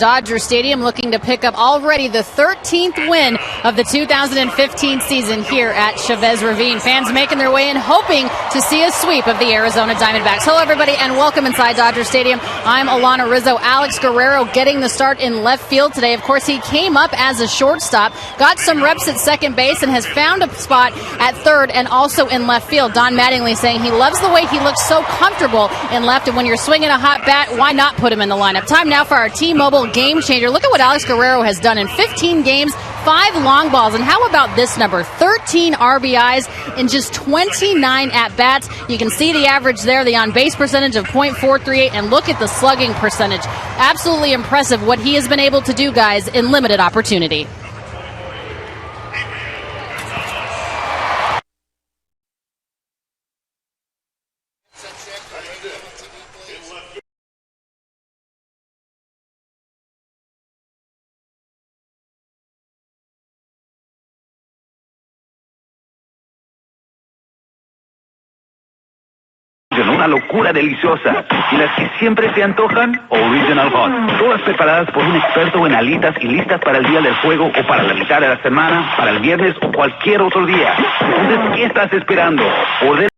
Dodger Stadium, looking to pick up already the 13th win of the 2015 season here at Chavez Ravine. Fans making their way in, hoping to see a sweep of the Arizona Diamondbacks. Hello, everybody, and welcome inside Dodger Stadium. I'm Alana Rizzo. Alex Guerrero getting the start in left field today. Of course, he came up as a shortstop, got some reps at second base, and has found a spot at third and also in left field. Don Mattingly saying he loves the way he looks so comfortable in left, and when you're swinging a hot bat, why not put him in the lineup? Time now for our T-Mobile Game Changer. Look at what Alex Guerrero has done in 15 games, 5 long balls, and how about this number? 13 RBIs in just 29 at-bats. You can see the average there, the on-base percentage of .438, and look at the slugging percentage. Absolutely impressive what he has been able to do, guys, in limited opportunity. Una locura deliciosa. Y las que siempre se antojan, Original Hot. Todas preparadas por un experto en alitas y listas para el día del juego o para la mitad de la semana, para el viernes o cualquier otro día. Entonces, ¿qué estás esperando? Ordena.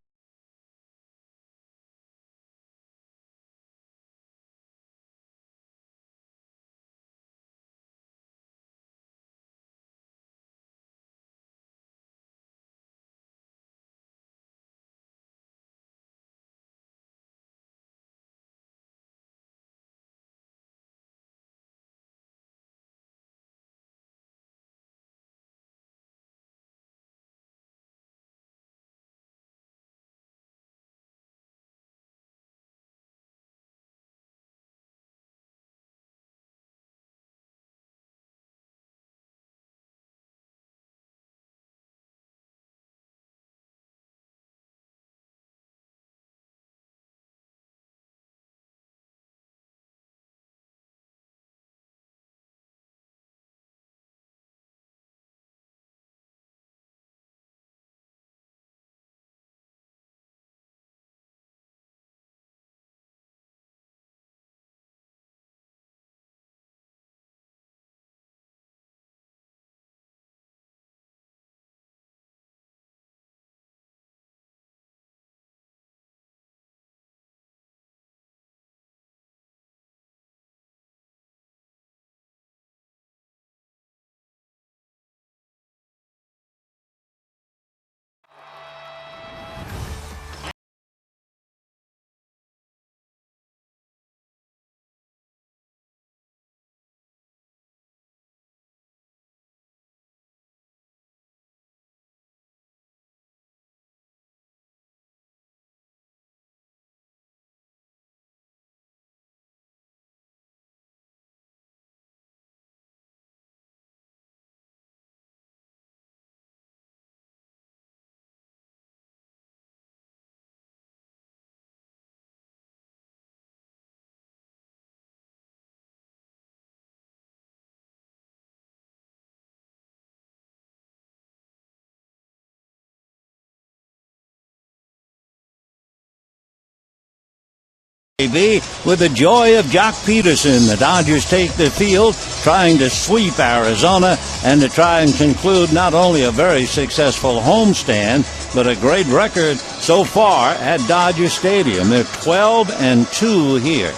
With the joy of Jock Peterson, the Dodgers take the field, trying to sweep Arizona and to try and conclude not only a very successful homestand, but a great record so far at Dodger Stadium. They're 12-2 here.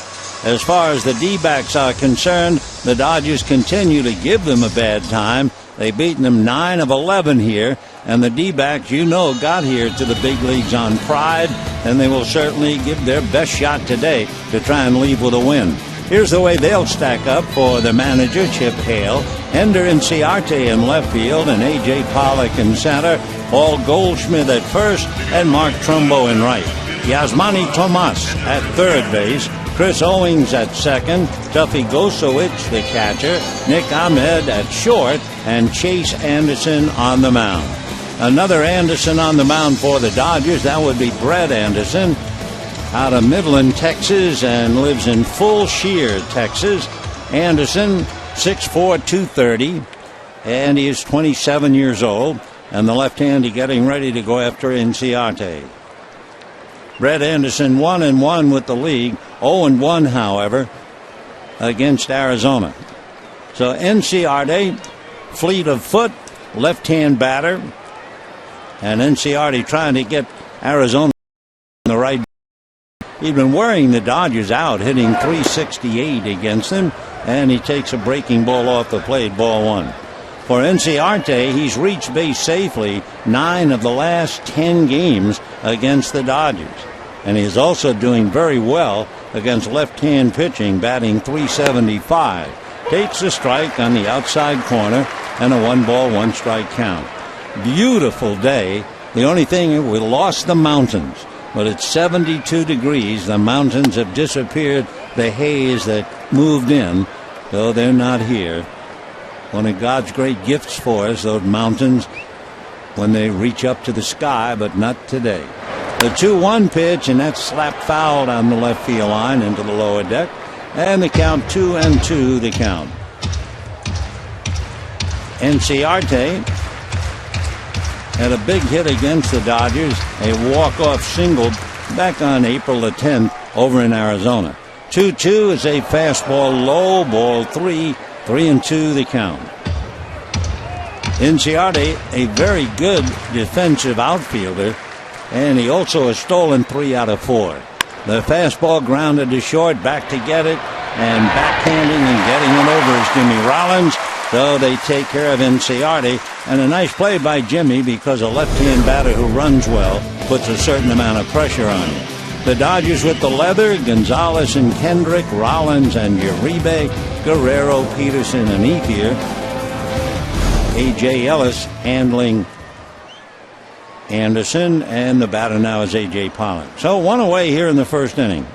As far as the D-backs are concerned, the Dodgers continue to give them a bad time. They've beaten them 9 of 11 here, and the D-backs, you know, got here to the big leagues on pride, and they will certainly give their best shot today to try and leave with a win. Here's the way they'll stack up for the manager, Chip Hale, Ender Inciarte in left field, and A.J. Pollock in center, Paul Goldschmidt at first, and Mark Trumbo in right. Yasmani Tomas at third base, Chris Owings at second, Tuffy Gosowicz, the catcher, Nick Ahmed at short, and Chase Anderson on the mound. Another Anderson on the mound for the Dodgers. That would be Brett Anderson out of Midland, Texas, and lives in Full Shear, Texas. Anderson, 6'4", 230, and he is 27 years old, and the left-handy getting ready to go after Inciarte. Brett Anderson 1-1 with the league, 0-1, however, against Arizona. So Enciarte, fleet of foot, left-hand batter, and Enciarte trying to get Arizona in the right. He'd been wearing the Dodgers out, hitting .368 against them, and he takes a breaking ball off the plate, ball one. For Enciarte, he's reached base safely 9 of the last 10 games against the Dodgers. And he's also doing very well against left-hand pitching, batting .375. Takes a strike on the outside corner and a 1-ball, 1-strike count. Beautiful day. The only thing, we lost the mountains, but it's 72 degrees. The mountains have disappeared. The haze that moved in, though they're not here. One of God's great gifts for us, those mountains, when they reach up to the sky, but not today. The 2-1 pitch, and that's slapped foul down the left field line into the lower deck. And the count 2-2, the count. Enciarte had a big hit against the Dodgers, a walk-off single back on April the 10th over in Arizona. 2-2 is a fastball low, ball 3, 3-2 the count. Enciarte, a very good defensive outfielder, and he also has stolen 3 out of 4. The fastball grounded to short, back to get it, and backhanding and getting it over is Jimmy Rollins. So they take care of Enciarte, and a nice play by Jimmy, because a left-hand batter who runs well puts a certain amount of pressure on him. The Dodgers with the leather, Gonzalez and Kendrick, Rollins and Uribe, Guerrero, Peterson, and Ethier. A.J. Ellis handling Anderson, and the batter now is A.J. Pollock. So 1 away here in the first inning.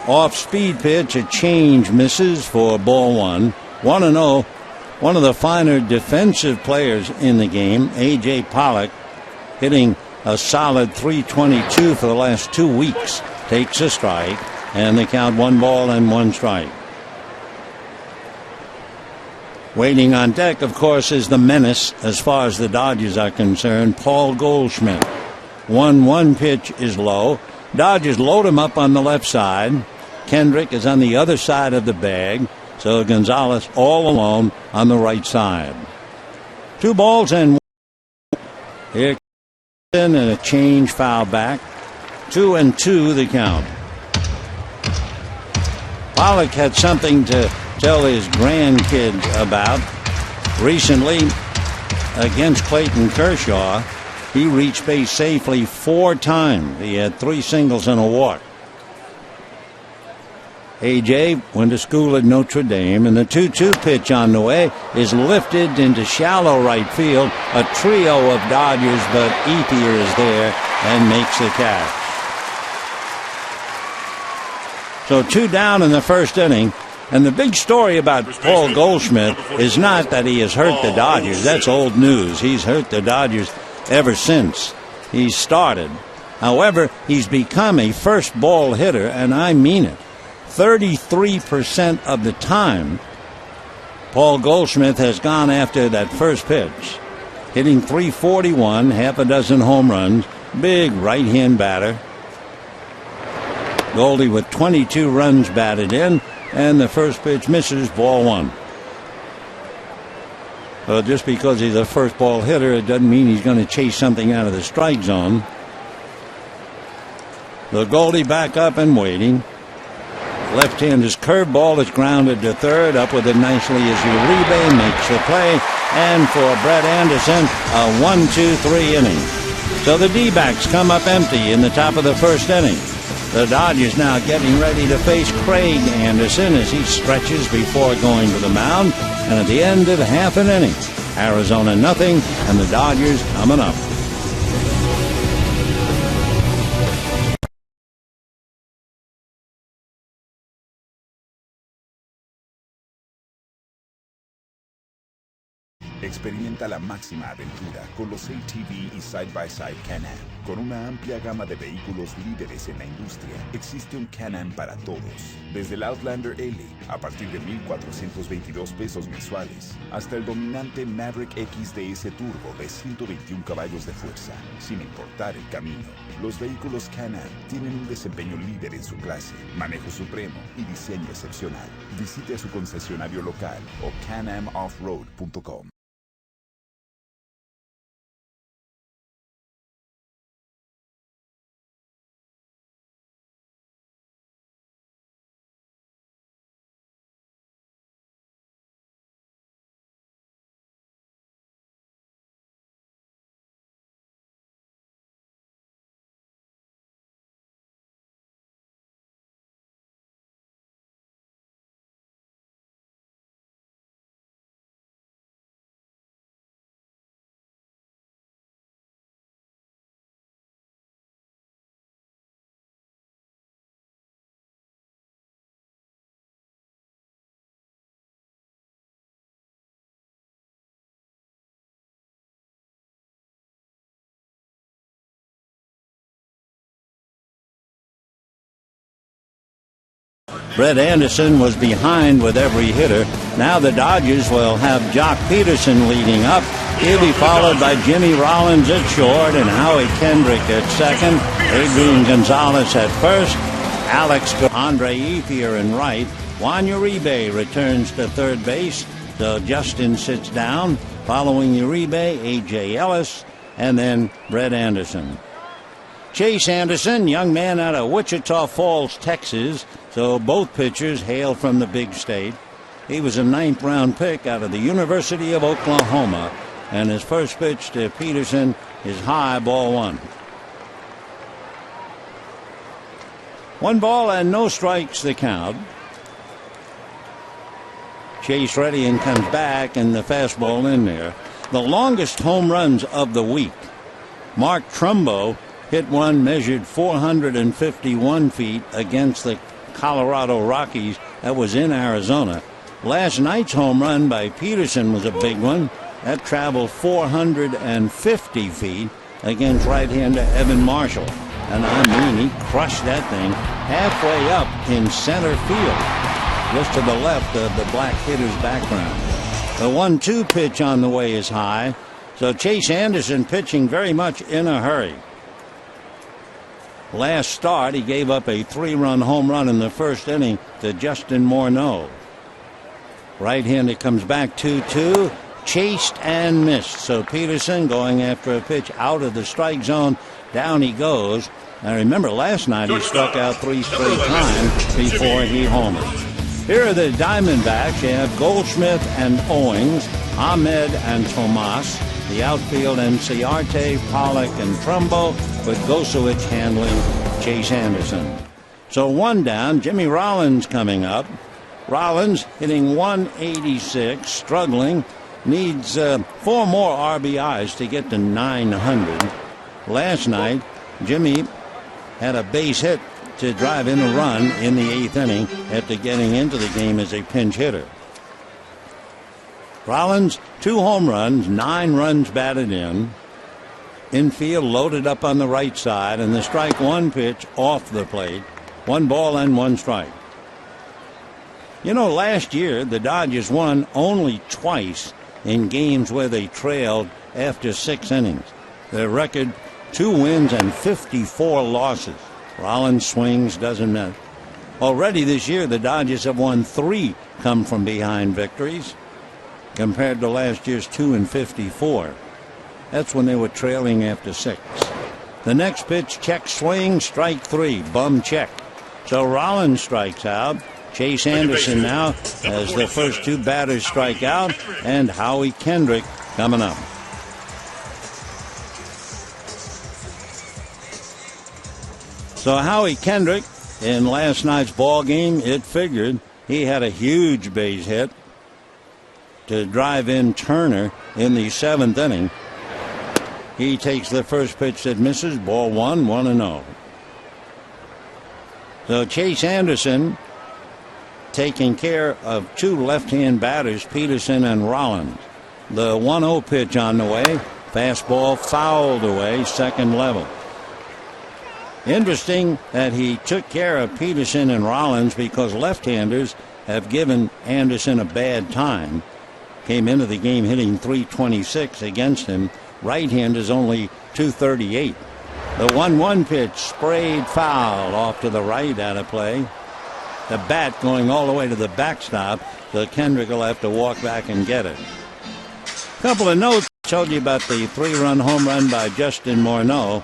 Off-speed pitch, a change, misses for ball 1. 1-0. One of the finer defensive players in the game, A.J. Pollock, hitting a solid .322 for the last 2 weeks. Takes a strike, and they count 1 ball and 1 strike. Waiting on deck, of course, is the menace as far as the Dodgers are concerned, Paul Goldschmidt. 1-1 pitch is low. Dodgers load him up on the left side. Kendrick is on the other side of the bag, so Gonzalez all alone on the right side. 2 balls and 1. Here and a change, foul back. 2-2 the count. Pollock had something to tell his grandkids about. Recently, against Clayton Kershaw, he reached base safely 4 times. He had 3 singles and a walk. A.J. went to school at Notre Dame, and the 2-2 pitch on the way is lifted into shallow right field. A trio of Dodgers, but Ethier is there and makes the catch. So 2 down in the first inning. And the big story about Paul Goldschmidt is not that he has hurt the Dodgers. That's old news. He's hurt the Dodgers ever since he started. However, he's become a first ball hitter, and I mean it. 33% of the time, Paul Goldschmidt has gone after that first pitch. Hitting .341, half a dozen home runs. Big right-hand batter. Goldie with 22 runs batted in. And the first pitch misses, ball 1. Well, just because he's a first ball hitter, it doesn't mean he's going to chase something out of the strike zone. The Goldie back up and waiting. Left-hander's curveball is grounded to third. Up with it nicely is Uribe, makes the play. And for Brett Anderson, a 1-2-3 inning. So the D-backs come up empty in the top of the first inning. The Dodgers now getting ready to face Craig Anderson as he stretches before going to the mound. And at the end of half an inning, Arizona nothing, and the Dodgers coming up. Experimenta la máxima aventura con los ATV y Side-by-Side Can-Am. Con una amplia gama de vehículos líderes en la industria, existe un Can-Am para todos. Desde el Outlander L a partir de $1,422 mensuales, hasta el dominante Maverick XDS Turbo de 121 caballos de fuerza. Sin importar el camino, los vehículos Can-Am tienen un desempeño líder en su clase, manejo supremo y diseño excepcional. Visite a su concesionario local o canamoffroad.com. Brett Anderson was behind with every hitter. Now the Dodgers will have Jock Peterson leading up. He'll be followed by Jimmy Rollins at short and Howie Kendrick at second. Adrian Gonzalez at first. Andre Ethier in right. Juan Uribe returns to third base. So Justin sits down. Following Uribe, A.J. Ellis, and then Brett Anderson. Chase Anderson, young man out of Wichita Falls, Texas, so both pitchers hail from the big state. He was a 9th-round pick out of the University of Oklahoma, and his first pitch to Peterson is high, ball one. 1 ball and no strikes the count. Chase ready and comes back, and the fastball in there. The longest home runs of the week. Mark Trumbo hit one measured 451 feet against the Colorado Rockies. That was in Arizona. Last night's home run by Peterson was a big one. That traveled 450 feet against right-hander Evan Marshall. And I mean, he crushed that thing halfway up in center field, just to the left of the black hitter's background. The 1-2 pitch on the way is high. So Chase Anderson pitching very much in a hurry. Last start, he gave up a 3-run home run in the first inning to Justin Morneau. Right-hander comes back 2-2, chased and missed. So Peterson going after a pitch out of the strike zone. Down he goes. Now remember, last night he struck out 3 straight times before he homered. Here are the Diamondbacks. You have Goldschmidt and Owings, Ahmed and Tomas. The outfield, Enciarte, Pollock, and Trumbo, with Gosowich handling Chase Anderson. So 1 down, Jimmy Rollins coming up. Rollins hitting 186, struggling, needs 4 more RBIs to get to 900. Last night, Jimmy had a base hit to drive in a run in the 8th inning after getting into the game as a pinch hitter. Rollins, 2 home runs, 9 runs batted in. Infield loaded up on the right side, and the strike 1 pitch off the plate. 1 ball and 1 strike. You know, last year the Dodgers won only twice in games where they trailed after 6 innings. Their record, 2 wins and 54 losses. Rollins swings, doesn't miss. Already this year the Dodgers have won 3 come-from-behind victories, compared to last year's 2 and 54. That's when they were trailing after 6. The next pitch, check swing, strike 3, bum check. So Rollins strikes out. Chase Anderson now as the first 2 batters strike out, and Howie Kendrick coming up. So Howie Kendrick, in last night's ball game, it figured he had a huge base hit to drive in Turner in the 7th inning. He takes the first pitch that misses, ball 1, 1-0. So Chase Anderson taking care of 2 left-hand batters, Peterson and Rollins. The 1-0 pitch on the way. Fastball fouled away, second level. Interesting that he took care of Peterson and Rollins because left-handers have given Anderson a bad time. Came into the game hitting .326 against him. Right-handers only .238. The 1-1 pitch sprayed foul off to the right, out of play. The bat going all the way to the backstop, so Kendrick will have to walk back and get it. Couple of notes. Told you about the 3-run home run by Justin Morneau.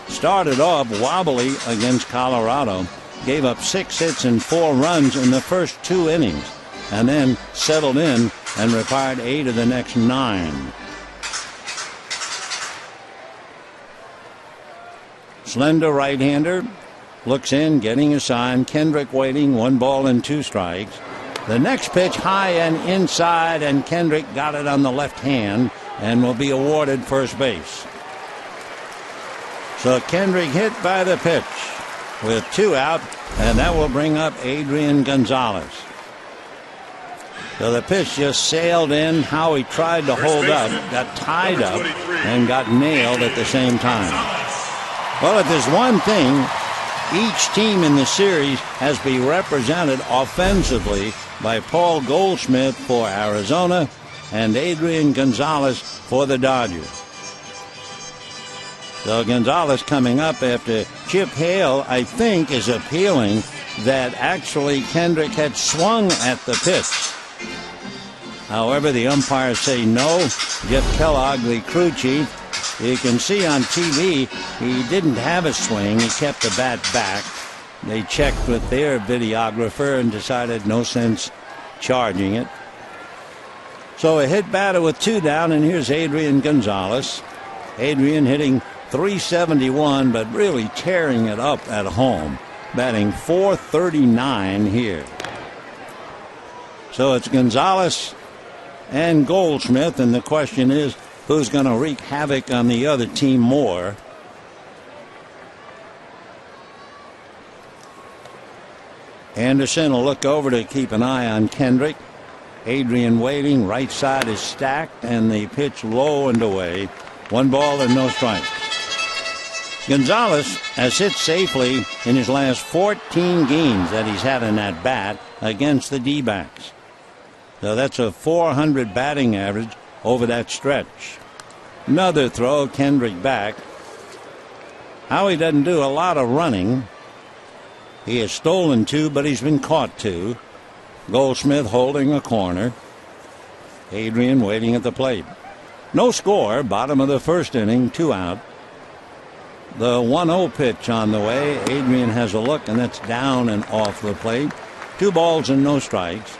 Started off wobbly against Colorado. Gave up 6 hits and 4 runs in the first 2 innings. And then settled in and retired 8 of the next 9. Slender right-hander. Looks in, getting a sign. Kendrick waiting, 1 ball and 2 strikes. The next pitch high and inside, and Kendrick got it on the left hand and will be awarded first base. So Kendrick hit by the pitch with 2 out, and that will bring up Adrian Gonzalez. So the pitch just sailed in. Howie tried to hold up, got tied up, and got nailed at the same time. Well, if there's one thing, each team in the series has been represented offensively by Paul Goldschmidt for Arizona and Adrian Gonzalez for the Dodgers. So Gonzalez coming up after Chip Hale, I think, is appealing that actually Kendrick had swung at the pitch. However, the umpires say no. Jeff Kellogg, the crew chief, you can see on TV he didn't have a swing. He kept the bat back. They checked with their videographer and decided no sense charging it. So a hit batter with 2 down, and here's Adrian Gonzalez. Adrian hitting .371, but really tearing it up at home, batting .439 here. So it's Gonzalez and Goldschmidt, and the question is, who's going to wreak havoc on the other team more? Anderson will look over to keep an eye on Kendrick. Adrian waiting. Right side is stacked, and the pitch low and away. 1 ball and no strikes. Gonzalez has hit safely in his last 14 games that he's had in that bat against the D-backs. So that's a .400 batting average over that stretch. Another throw, Kendrick back. Howie doesn't do a lot of running. He has stolen 2, but he's been caught 2. Goldschmidt holding a corner. Adrian waiting at the plate. No score, bottom of the first inning, 2 out. The 1-0 pitch on the way. Adrian has a look, and that's down and off the plate. 2 balls and no strikes.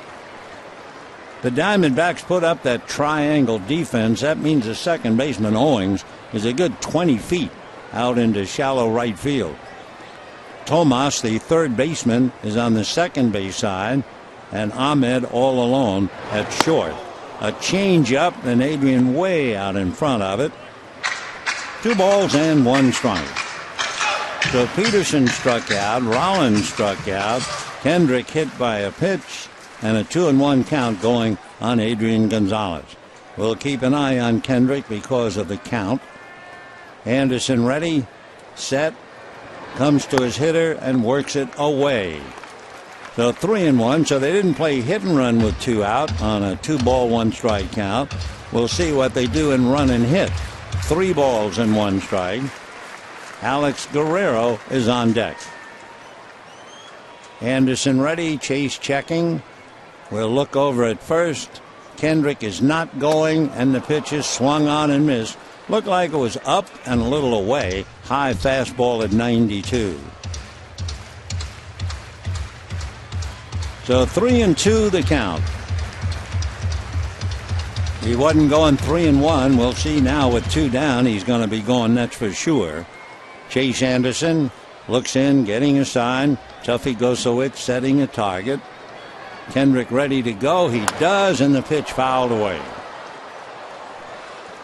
The Diamondbacks put up that triangle defense. That means the second baseman, Owings, is a good 20 feet out into shallow right field. Tomas, the third baseman, is on the second base side, and Ahmed all alone at short. A change-up, and Adrian way out in front of it. 2 balls and 1 strike. So Peterson struck out, Rollins struck out, Kendrick hit by a pitch, and a 2-1 count going on Adrian Gonzalez. We'll keep an eye on Kendrick because of the count. Anderson ready, set, comes to his hitter and works it away. So 3-1. So they didn't play hit and run with 2 out on a 2-ball, 1 strike count. We'll see what they do in run and hit. 3 balls and 1 strike. Alex Guerrero is on deck. Anderson ready, Chase checking. We'll look over at first. Kendrick is not going, and the pitch is swung on and missed. Looked like it was up and a little away. High fastball at 92. So 3-2 the count. He wasn't going 3-1. We'll see now with 2 down. He's going to be going, that's for sure. Chase Anderson looks in, getting a sign. Tuffy Gosowitz setting a target. Kendrick ready to go. He does, and the pitch fouled away.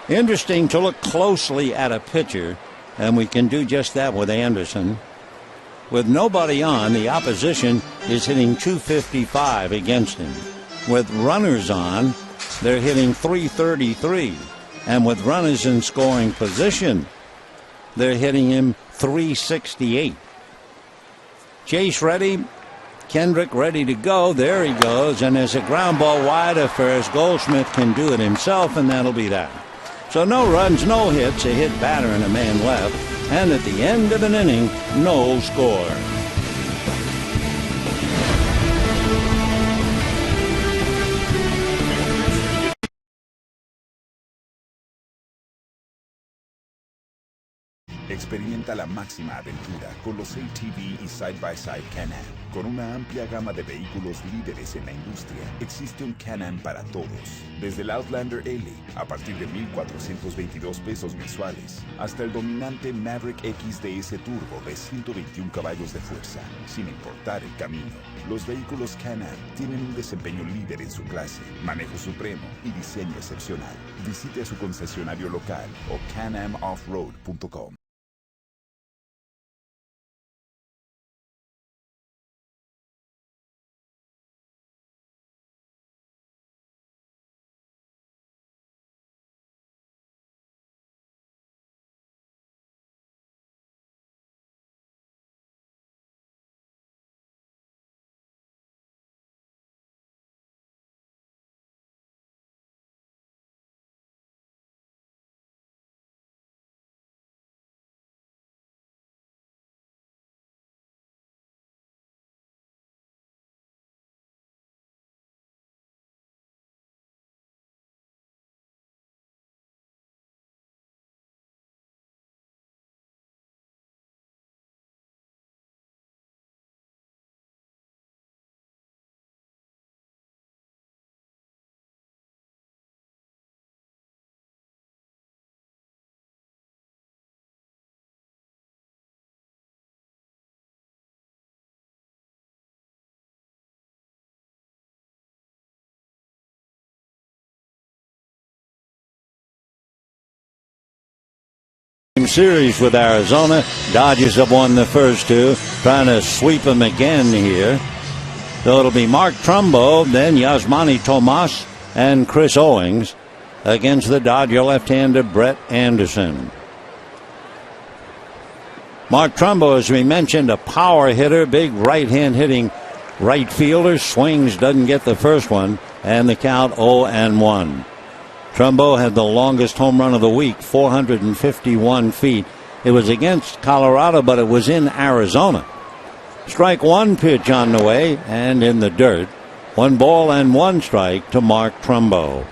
Interesting to look closely at a pitcher, and we can do just that with Anderson. With nobody on, the opposition is hitting .255 against him. With runners on, they're hitting .333. And with runners in scoring position, they're hitting him .368. Chase ready. Kendrick ready to go. There he goes. And there's a ground ball wide of first. Goldschmidt can do it himself, and that'll be that. So no runs, no hits, a hit batter and a man left. And at the end of an inning, no score. Experimenta la máxima aventura con los ATV y Side-by-Side Can-Am. Con una amplia gama de vehículos líderes en la industria, existe un Can-Am para todos. Desde el Outlander L, a partir de $1,422 mensuales, hasta el dominante Maverick XDS Turbo de 121 caballos de fuerza, sin importar el camino. Los vehículos Can-Am tienen un desempeño líder en su clase, manejo supremo y diseño excepcional. Visite a su concesionario local o canamoffroad.com. Series with Arizona. Dodgers have won the first two, trying to sweep them again here. So it'll be Mark Trumbo, then Yasmani Tomas and Chris Owings against the Dodger left-hander Brett Anderson. Mark Trumbo, as we mentioned, a power hitter, big right-hand hitting right fielder. Swings, doesn't get the first one, and the count 0-1. Trumbo had the longest home run of the week, 451 feet. It was against Colorado, but it was in Arizona. Strike one pitch on the way and in the dirt. 1 ball and 1 strike to Mark Trumbo.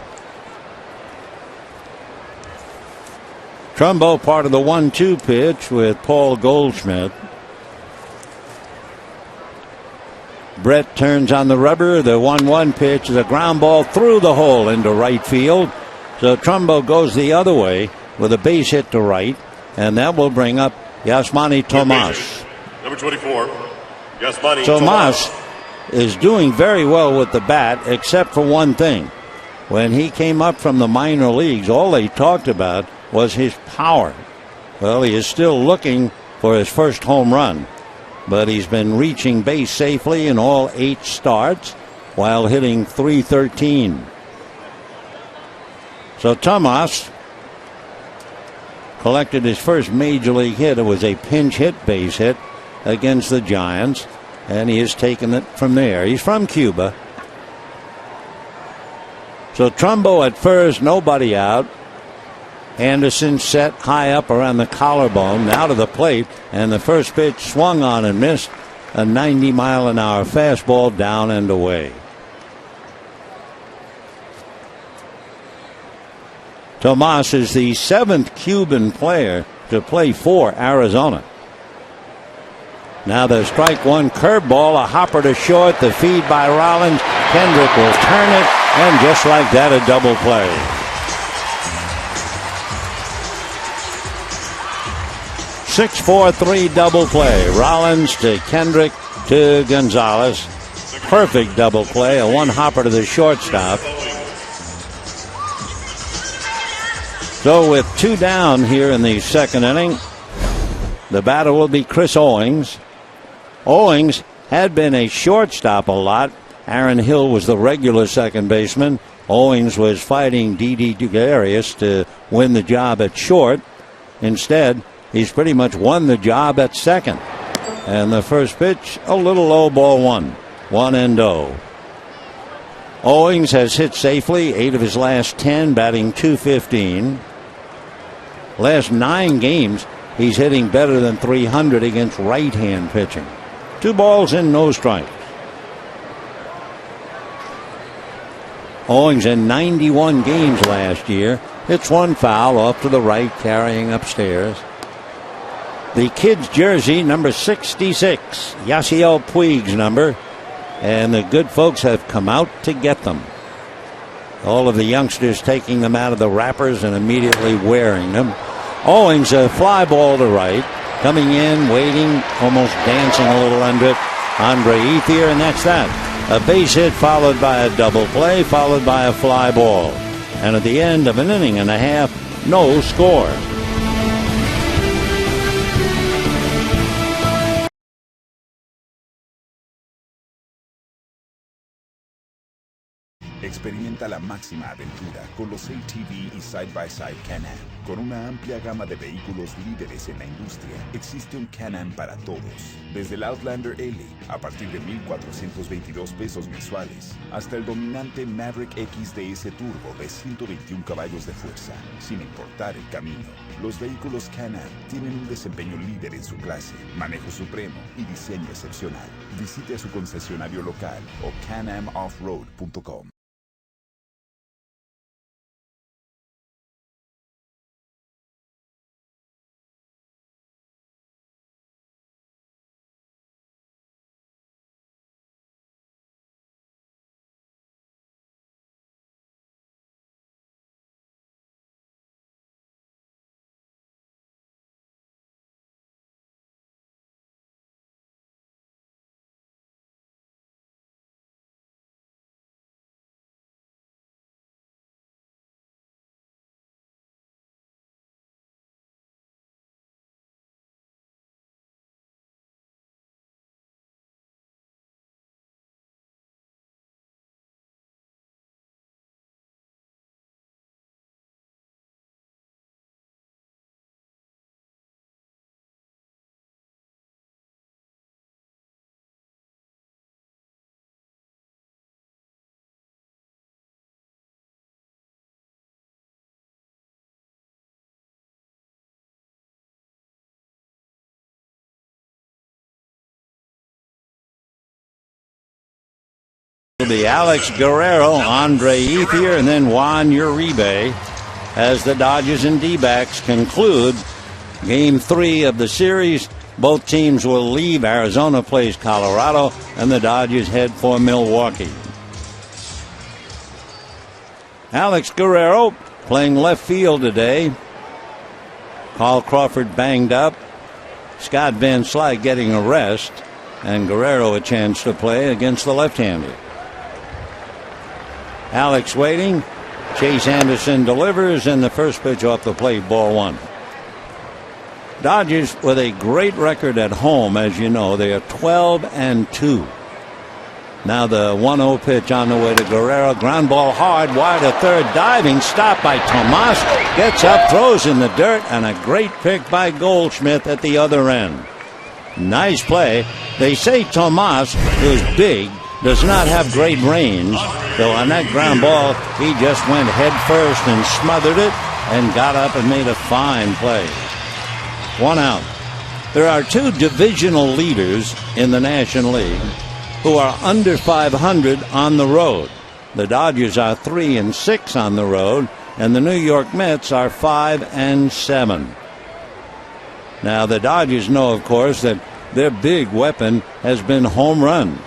Trumbo part of the 1-2 pitch with Paul Goldschmidt. Brett turns on the rubber. The 1-1 pitch is a ground ball through the hole into right field. So Trumbo goes the other way with a base hit to right, and that will bring up Yasmani Tomas. Number 24, Yasmani Tomas is doing very well with the bat, except for one thing. When he came up from the minor leagues, all they talked about was his power. Well, he is still looking for his first home run, but he's been reaching base safely in all 8 starts while hitting .313. So Tomas collected his first major league hit. It was a pinch hit base hit against the Giants, and he has taken it from there. He's from Cuba. So Trumbo at first, nobody out. Anderson set high up around the collarbone, now to the plate, and the first pitch swung on and missed. A 90-mile-an-hour fastball down and away. Tomas is the 7th Cuban player to play for Arizona. Now the strike one curveball, a hopper to short, the feed by Rollins. Kendrick will turn it, and just like that, a double play. (6-4-3) double play. Rollins to Kendrick to Gonzalez. Perfect double play, a one hopper to the shortstop. So with 2 down here in the second inning, the batter will be Chris Owings. Owings had been a shortstop a lot. Aaron Hill was the regular second baseman. Owings was fighting Didi Gregorius to win the job at short. Instead, he's pretty much won the job at second. And the first pitch, a little low, ball one. 1-0. Owings has hit safely 8 of his last 10, batting .215. Last 9 games, he's hitting better than .300 against right-hand pitching. 2 balls and no strikes. Owings in 91 games last year. Hits 1 foul off to the right, carrying upstairs. The kid's jersey, number 66, Yasiel Puig's number. And the good folks have come out to get them. All of the youngsters taking them out of the wrappers and immediately wearing them. Owings, a fly ball to right. Coming in, waiting, almost dancing a little under it. Andre Ethier, and that's that. A base hit followed by a double play, followed by a fly ball. And at the end of an inning and a half, no score. Experimenta la máxima aventura con los ATV y Side-by-Side Can-Am. Con una amplia gama de vehículos líderes en la industria, existe un Can-Am para todos. Desde el Outlander L, a partir de $1,422 mensuales, hasta el dominante Maverick XDS Turbo de 121 caballos de fuerza. Sin importar el camino, los vehículos Can-Am tienen un desempeño líder en su clase, manejo supremo y diseño excepcional. Visite a su concesionario local o canamoffroad.com. Be Alex Guerrero, Andre Ethier, and then Juan Uribe as the Dodgers and D-backs conclude Game 3 of the series. Both teams will leave. Arizona plays Colorado, and the Dodgers head for Milwaukee. Alex Guerrero playing left field today. Carl Crawford banged up. Scott Van Slyke getting a rest, and Guerrero a chance to play against the left-hander. Alex waiting. Chase Anderson delivers, and the first pitch off the plate, ball one. Dodgers with a great record at home, as you know. They are 12-2. Now the 1-0 pitch on the way to Guerrero. Ground ball hard, wide to third. Diving stop by Tomas. Gets up, throws in the dirt, and a great pick by Goldschmidt at the other end. Nice play. They say Tomas, who's big, does not have great range. So on that ground ball, he just went head first and smothered it and got up and made a fine play. 1 out. There are 2 divisional leaders in the National League who are under 500 on the road. The Dodgers are 3-6 on the road, and the New York Mets are 5-7. Now the Dodgers know, of course, that their big weapon has been home runs.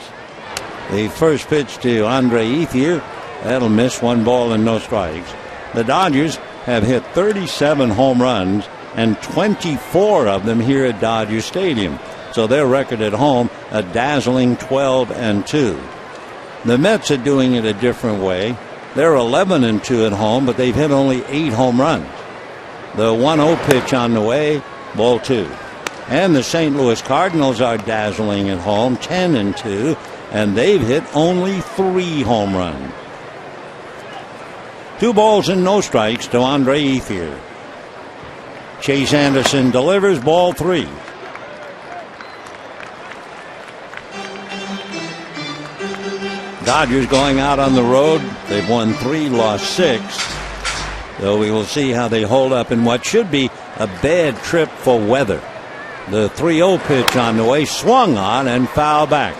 The first pitch to Andre Ethier, that'll miss, 1 ball and no strikes. The Dodgers have hit 37 home runs, and 24 of them here at Dodger Stadium. So their record at home, a dazzling 12-2. The Mets are doing it a different way. They're 11-2 at home, but they've hit only 8 home runs. The 1-0 pitch on the way, ball 2. And the St. Louis Cardinals are dazzling at home, 10-2. And they've hit only 3 home runs. 2 balls and no strikes to Andre Ethier. Chase Anderson delivers ball 3. Dodgers going out on the road. They've won 3, lost 6. So we will see how they hold up in what should be a bad trip for weather. The 3-0 pitch on the way, swung on and foul back.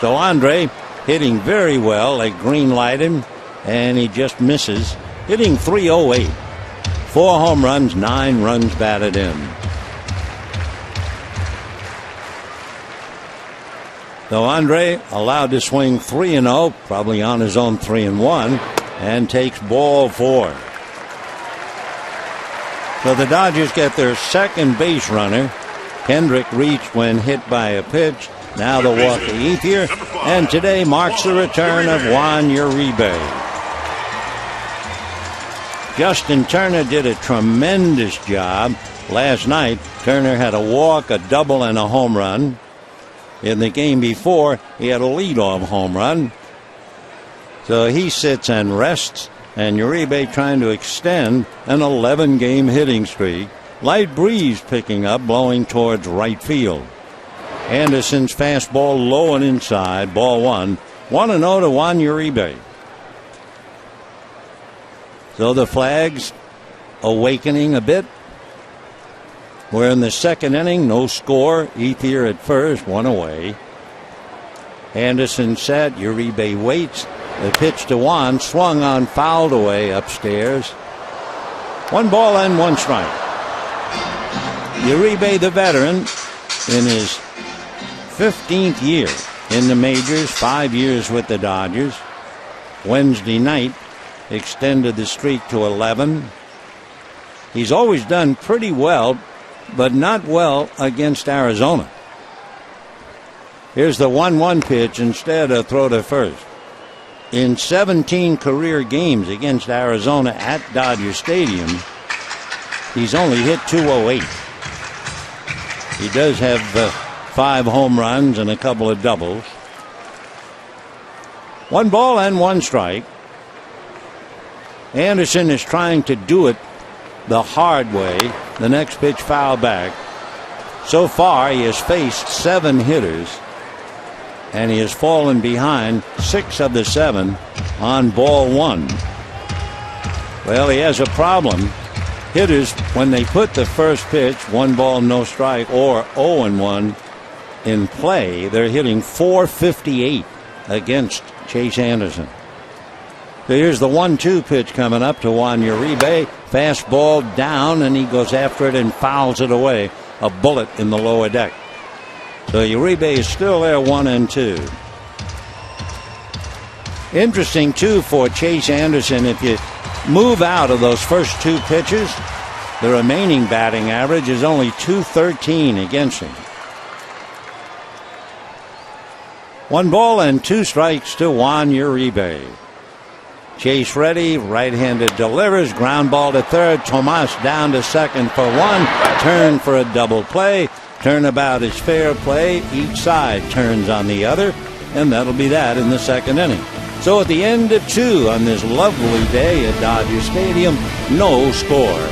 So Andre hitting very well. They green light him, and he just misses. Hitting .308. 4 home runs, 9 runs batted in. So Andre allowed to swing 3-0, probably on his own 3-1, and takes ball 4. So the Dodgers get their second base runner. Kendrick reached when hit by a pitch. Now the walk to Ethier, and today marks the return of Juan Uribe. Justin Turner did a tremendous job. Last night, Turner had a walk, a double, and a home run. In the game before, he had a leadoff home run. So he sits and rests, and Uribe trying to extend an 11-game hitting streak. Light breeze picking up, blowing towards right field. Anderson's fastball low and inside, ball 1. 1-0 to Juan Uribe. So the Flags awakening a bit. We're in the second inning, no score. Ethier at first, 1 away. Anderson set, Uribe waits. The pitch to Juan, swung on, fouled away upstairs. 1 ball and 1 strike. Uribe, the veteran, in his 15th year in the majors, 5 years with the Dodgers. Wednesday night extended the streak to 11. He's always done pretty well, but not well against Arizona. Here's the 1-1 pitch, instead a throw to first. In 17 career games against Arizona at Dodger Stadium, he's only hit .208. He does have 5 home runs and a couple of doubles. 1 ball and 1 strike. Anderson is trying to do it the hard way. The next pitch foul back. So far he has faced 7 hitters, and he has fallen behind 6 of the 7 on ball 1. Well, he has a problem. Hitters, when they put the first pitch, 1 ball, no strike, or 0-1 in play, they're hitting .458 against Chase Anderson. So here's the 1-2 pitch coming up to Juan Uribe. Fastball down, and he goes after it and fouls it away. A bullet in the lower deck. So Uribe is still there, 1-2. Interesting, too, for Chase Anderson, if you move out of those first 2 pitches, the remaining batting average is only .213 against him. 1 ball and 2 strikes to Juan Uribe. Chase ready, right-handed delivers, ground ball to third. Tomas down to second for 1. Turn for a double play. Turnabout is fair play. Each side turns on the other, and that'll be that in the second inning. So at the end of 2 on this lovely day at Dodger Stadium, no score.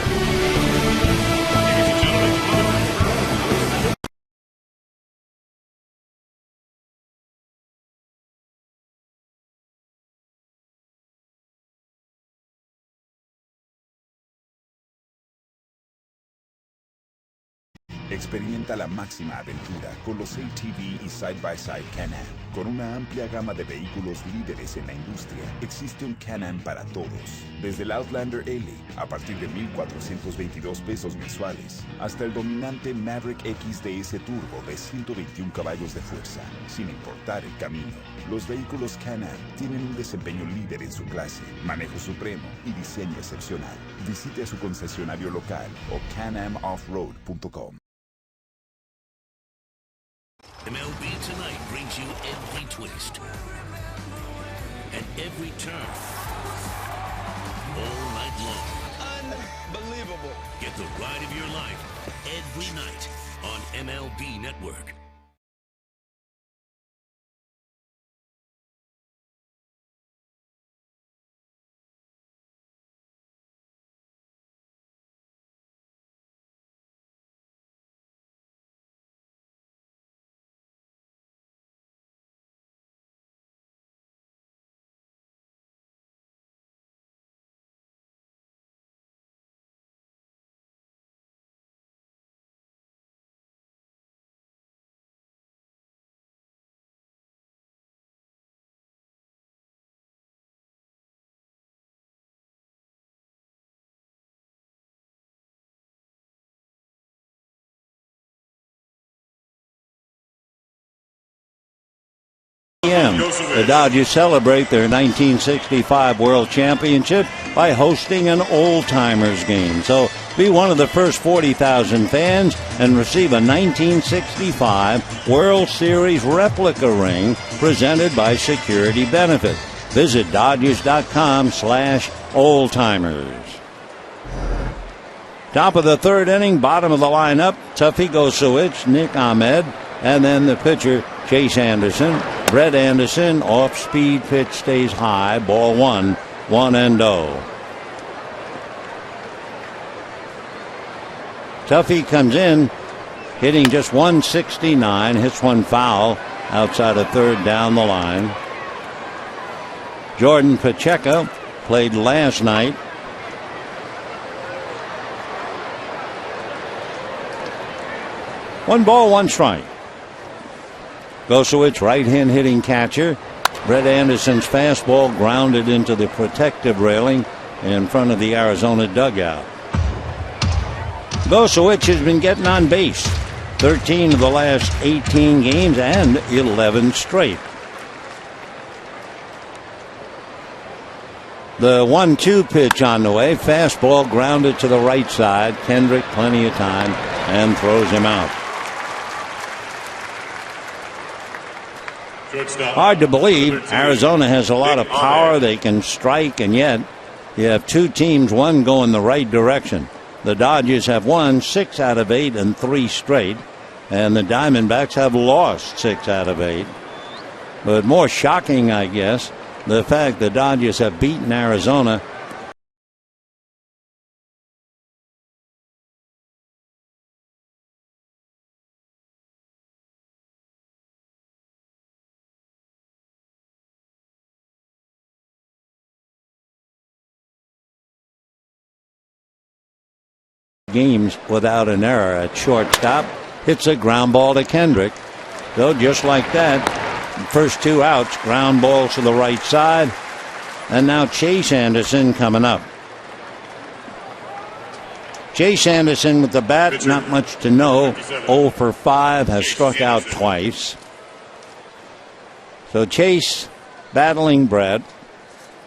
Experimenta la máxima aventura con los ATV y Side-by-Side Can-Am. Con una amplia gama de vehículos líderes en la industria, existe un Can-Am para todos. Desde el Outlander L, a partir de $1,422 mensuales, hasta el dominante Maverick XDS Turbo de 121 caballos de fuerza, sin importar el camino. Los vehículos Can-Am tienen un desempeño líder en su clase, manejo supremo y diseño excepcional. Visite a su concesionario local o canamoffroad.com. MLB Tonight brings you every twist and every turn all night long. Unbelievable. Get the ride of your life every night on MLB Network. p.m. The Dodgers celebrate their 1965 World Championship by hosting an old-timers game. So be one of the first 40,000 fans and receive a 1965 World Series replica ring presented by Security Benefit. Visit Dodgers.com/oldtimers. Top of the third inning, bottom of the lineup, Tuffy Gosowicz, Nick Ahmed, and then the pitcher, Chase Anderson. Brett Anderson, off-speed pitch stays high, ball 1, 1-0. Tuffy comes in, hitting just 169, hits one foul outside of third down the line. Jordan Pacheco played last night. One ball, one strike. Gosowicz, right-hand hitting catcher. Brett Anderson's fastball grounded into the protective railing in front of the Arizona dugout. Gosowicz has been getting on base 13 of the last 18 games and 11 straight. The 1-2 pitch on the way. Fastball grounded to the right side. Kendrick plenty of time and throws him out. Hard to believe. Arizona has a lot of power. They can strike, and yet you have two teams, one going the right direction. The Dodgers have won 6 out of 8 and 3 straight, and the Diamondbacks have lost 6 out of 8. But more shocking, I guess, the fact the Dodgers have beaten Arizona games without an error at shortstop. Hits a ground ball to Kendrick. So just like that, first 2 outs, ground balls to the right side. And now Chase Anderson coming up. Chase Anderson with the bat, not much to know. 0 for 5, has struck out twice. So Chase battling Brett.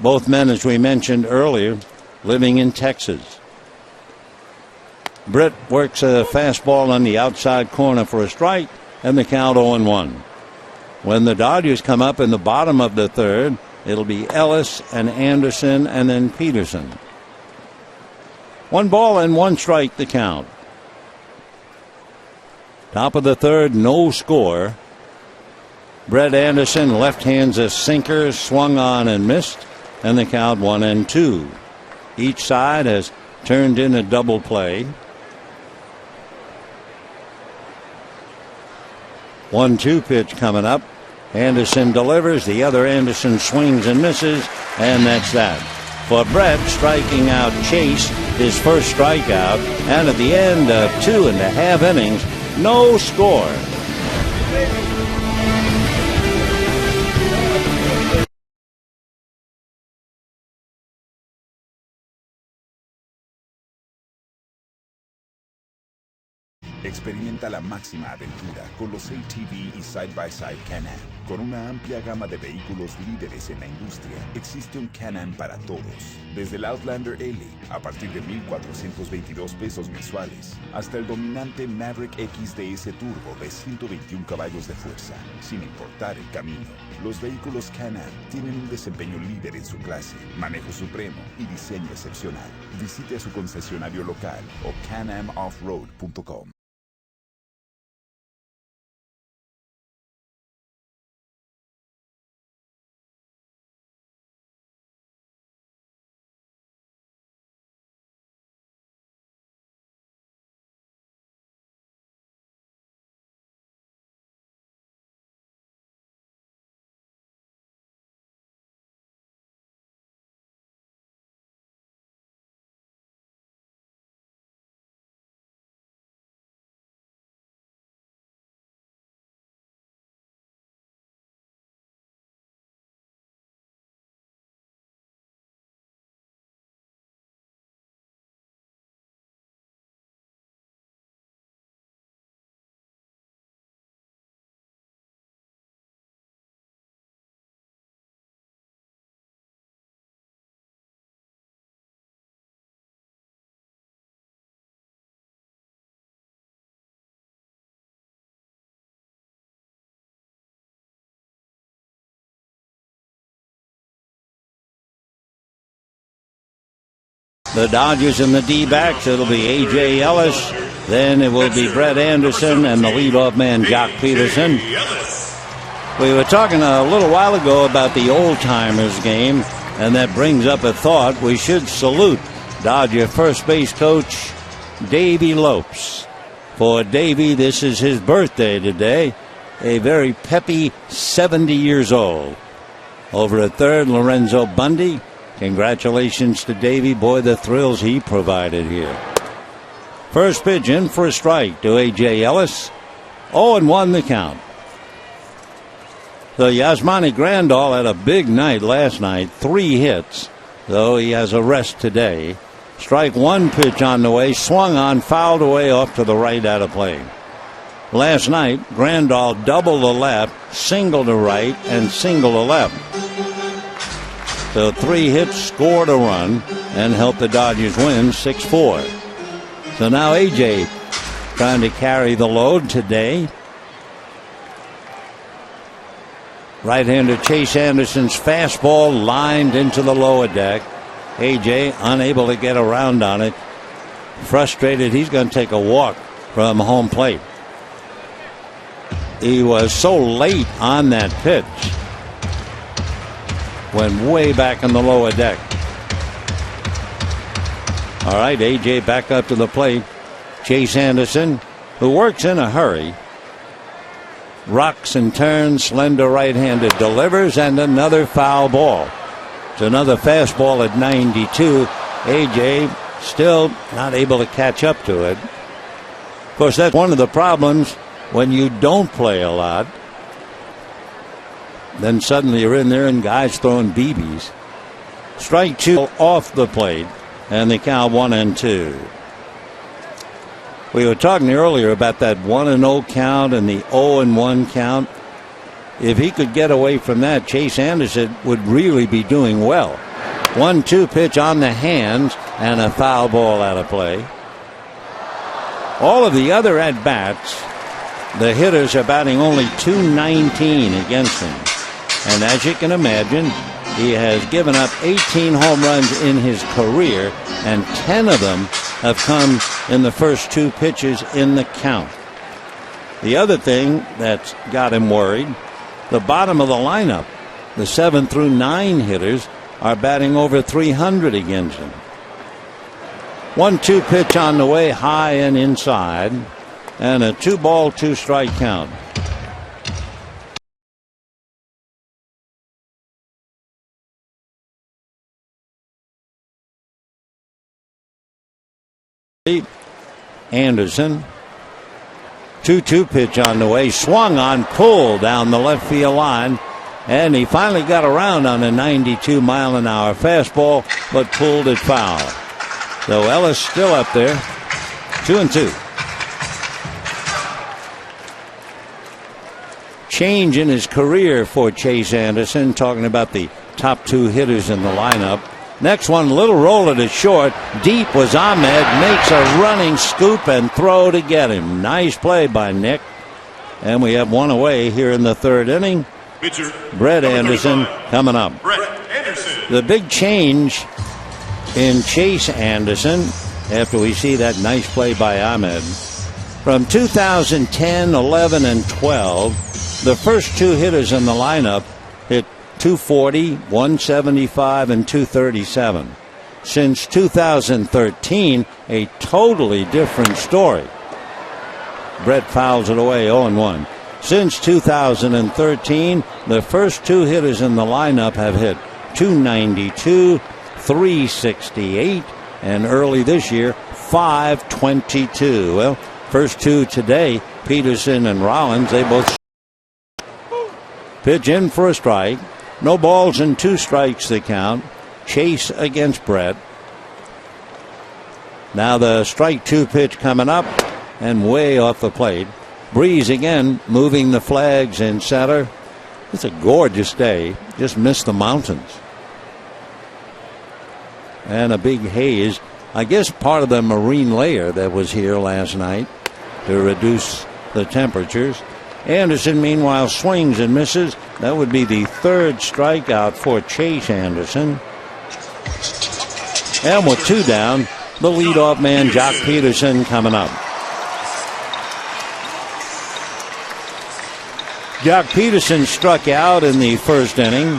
Both men, as we mentioned earlier, living in Texas. Brett works a fastball on the outside corner for a strike, and the count 0-1. When the Dodgers come up in the bottom of the third, it'll be Ellis and Anderson and then Peterson. 1 ball and 1 strike the count. Top of the third, no score. Brett Anderson left hands a sinker, swung on and missed, and the count 1-2. Each side has turned in a double play. 1-2 pitch coming up. Anderson delivers. The other Anderson swings and misses, and that's that. For Brett, striking out Chase, his first strikeout, and at the end of 2.5 innings, no score. Experimenta la máxima aventura con los ATV y Side-by-Side Can-Am. Con una amplia gama de vehículos líderes en la industria, existe un Can-Am para todos. Desde el Outlander L, a partir de $1,422 mensuales, hasta el dominante Maverick XDS Turbo de 121 caballos de fuerza, sin importar el camino. Los vehículos Can-Am tienen un desempeño líder en su clase, manejo supremo y diseño excepcional. Visite a su concesionario local o canamoffroad.com. The Dodgers and the D-backs, it'll be A.J. Ellis. Then it will be Brett Anderson and the leadoff man, Jock Peterson. We were talking a little while ago about the old-timers game, and that brings up a thought. We should salute Dodger first base coach Davey Lopes. For Davey, this is his birthday today. A very peppy 70 years old. Over at third, Lorenzo Bundy. Congratulations to Davey. Boy, the thrills he provided here. First pitch in for a strike to A.J. Ellis. 0-1 the count. So Yasmani Grandal had a big night last night. 3 hits, though he has a rest today. Strike one pitch on the way. Swung on, fouled away off to the right out of play. Last night, Grandal doubled to left, single to right, and single to left. So 3 hits, scored a run, and helped the Dodgers win 6-4. So now A.J. trying to carry the load today. Right-hander Chase Anderson's fastball lined into the lower deck. A.J. unable to get around on it. Frustrated, he's going to take a walk from home plate. He was so late on that pitch. Went way back in the lower deck. All right, A.J. back up to the plate. Chase Anderson, who works in a hurry. Rocks and turns, slender right-handed delivers, and another foul ball. It's another fastball at 92. A.J. still not able to catch up to it. Of course, that's one of the problems when you don't play a lot. Then suddenly you're in there and guys throwing BBs. Strike 2 off the plate, and the count 1-2. We were talking earlier about that 1-0 count and the 0-1 count. If he could get away from that, Chase Anderson would really be doing well. 1-2 pitch on the hands and a foul ball out of play. All of the other at-bats, the hitters are batting only .219 against him. And as you can imagine, he has given up 18 home runs in his career, and 10 of them have come in the first 2 pitches in the count. The other thing that's got him worried, the bottom of the lineup, the 7 through 9 hitters are batting over .300 against him. 1-2 pitch on the way, high and inside, and a 2-ball, 2-strike count. Anderson, 2-2 pitch on the way, swung on, pulled down the left field line, and he finally got around on a 92-mile-an-hour fastball, but pulled it foul. So Ellis still up there, 2-2. Change in his career for Chase Anderson, talking about the top 2 hitters in the lineup. Next one, little roller to short. Deep was Ahmed. Makes a running scoop and throw to get him. Nice play by Nick. And we have one away here in the 3rd inning. Pitcher, Brett Anderson coming up. Brett Anderson. The big change in Chase Anderson, after we see that nice play by Ahmed. From 2010, 11, and 12, the first 2 hitters in the lineup hit .240, .175, and .237. Since 2013, a totally different story. Brett fouls it away 0-1. Since 2013, the first 2 hitters in the lineup have hit .292, .368, and early this year, .522. Well, first 2 today, Peterson and Rollins, they both pitch in for a strike. No balls and 2 strikes the count. Chase against Brett. Now the strike 2 pitch coming up and way off the plate. Breeze again moving the flags in center. It's a gorgeous day. Just missed the mountains. And a big haze. I guess part of the marine layer that was here last night to reduce the temperatures. Anderson, meanwhile, swings and misses. That would be the 3rd strikeout for Chase Anderson. And with 2 down, the leadoff man, Jock Peterson, coming up. Jock Peterson struck out in the first inning.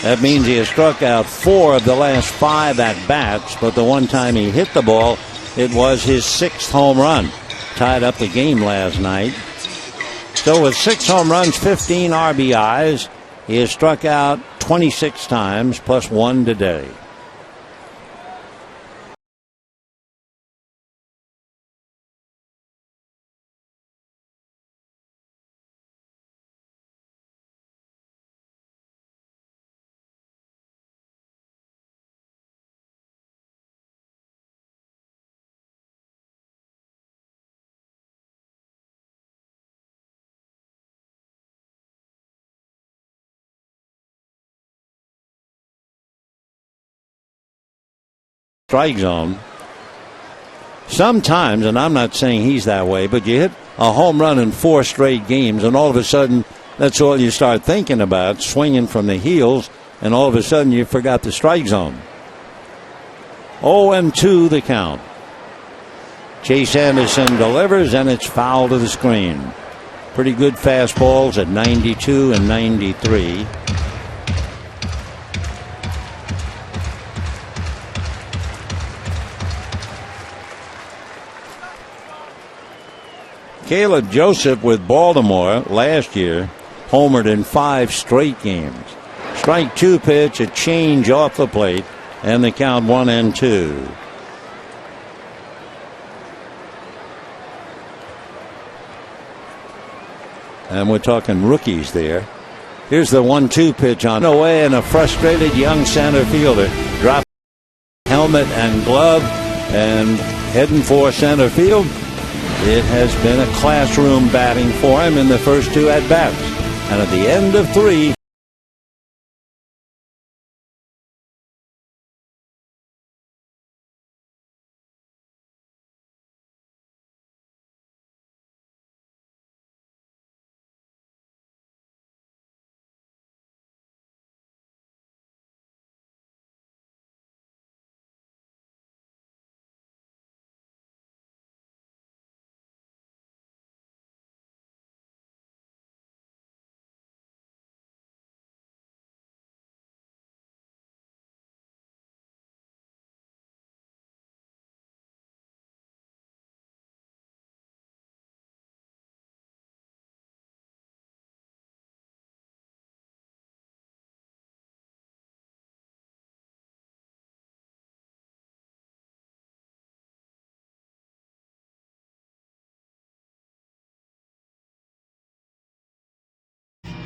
That means he has struck out 4 of the last 5 at-bats, but the one time he hit the ball, it was his 6th home run. Tied up the game last night. So with 6 home runs, 15 RBIs, he has struck out 26 times, plus 1 today. Strike zone. Sometimes, and I'm not saying he's that way, but you hit a home run in 4 straight games, and all of a sudden, that's all you start thinking about, swinging from the heels, and all of a sudden you forgot the strike zone. 0-2 the count. Chase Anderson delivers, and it's foul to the screen. Pretty good fastballs at 92 and 93. Caleb Joseph with Baltimore last year homered in 5 straight games. Strike 2 pitch, a change off the plate, and the count 1-2. And we're talking rookies there. Here's the 1-2 pitch on the way, and a frustrated young center fielder dropped helmet and glove and heading for center field. It has been a classroom batting for him in the first 2 at-bats. And at the end of 3,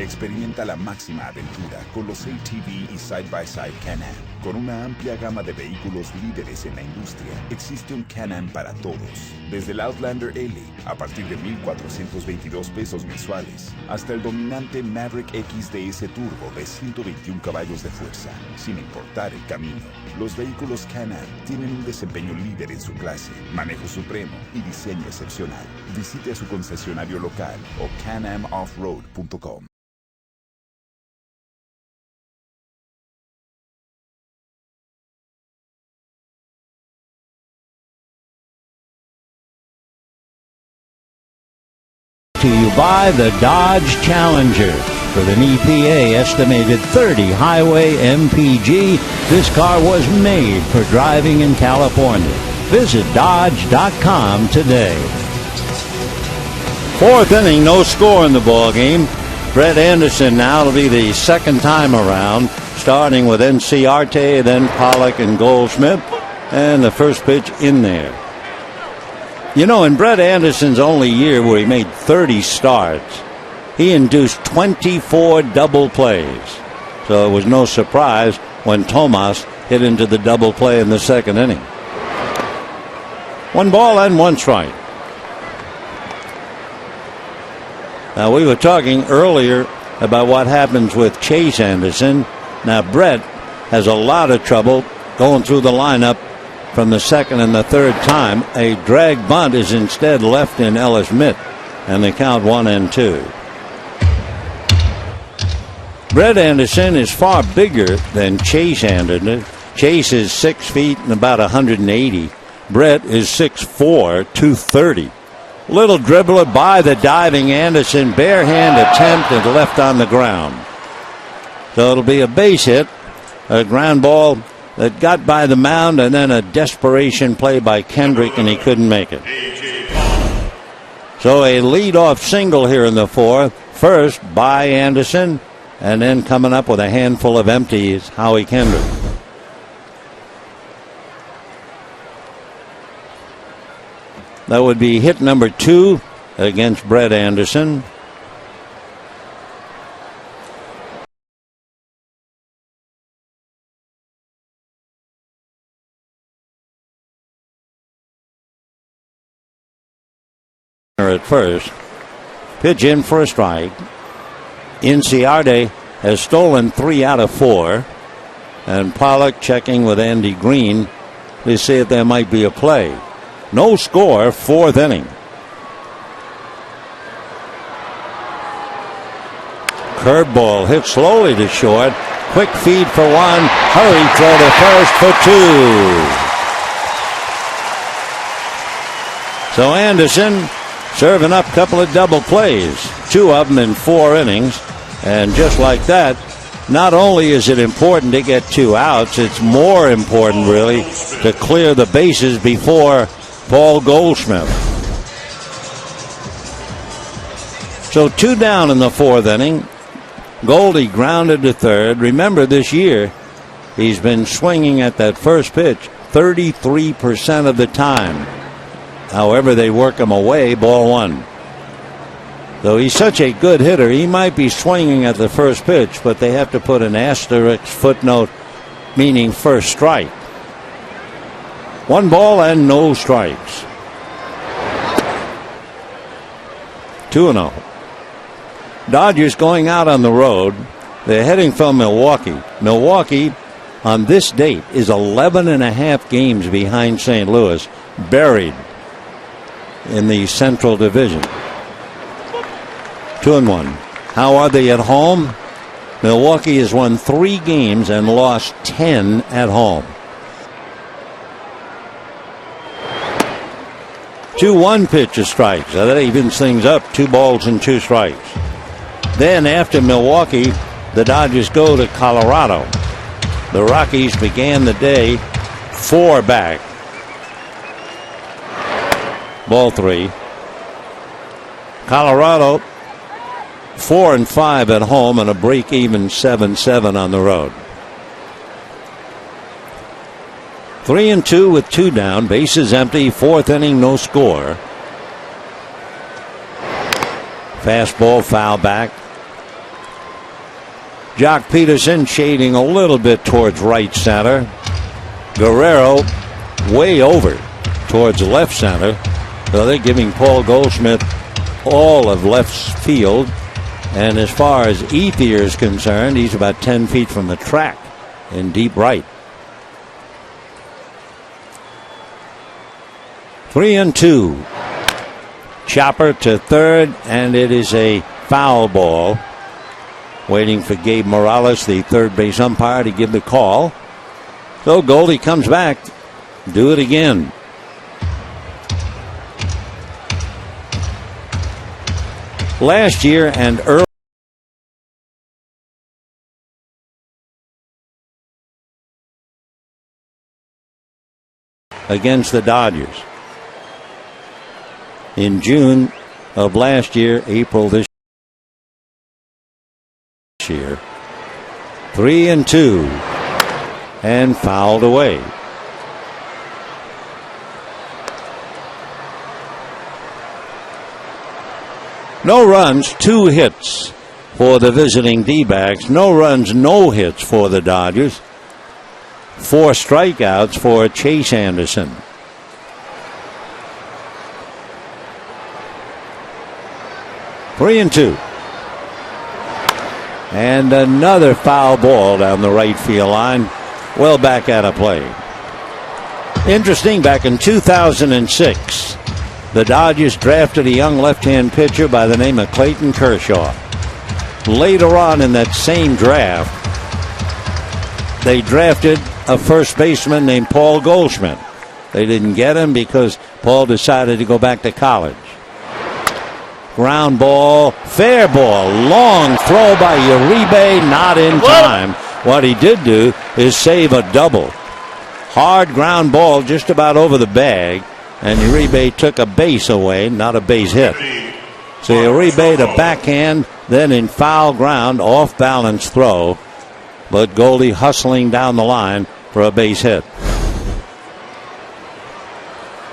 Experimenta la máxima aventura con los ATV y Side-by-Side Can-Am. Con una amplia gama de vehículos líderes en la industria, existe un Can-Am para todos. Desde el Outlander L, a partir de $1,422 mensuales, hasta el dominante Maverick XDS Turbo de 121 caballos de fuerza. Sin importar el camino, los vehículos Can-Am tienen un desempeño líder en su clase, manejo supremo y diseño excepcional. Visite a su concesionario local o canamoffroad.com. To you by the Dodge Challenger. With an EPA estimated 30 highway MPG, this car was made for driving in California. Visit Dodge.com today. 4th inning, no score in the ball game. Brett Anderson now will be the second time around, starting with Enciarte, then Pollock and Goldschmidt, and the first pitch in there. You know, in Brett Anderson's only year where he made 30 starts, he induced 24 double plays. So it was no surprise when Tomas hit into the double play in the 2nd inning. 1 ball and 1 strike. Now, we were talking earlier about what happens with Chase Anderson. Now, Brett has a lot of trouble going through the lineup from the 2nd and the 3rd time. A drag bunt is instead left in Ellis Mitt, and they count 1-2. Brett Anderson is far bigger than Chase Anderson, Chase is 6 feet and about 180. Brett is 6'4", 230. Little dribbler by the diving Anderson. Bare hand attempt and left on the ground. So it'll be a base hit. A ground ball that got by the mound, and then a desperation play by Kendrick, and he couldn't make it. So a leadoff single here in the fourth. First by Anderson, and then coming up with a handful of empties, Howie Kendrick. That would be hit number 2 against Brett Anderson. At first, pitch in for a strike. Inciarte has stolen 3 out of 4, and Pollock checking with Andy Green to see if there might be a play. No score, 4th inning. Curveball hit slowly to short. Quick feed for 1. Hurry throw to first for 2. So Anderson serving up a couple of double plays, 2 of them in 4 innings. And just like that, not only is it important to get 2 outs, it's more important really to clear the bases before Paul Goldschmidt. So 2 down in the 4th inning. Goldie grounded to third. Remember, this year he's been swinging at that first pitch 33% of the time. However, they work him away, ball 1. Though he's such a good hitter, he might be swinging at the first pitch, but they have to put an asterisk footnote meaning first strike. 1 ball and no strikes. 2-0. Dodgers going out on the road. They're heading from Milwaukee. Milwaukee on this date is 11.5 games behind St. Louis, buried in the Central Division. 2-1. How are they at home? Milwaukee has won 3 games and lost 10 at home. 2-1 pitch, a strike. So that evens things up. 2 balls and 2 strikes. Then after Milwaukee, the Dodgers go to Colorado. The Rockies began the day 4 back. Ball 3. Colorado 4-5 at home and a break-even 7-7 on the road. 3-2 with 2 down, bases empty, 4th inning, no score. Fastball foul back. Jock Peterson shading a little bit towards right center. Guerrero way over towards left center. So they're giving Paul Goldschmidt all of left field. And as far as Ethier is concerned, he's about 10 feet from the track in deep right. 3-2. Chopper to third, and it is a foul ball. Waiting for Gabe Morales, the third base umpire, to give the call. So Goldie comes back. Do it again. Last year and early against the Dodgers. In June of last year, April this year. 3-2 and fouled away. No runs, 2 hits for the visiting D-backs. No runs, no hits for the Dodgers. 4 strikeouts for Chase Anderson. Three and 2. And another foul ball down the right field line. Well back out of play. Interesting, back in 2006, the Dodgers drafted a young left-hand pitcher by the name of Clayton Kershaw. Later on in that same draft, they drafted a first baseman named Paul Goldschmidt. They didn't get him because Paul decided to go back to college. Ground ball, fair ball, long throw by Uribe, not in time. What he did do is save a double. Hard ground ball just about over the bag, and Uribe took a base away, not a base hit. So Uribe to backhand, then in foul ground, off balance throw, but Goldie hustling down the line for a base hit.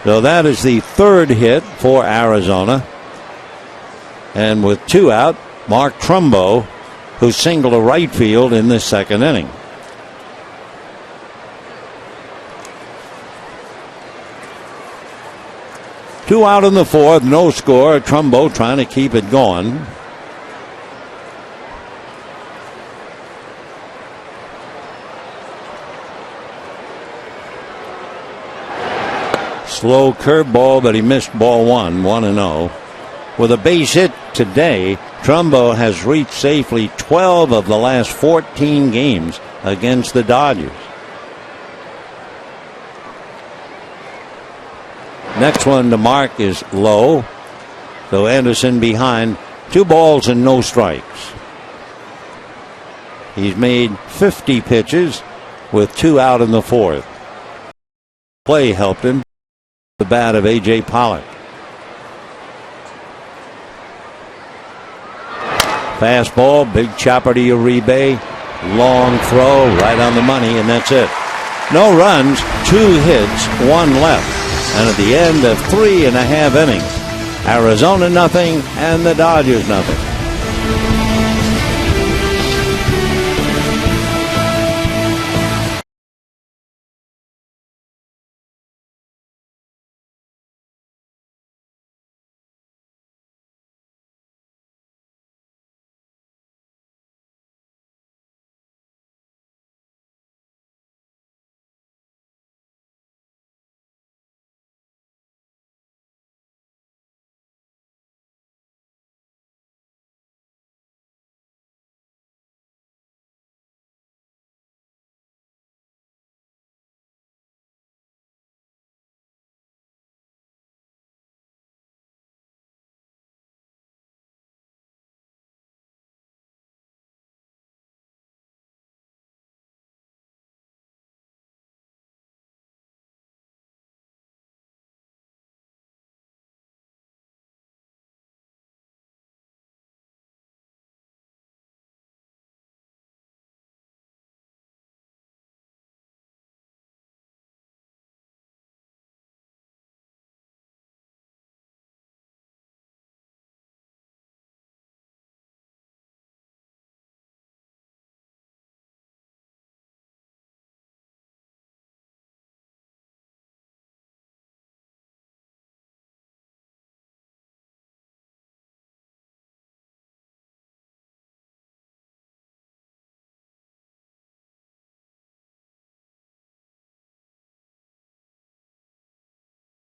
So that is the third hit for Arizona. And with 2 out, Mark Trumbo, who singled to right field in the second inning. Two out in the fourth, no score. Trumbo trying to keep it going. Slow curveball, but he missed ball one, 1-0. With a base hit today, Trumbo has reached safely 12 of the last 14 games against the Dodgers. Next one to mark is low. So Anderson behind, 2 balls and no strikes. He's made 50 pitches with 2 out in the fourth. Play helped him. The bat of A.J. Pollock. Fastball, big chopper to Uribe. Long throw, right on the money, and that's it. No runs, 2 hits, 1 left. And at the end of 3.5 innings, Arizona nothing and the Dodgers nothing.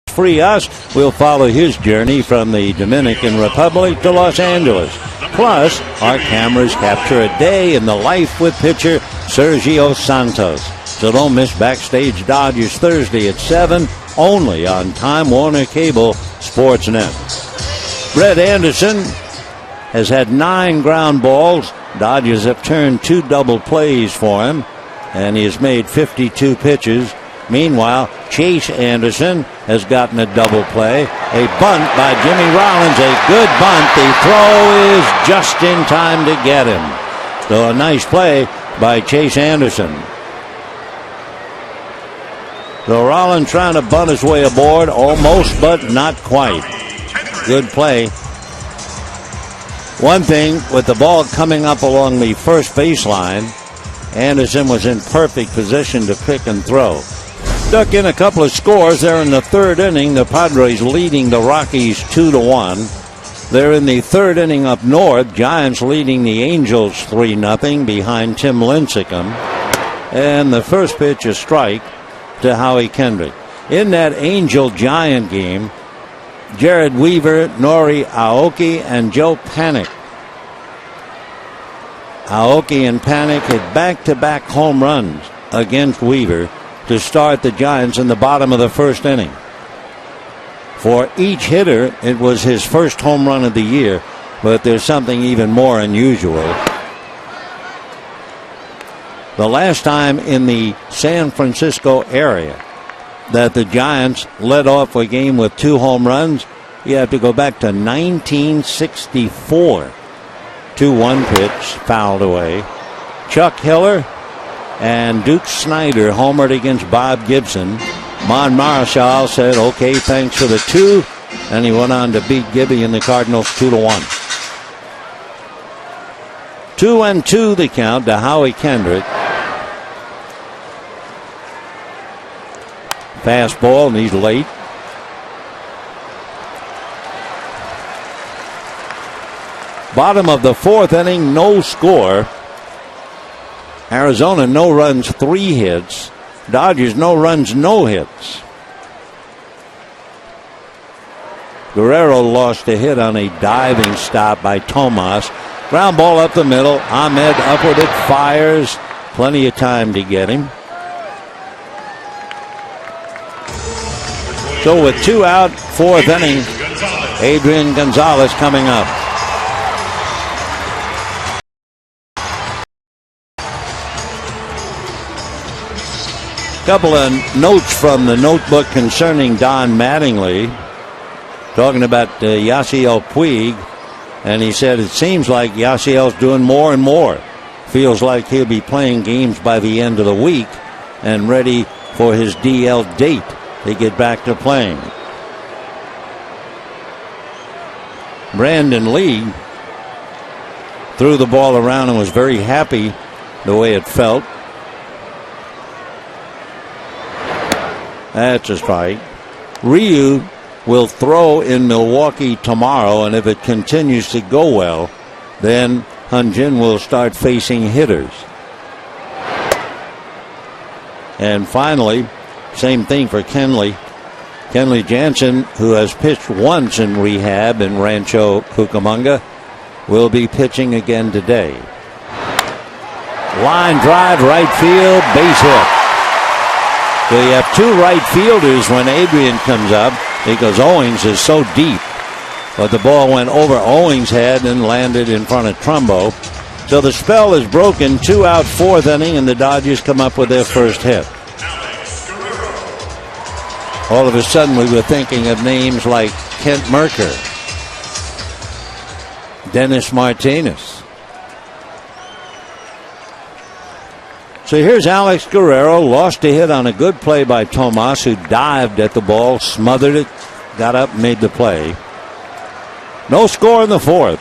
Free us, we'll follow his journey from the Dominican Republic to Los Angeles. Plus, our cameras capture a day in the life with pitcher Sergio Santos. So don't miss Backstage Dodgers Thursday at 7, only on Time Warner Cable Sportsnet. Brett Anderson has had 9 ground balls. Dodgers have turned 2 double plays for him, and he has made 52 pitches. Meanwhile, Chase Anderson has gotten a double play. A bunt by Jimmy Rollins. A good bunt. The throw is just in time to get him. So a nice play by Chase Anderson. So Rollins trying to bunt his way aboard. Almost, but not quite. Good play. One thing, with the ball coming up along the first baseline, Anderson was in perfect position to pick and throw. Duck in a couple of scores there in the third inning. The Padres leading the Rockies 2-1. They're in the third inning up north. Giants leading the Angels 3-0 behind Tim Lincecum. And the first pitch a strike to Howie Kendrick. In that Angel-Giant game, Jared Weaver, Nori Aoki, and Joe Panik. Aoki and Panik hit back-to-back home runs against Weaver to start the Giants in the bottom of the first inning. For each hitter, it was his first home run of the year, but there's something even more unusual. The last time in the San Francisco area that the Giants led off a game with 2 home runs, you have to go back to 1964. 2-1 pitch fouled away. Chuck Hiller and Duke Snyder homered against Bob Gibson. Mon Marshall said, okay, thanks for the 2, and he went on to beat Gibby and the Cardinals 2-1. 2-2 the count to Howie Kendrick. Fastball, and he's late. Bottom of the 4th inning, no score. Arizona, no runs, 3 hits. Dodgers, no runs, no hits. Guerrero lost a hit on a diving stop by Tomas. Ground ball up the middle. Ahmed upward, it fires. Plenty of time to get him. So with 2 out, 4th inning, Adrian Gonzalez coming up. Couple of notes from the notebook concerning Don Mattingly, talking about Yasiel Puig, and he said it seems like Yasiel's doing more and more. Feels like he'll be playing games by the end of the week and ready for his DL date to get back to playing. Brandon Lee threw the ball around and was very happy the way it felt. That's a strike. Ryu will throw in Milwaukee tomorrow, and if it continues to go well, then Hyun-Jin will start facing hitters. And finally, same thing for Kenley. Kenley Jansen, who has pitched once in rehab in Rancho Cucamonga, will be pitching again today. Line drive, right field, base hit. So you have 2 right fielders when Adrian comes up because Owings is so deep. But the ball went over Owings' head and landed in front of Trumbo. So the spell is broken. 2 out, 4th inning, and the Dodgers come up with their first hit. All of a sudden we were thinking of names like Kent Merker, Dennis Martinez. So here's Alex Guerrero, lost a hit on a good play by Tomas, who dived at the ball, smothered it, got up, made the play. No score in the 4th.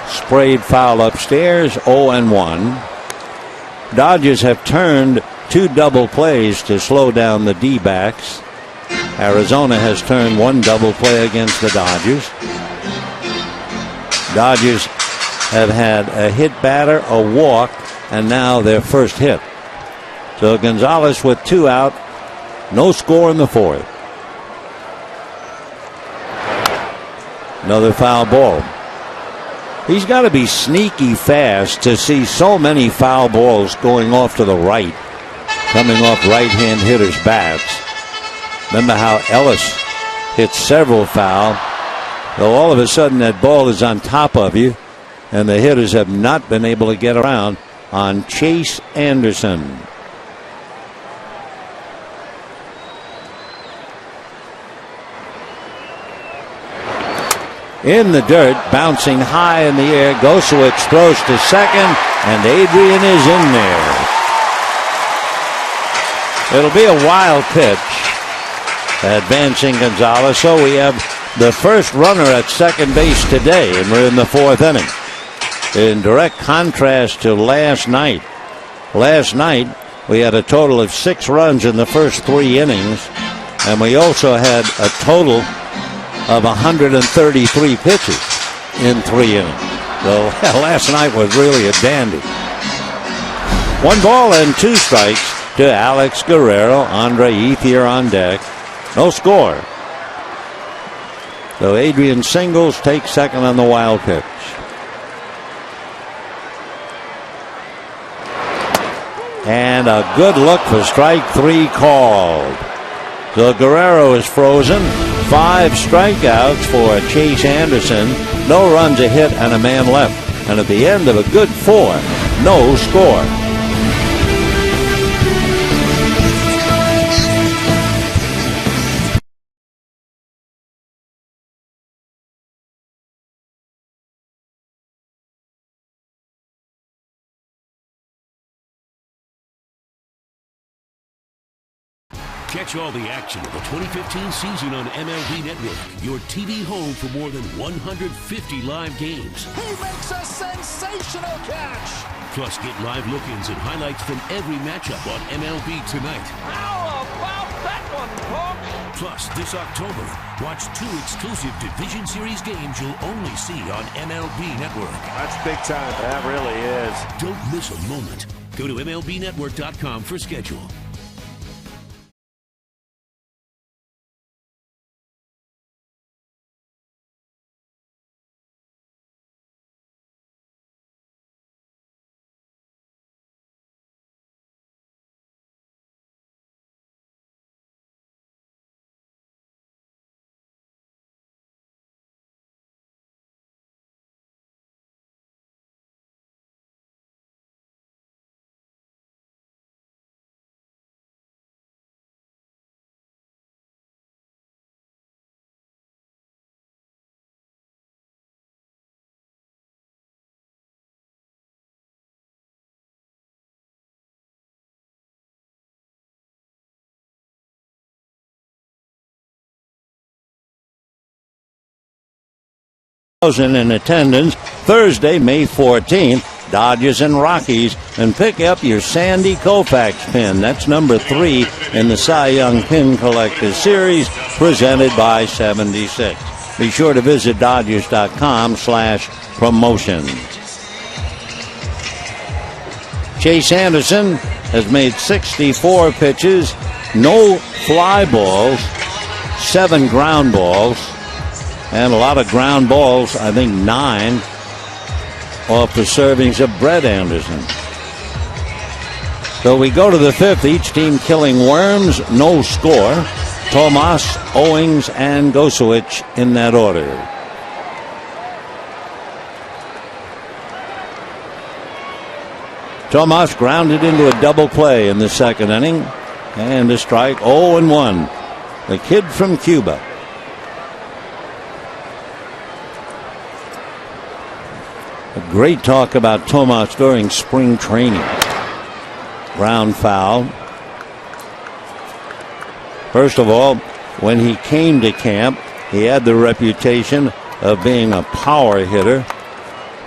Sprayed foul upstairs, 0-1. Dodgers have turned 2 double plays to slow down the D-backs. Arizona has turned 1 double play against the Dodgers. Dodgers have had a hit batter, a walk, and now their first hit. So Gonzalez with 2 out, no score in the 4th. Another foul ball. He's got to be sneaky fast to see so many foul balls going off to the right, coming off right-hand hitters' bats. Remember how Ellis hit several foul. Though all of a sudden that ball is on top of you, and the hitters have not been able to get around on Chase Anderson. In the dirt, bouncing high in the air, Gosewicz throws to second, and Adrian is in there. It'll be a wild pitch. Advancing Gonzalez. So we have the first runner at second base today, and we're in the 4th inning. In direct contrast to last night. Last night, we had a total of 6 runs in the first 3 innings, and we also had a total of 133 pitches in 3 innings. So last night was really a dandy. 1 ball and 2 strikes to Alex Guerrero. Andre Ethier on deck. No score. So Adrian Singles takes second on the wild pitch. And a good look for strike 3 called. So Guerrero is frozen. 5 strikeouts for Chase Anderson. No runs, a hit, and a man left. And at the end of a good 4, no score. Catch all the action of the 2015 season on MLB Network, your TV home for more than 150 live games. He makes a sensational catch! Plus, get live look-ins and highlights from every matchup on MLB Tonight. How about that one, folks? Plus, this October, watch 2 exclusive Division Series games you'll only see on MLB Network. That's big time. That really is. Don't miss a moment. Go to MLBNetwork.com for schedule. In attendance Thursday, May 14th, Dodgers and Rockies, and pick up your Sandy Koufax pin. That's number 3 in the Cy Young Pin Collectors Series, presented by 76. Be sure to visit Dodgers.com/promotions. Chase Anderson has made 64 pitches, no fly balls, 7 ground balls, and a lot of ground balls, I think 9 off the servings of Brett Anderson. So we go to the 5th, each team killing worms, no score. Tomas, Owings, and Gosewich in that order. Tomas grounded into a double play in the 2nd inning. And a strike, 0-1. The kid from Cuba. A great talk about Tomas during spring training. Ground foul. First of all, when he came to camp, he had the reputation of being a power hitter.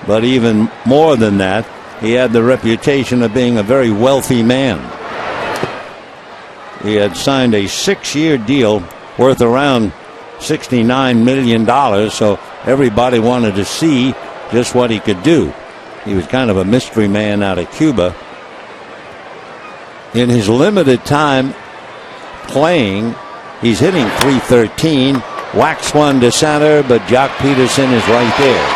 But even more than that, he had the reputation of being a very wealthy man. He had signed a 6-year deal worth around $69 million, so everybody wanted to see just what he could do. He was kind of a mystery man out of Cuba. In his limited time playing, he's hitting .313, whacks one to center, but Jock Peterson is right there.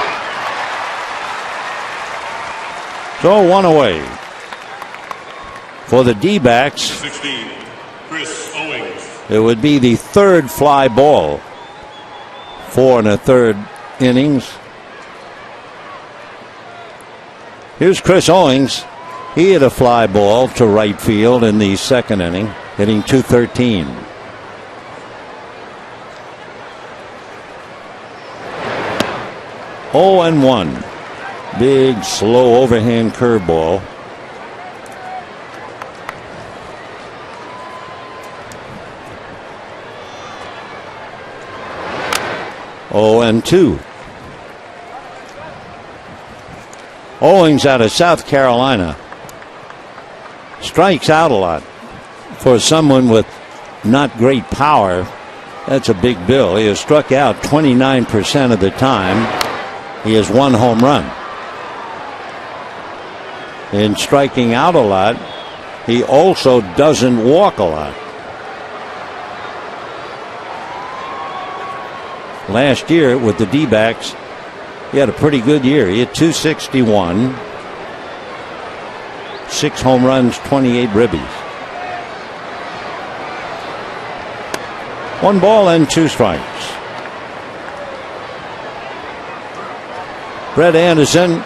So 1 away. For the D-backs, 16, Chris Owings. it would be the 3rd fly ball. 4 1/3 innings. Here's Chris Owings. He hit a fly ball to right field in the 2nd inning, hitting .213. Oh, and 1. Big, slow overhand curveball. Oh, and 2. Owings out of South Carolina strikes out a lot. For someone with not great power, that's a big bill. He has struck out 29% of the time. He has 1 home run. In striking out a lot, he also doesn't walk a lot. last year with the D-backs, he had a pretty good year. He had 261, 6 home runs, 28 ribbies. 1 ball and 2 strikes. Brett Anderson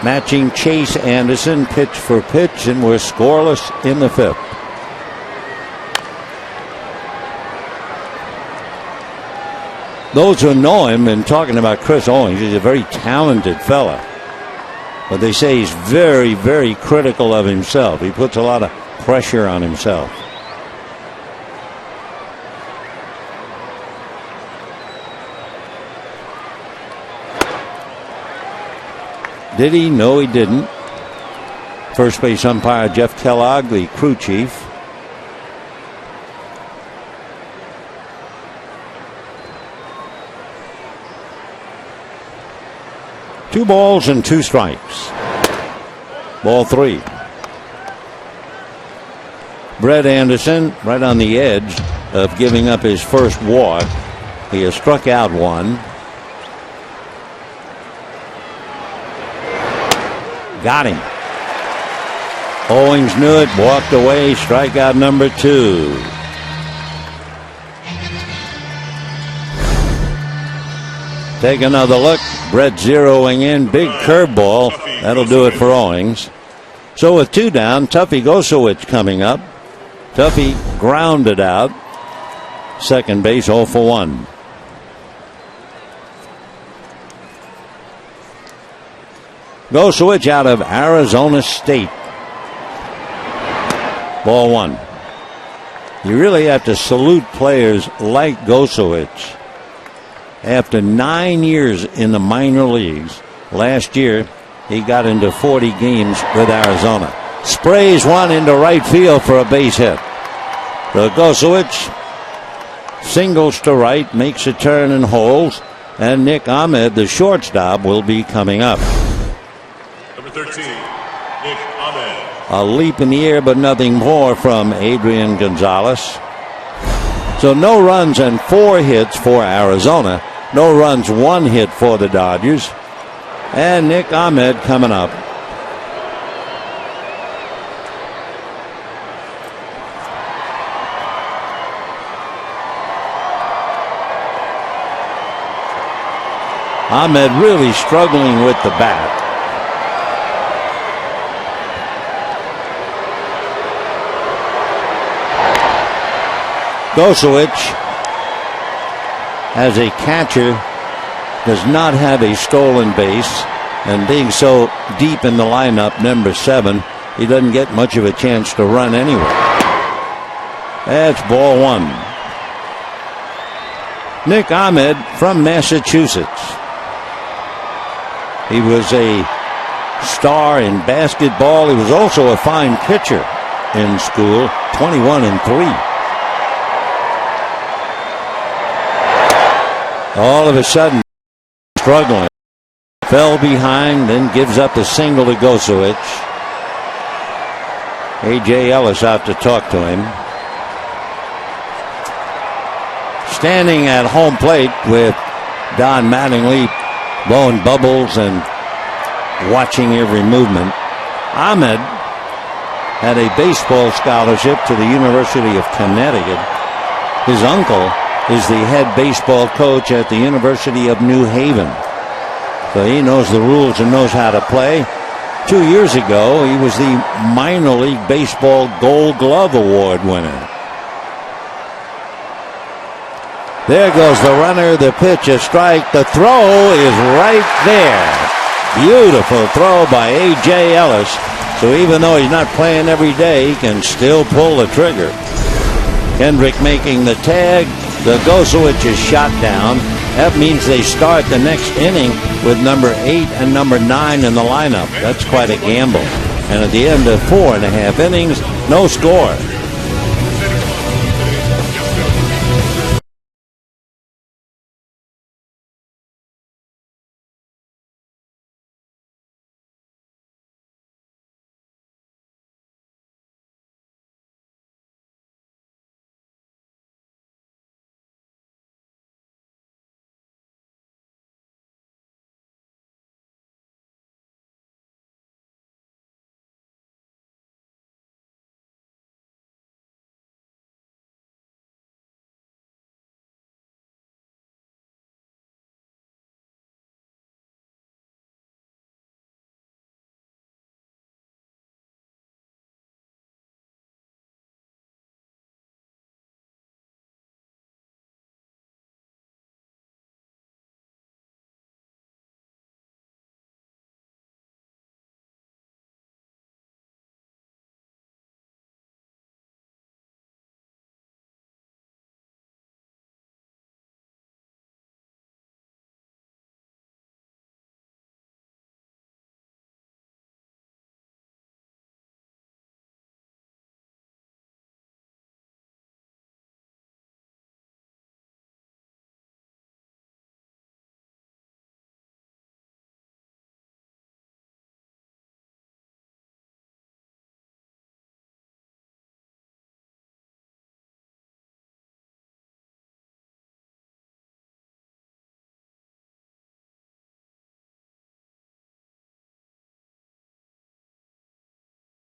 matching Chase Anderson pitch for pitch, and we're scoreless in the 5th. Those who know him and talking about Chris Owings, he's a very talented fella. But they say he's very, very critical of himself. He puts a lot of pressure on himself. Did he? No, he didn't. First base umpire Jeff Kellogg, the crew chief. Two balls and 2 strikes. Ball 3. Brett Anderson right on the edge of giving up his first walk. He has struck out 1. Got him. Owings knew it, walked away, strikeout number 2. Take another look. Brett zeroing in. Big curveball. That'll do it for Owings. So with 2 down, Tuffy Gosowicz coming up. Tuffy grounded out. Second base 0 for 1. Gosowicz out of Arizona State. Ball 1. You really have to salute players like Gosowicz. After 9 years in the minor leagues, last year he got into 40 games with Arizona. Sprays one into right field for a base hit. So Gosowicz singles to right, makes a turn and holds, and Nick Ahmed, the shortstop, will be coming up. Number 13, Nick Ahmed. A leap in the air, but nothing more from Adrian Gonzalez. So no runs and 4 hits for Arizona. No runs, 1 hit for the Dodgers. And Nick Ahmed coming up. Ahmed really struggling with the bat. Gosowicz, as a catcher, does not have a stolen base, and being so deep in the lineup, number 7, he doesn't get much of a chance to run anyway. That's ball 1. Nick Ahmed from Massachusetts. He was a star in basketball. He was also a fine pitcher in school, 21-3. All of a sudden, struggling. Fell behind, then gives up the single to Gosowicz. A.J. Ellis out to talk to him. Standing at home plate with Don Mattingly blowing bubbles and watching every movement. Ahmed had a baseball scholarship to the University of Connecticut. His uncle is the head baseball coach at the University of New Haven. So he knows the rules and knows how to play. 2 years ago, he was the minor league baseball Gold Glove Award winner. There goes the runner, the pitch, a strike. The throw is right there. Beautiful throw by A.J. Ellis. So even though he's not playing every day, he can still pull the trigger. Kendrick making the tag. The Gosowicz is shot down. That means they start the next inning with number 8 and number 9 in the lineup. That's quite a gamble. And at the end of 4.5 innings, no score.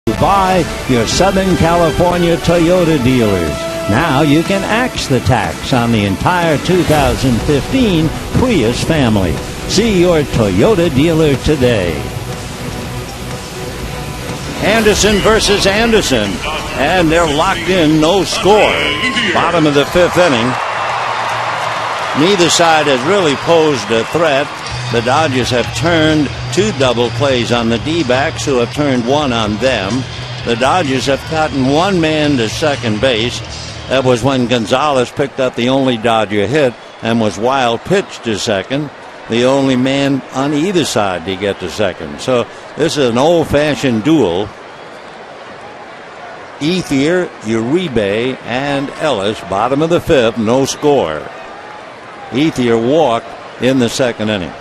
By your Southern California Toyota dealers. Now you can axe the tax on the entire 2015 Prius family. See your Toyota dealer today. Anderson versus Anderson, and they're locked in, no score. Bottom of the fifth inning. Neither side has really posed a threat. The Dodgers have turned 2 double plays on the D-backs, who have turned 1 on them. The Dodgers have gotten 1 man to second base. That was when Gonzalez picked up the only Dodger hit and was wild pitched to second. The only man on either side to get to second. So this is an old-fashioned duel. Ethier, Uribe, and Ellis, bottom of the fifth, no score. Ethier walked in the second inning.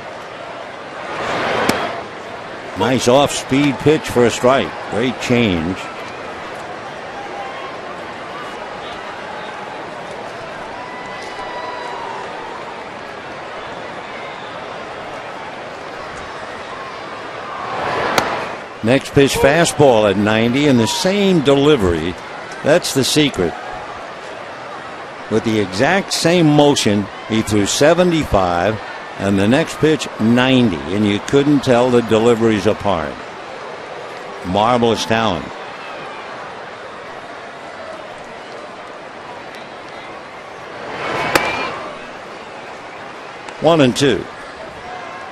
Nice off-speed pitch for a strike. Great change. Next pitch, fastball at 90, and the same delivery. That's the secret. With the exact same motion, he threw 75. And the next pitch, 90, and you couldn't tell the deliveries apart. Marvelous talent. One and two.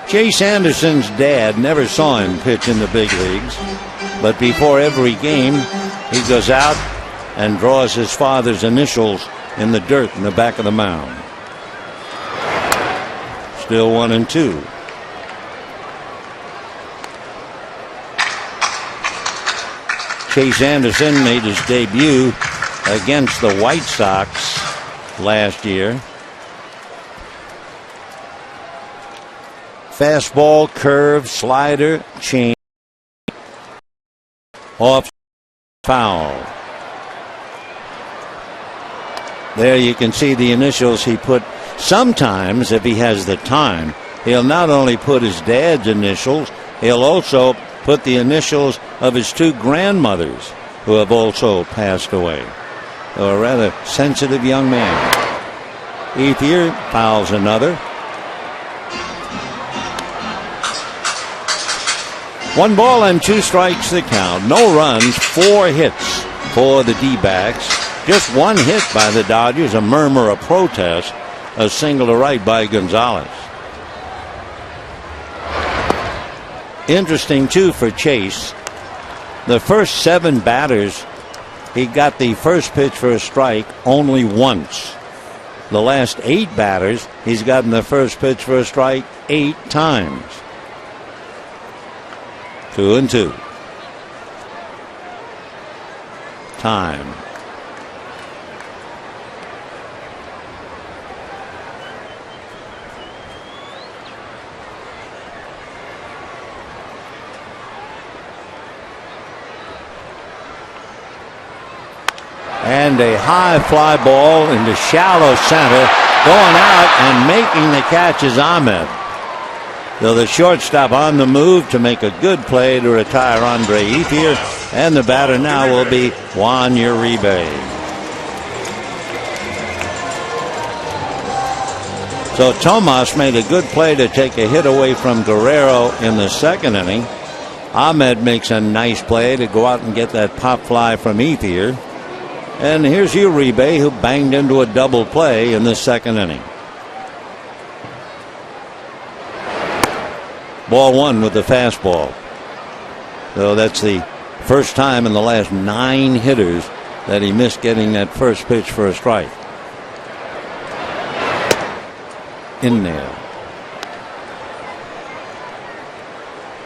Chase Anderson's dad never saw him pitch in the big leagues, but before every game, he goes out and draws his father's initials in the dirt in the back of the mound. Still 1 and 2. Chase Anderson made his debut against the White Sox last year. Fastball, curve, slider, change, off, foul. There you can see the initials he put. Sometimes, if he has the time, he'll not only put his dad's initials, he'll also put the initials of his 2 grandmothers, who have also passed away. So a rather sensitive young man. Ethier fouls another. 1 ball and 2 strikes the count. No runs, 4 hits for the D-backs. Just 1 hit by the Dodgers, a murmur of protest. A single to right by Gonzalez. Interesting, too, for Chase. The first 7 batters, he got the first pitch for a strike only once. The last 8 batters, he's gotten the first pitch for a strike 8 times. 2 and 2. Time. And a high fly ball into shallow center. Going out and making the catch is Ahmed. So the shortstop on the move to make a good play to retire Andre Ethier. And the batter now will be Juan Uribe. So Tomas made a good play to take a hit away from Guerrero in the second inning. Ahmed makes a nice play to go out and get that pop fly from Ethier. And here's Uribe, who banged into a double play in the second inning. Ball 1 with the fastball. So that's the first time in the last 9 hitters that he missed getting that first pitch for a strike. In there.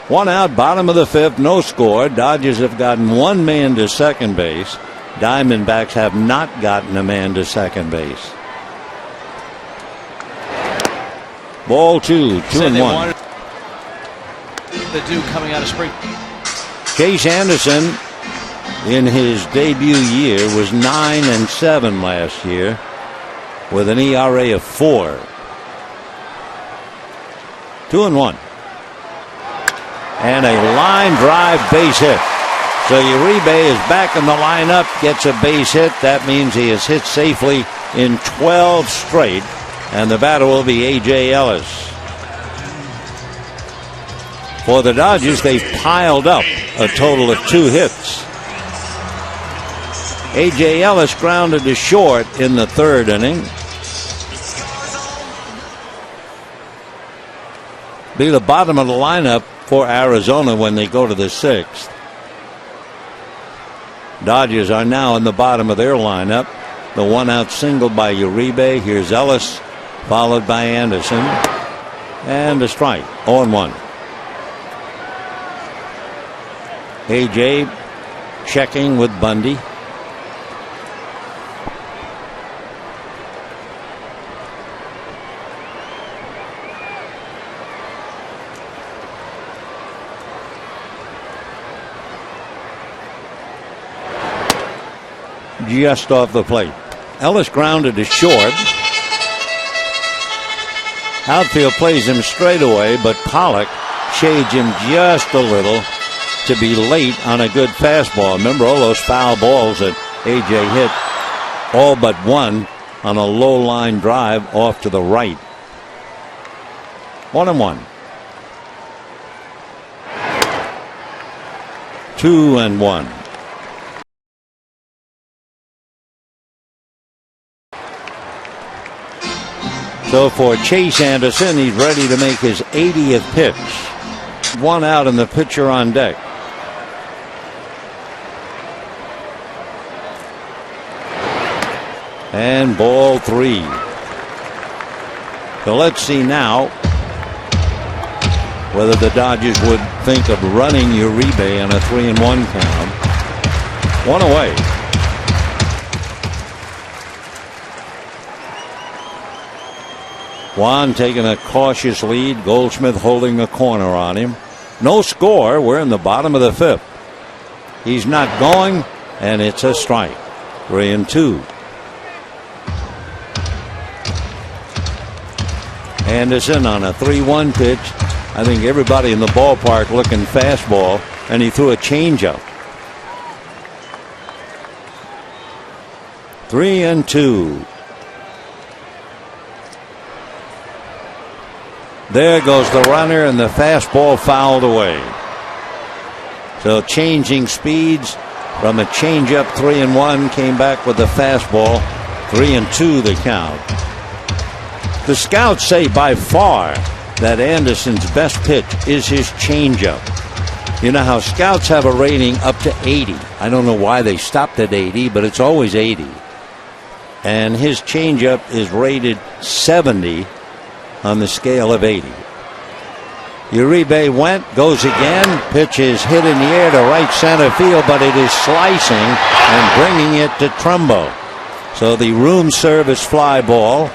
1 out, bottom of the fifth, no score. Dodgers have gotten 1 man to second base. Diamondbacks have not gotten a man to second base. Ball 2, 2 and 1. The do coming out of spring. Chase Anderson in his debut year was 9-7 last year with an ERA of 4. 2 and 1. And a line drive base hit. So Uribe is back in the lineup, gets a base hit. That means he has hit safely in 12 straight. And the batter will be A.J. Ellis. For the Dodgers, they've piled up a total of 2 hits. A.J. Ellis grounded to short in the 3rd inning. Be the bottom of the lineup for Arizona when they go to the 6th. Dodgers are now in the bottom of their lineup. The 1-out single by Uribe. Here's Ellis, followed by Anderson. And a strike. 0-1. A.J. checking with Bundy. Just off the plate. Ellis grounded to short. Outfield plays him straight away, but Pollock shades him just a little to be late on a good fastball. Remember all those foul balls that A.J. hit, all but one on a low line drive off to the right. 1-1. 2-1. So for Chase Anderson, he's ready to make his 80th pitch. 1 out and the pitcher on deck. And ball 3. So let's see now whether the Dodgers would think of running Uribe in a 3-1 count. 1 away. Juan taking a cautious lead. Goldschmidt holding a corner on him. No score. We're in the bottom of the 5th. He's not going, and it's a strike. 3-2. Anderson on a 3-1 pitch. I think everybody in the ballpark looking fastball, and he threw a changeup. 3-2. There goes the runner, and the fastball fouled away. So changing speeds from a changeup 3-1, came back with the fastball. 3-2 the count. The scouts say by far that Anderson's best pitch is his changeup. You know how scouts have a rating up to 80. I don't know why they stopped at 80, but it's always 80. And his changeup is rated 70 on the scale of 80. Uribe went, goes again. Pitch is hit in the air to right center field, but it is slicing and bringing it to Trumbo. So the room service fly ball.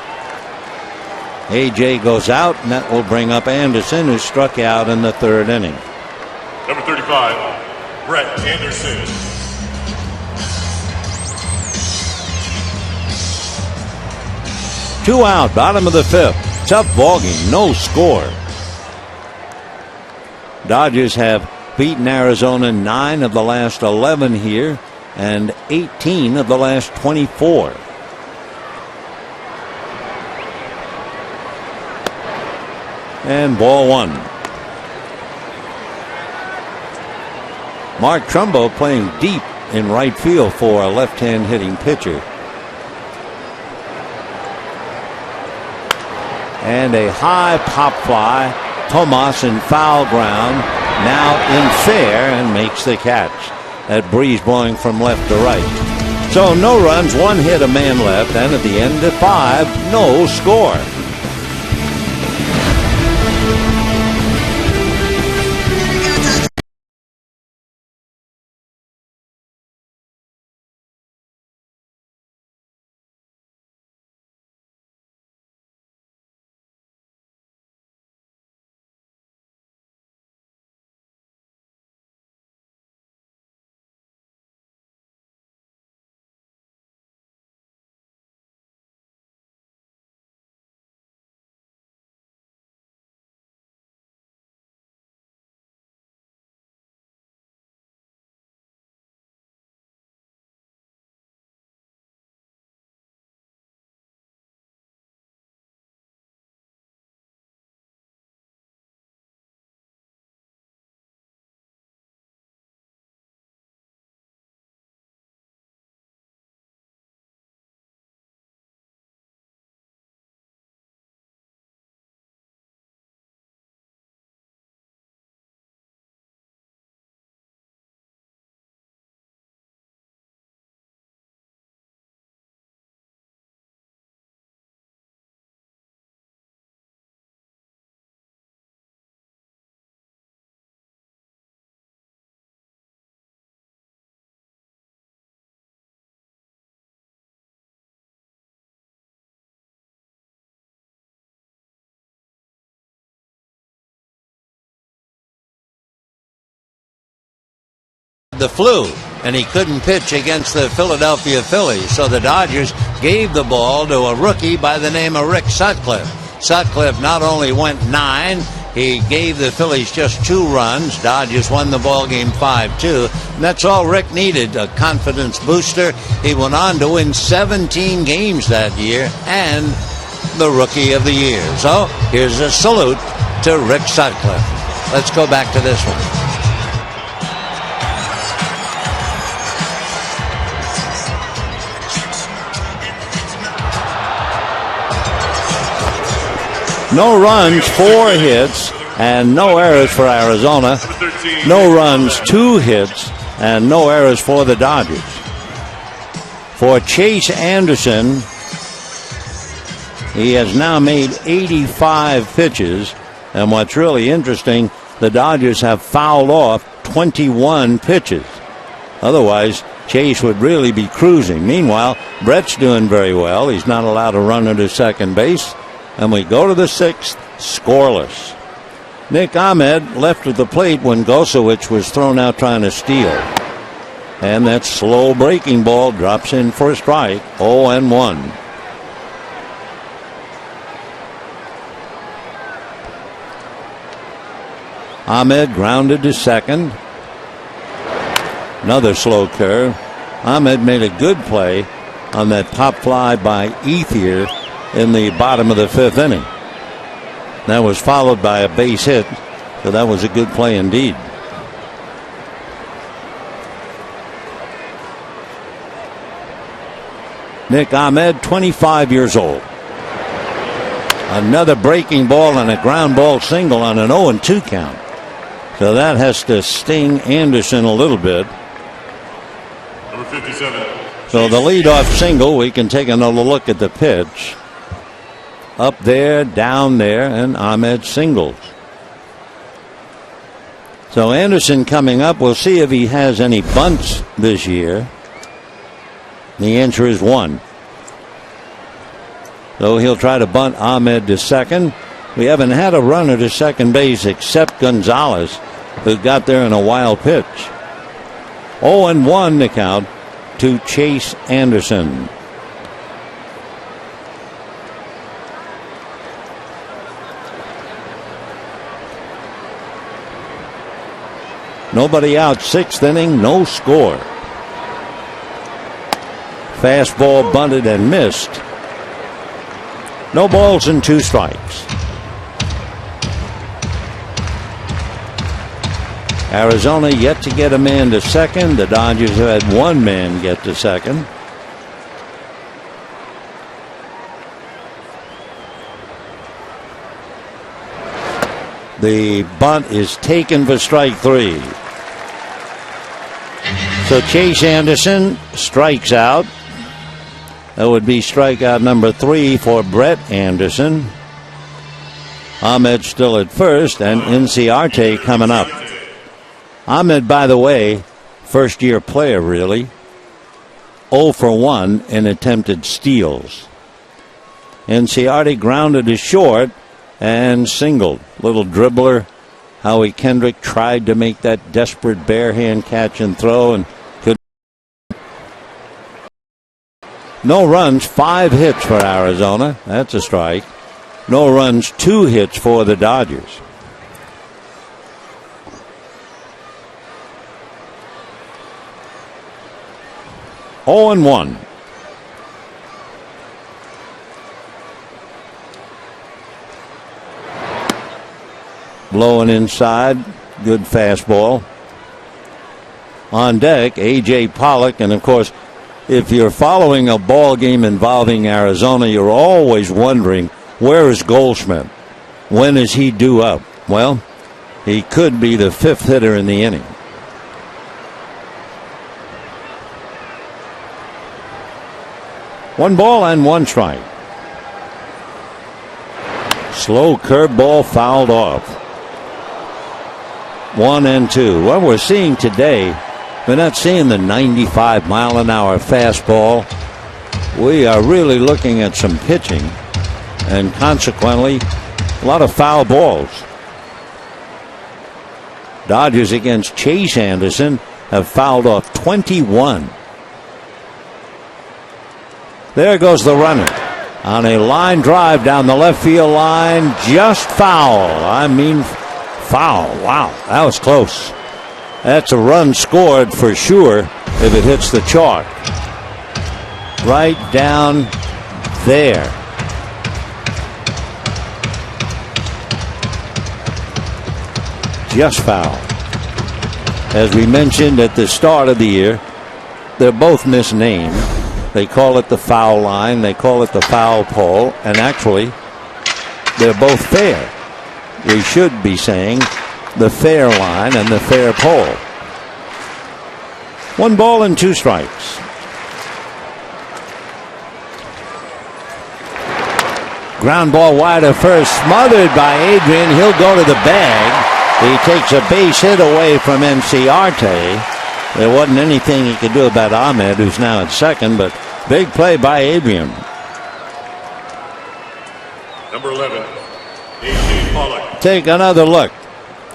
A.J. goes out, and that will bring up Anderson, who struck out in the 3rd inning. Number 35, Brett Anderson. Two out, bottom of the 5th. Tough ballgame, no score. Dodgers have beaten Arizona 9 of the last 11 here and 18 of the last 24. And ball 1. Mark Trumbo playing deep in right field for a left-hand hitting pitcher. And a high pop fly. Tomas in foul ground. Now in fair and makes the catch. That breeze blowing from left to right. So no runs, 1 hit, a man left, and at the end of 5, no score. the flu, and he couldn't pitch against the Philadelphia Phillies. So the Dodgers gave the ball to a rookie by the name of Rick Sutcliffe. Sutcliffe not only went 9, he gave the Phillies just 2 runs. Dodgers won the ball game 5-2. And that's all Rick needed, a confidence booster. He went on to win 17 games that year and the Rookie of the Year. So here's a salute to Rick Sutcliffe. Let's go back to this one. No runs, 4 hits, and no errors for Arizona. No runs, 2 hits, and no errors for the Dodgers. For Chase Anderson, he has now made 85 pitches, and what's really interesting, the Dodgers have fouled off 21 pitches. Otherwise, Chase would really be cruising. Meanwhile, Brett's doing very well. He's not allowed to run into second base. And we go to the 6th, scoreless. Nick Ahmed left at the plate when Gosowicz was thrown out trying to steal. And that slow breaking ball drops in for a strike, 0-1. Ahmed grounded to second. Another slow curve. Ahmed made a good play on that pop fly by Ethier in the bottom of the 5th inning. That was followed by a base hit, so that was a good play indeed. Nick Ahmed, 25 years old. Another breaking ball and a ground ball single on an 0-2 count. So that has to sting Anderson a little bit. Number 57. So the leadoff single, we can take another look at the pitch. Up there, down there, and Ahmed singles. So Anderson coming up. We'll see if he has any bunts this year. The answer is 1. So he'll try to bunt Ahmed to second. We haven't had a runner to second base except Gonzalez, who got there in a wild pitch. 0-1 the count to Chase Anderson. Nobody out, 6th inning, no score. Fastball bunted and missed. No balls and 2 strikes. Arizona yet to get a man to second. The Dodgers have had 1 man get to second. The bunt is taken for strike 3. So Chase Anderson strikes out. That would be strikeout number 3 for Brett Anderson. Ahmed still at first, and Inciarte coming up. Ahmed, by the way, first-year player really. 0 for 1 in attempted steals. Inciarte grounded to short and singled. Little dribbler. Howie Kendrick tried to make that desperate bare hand catch and throw and could. No runs, 5 hits for Arizona. That's a strike. No runs, 2 hits for the Dodgers. Oh and 1. Blowing inside. Good fastball. On deck, A.J. Pollock. And, of course, if you're following a ball game involving Arizona, you're always wondering, where is Goldschmidt? When is he due up? Well, he could be the 5th hitter in the inning. One ball and 1 strike. Slow curveball fouled off. 1-2. What we're seeing today, we're not seeing the 95-mile-an-hour fastball. We are really looking at some pitching, and consequently, a lot of foul balls. Dodgers against Chase Anderson, have fouled off 21. There goes the runner on a line drive down the left field line. Just foul. I mean, foul. Wow, that was close. That's a run scored for sure if it hits the chalk. Right down there. Just foul. As we mentioned at the start of the year, they're both misnamed. They call it the foul line, they call it the foul pole, and actually, they're both fair. We should be saying the fair line and the fair pole. 1 ball and 2 strikes. Ground ball wide to first, smothered by Adrian. He'll go to the bag. He takes a base hit away from Inciarte. There wasn't anything he could do about Ahmed, who's now at second, but big play by Adrian. Number 11, A.J. Pollock. Take another look.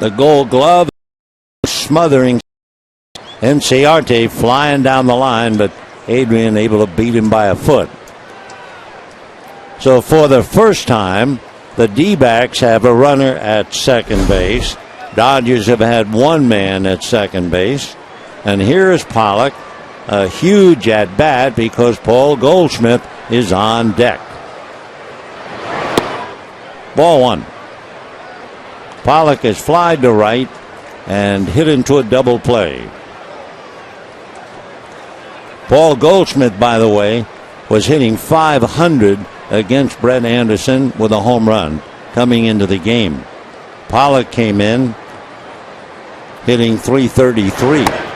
The Gold Glove smothering Inciarte, flying down the line, but Adrian able to beat him by a foot. So for the first time, the D-backs have a runner at second base. Dodgers have had one man at second base. And here's Pollock, a huge at-bat because Paul Goldschmidt is on deck. Ball 1. Pollock is flied to right and hit into a double play. Paul Goldschmidt, by the way, was hitting .500 against Brett Anderson with a home run coming into the game. Pollock came in hitting .333.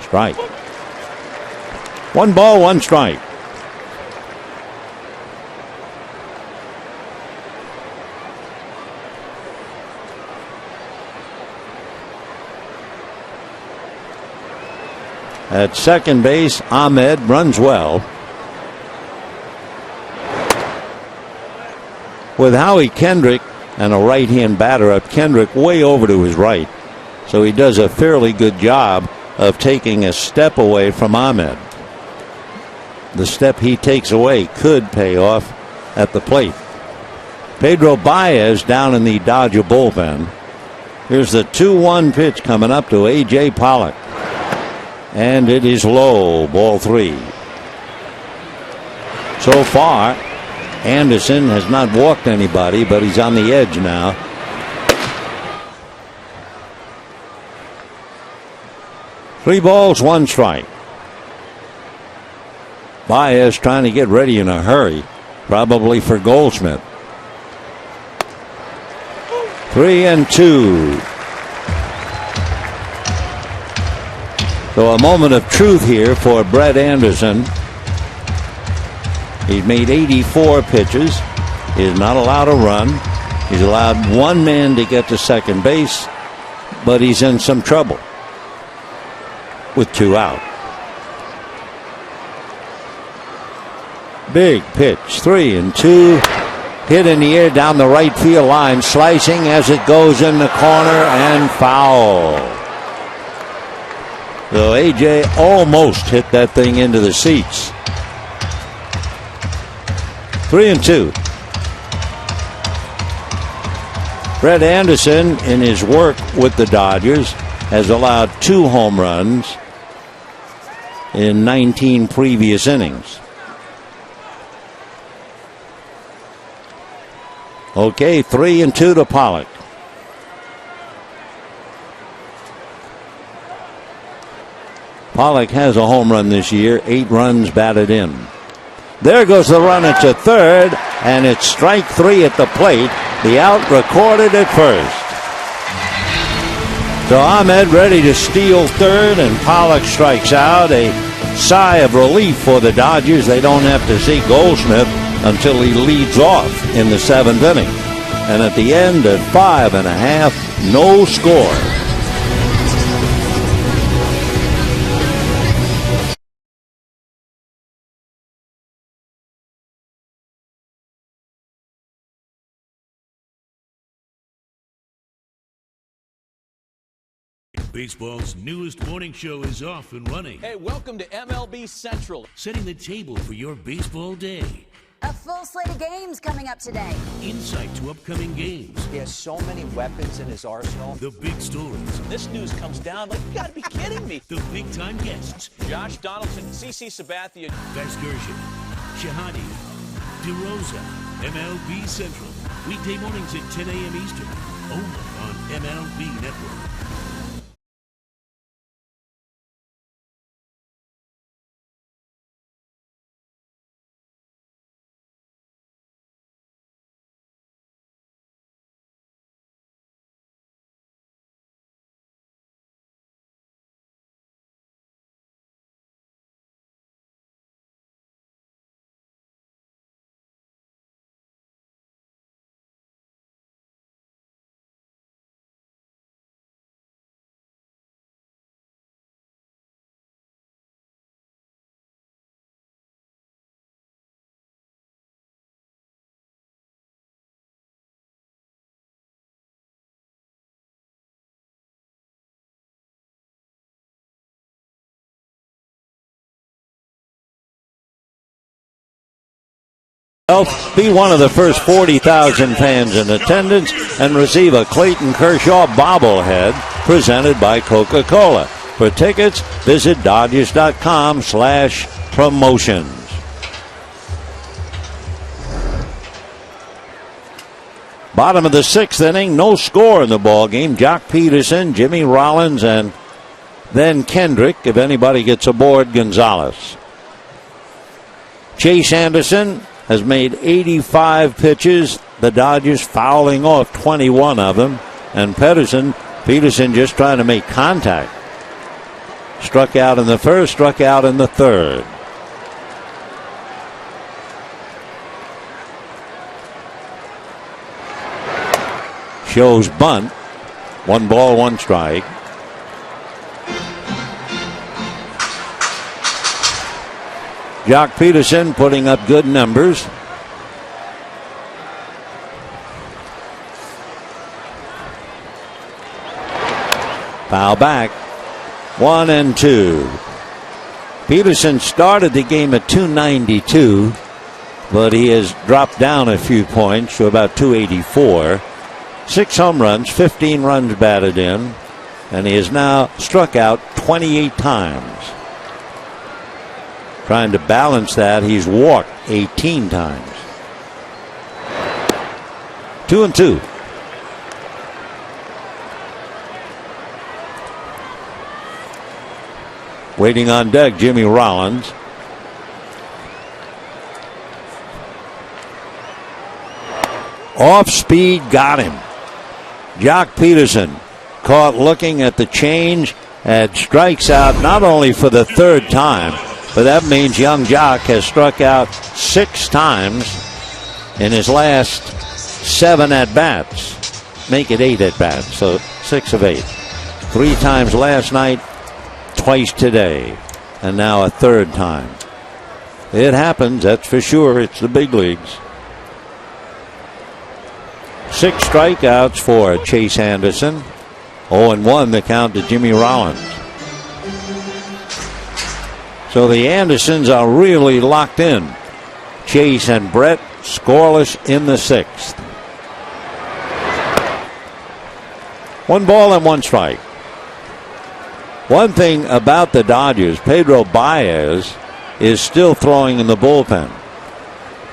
Strike. 1 ball, 1 strike. At second base, Ahmed runs well. With Howie Kendrick and a right-hand batter up, Kendrick way over to his right. So he does a fairly good job of taking a step away from Ahmed. The step he takes away could pay off at the plate. Pedro Baez down in the Dodger bullpen. Here's the 2-1 pitch coming up to A.J. Pollock. And it is low, ball 3. So far, Anderson has not walked anybody, but he's on the edge now. Three balls, 1 strike. Baez trying to get ready in a hurry, probably for Goldschmidt. 3-2. So a moment of truth here for Brett Anderson. He's made 84 pitches. He's not allowed a run. He's allowed 1 man to get to second base, but he's in some trouble with 2 out. Big pitch, 3-2. Hit in the air down the right field line, slicing as it goes in the corner and foul. So A.J. almost hit that thing into the seats. 3-2. Brett Anderson, in his work with the Dodgers, has allowed 2 home runs in 19 previous innings. Okay, 3-2 to Pollock. Pollock has a home run this year, 8 runs batted in. There goes the runner to third, and it's strike 3 at the plate. The out recorded at first. So Ahmed ready to steal third, and Pollock strikes out. A sigh of relief for the Dodgers. They don't have to see Goldschmidt until he leads off in the 7th inning. And at the end at 5.5, no score. Baseball's newest morning show is off and running. Hey, welcome to MLB Central. Setting the table for your baseball day. A full slate of games coming up today. Insight to upcoming games. He has so many weapons in his arsenal. The big stories. This news comes down like, you gotta be kidding me. The big-time guests. Josh Donaldson, CC Sabathia. Vasgersian, Shahadi, DeRosa, MLB Central. Weekday mornings at 10 a.m. Eastern. Only on MLB Network. Be one of the first 40,000 fans in attendance and receive a Clayton Kershaw bobblehead presented by Coca-Cola. For tickets, visit Dodgers.com/promotions. Bottom of the sixth inning, no score in the ball game. Jock Peterson, Jimmy Rollins, and then Kendrick, if anybody gets aboard Gonzalez. Chase Anderson has made 85 pitches, the Dodgers fouling off 21 of them, and Peterson just trying to make contact. Struck out in the first, struck out in the third. Shows bunt. 1 ball, 1 strike. Jock Peterson putting up good numbers. Foul back. 1-2. Peterson started the game at 292, but he has dropped down a few points to about 284. 6 home runs, 15 runs batted in, and he has now struck out 28 times. Trying to balance that, he's walked 18 times. 2-2. Waiting on deck, Jimmy Rollins. Off speed, got him. Jock Peterson caught looking at the change and strikes out not only for the 3rd time, but that means young Jock has struck out 6 times in his last 7 at-bats. Make it 8 at-bats, so 6 of 8. 3 times last night, twice today, and now a 3rd time. It happens, that's for sure. It's the big leagues. 6 strikeouts for Chase Anderson. 0-1 the count to Jimmy Rollins. So the Andersons are really locked in. Chase and Brett scoreless in the 6th. 1 ball and 1 strike. One thing about the Dodgers, Pedro Baez is still throwing in the bullpen.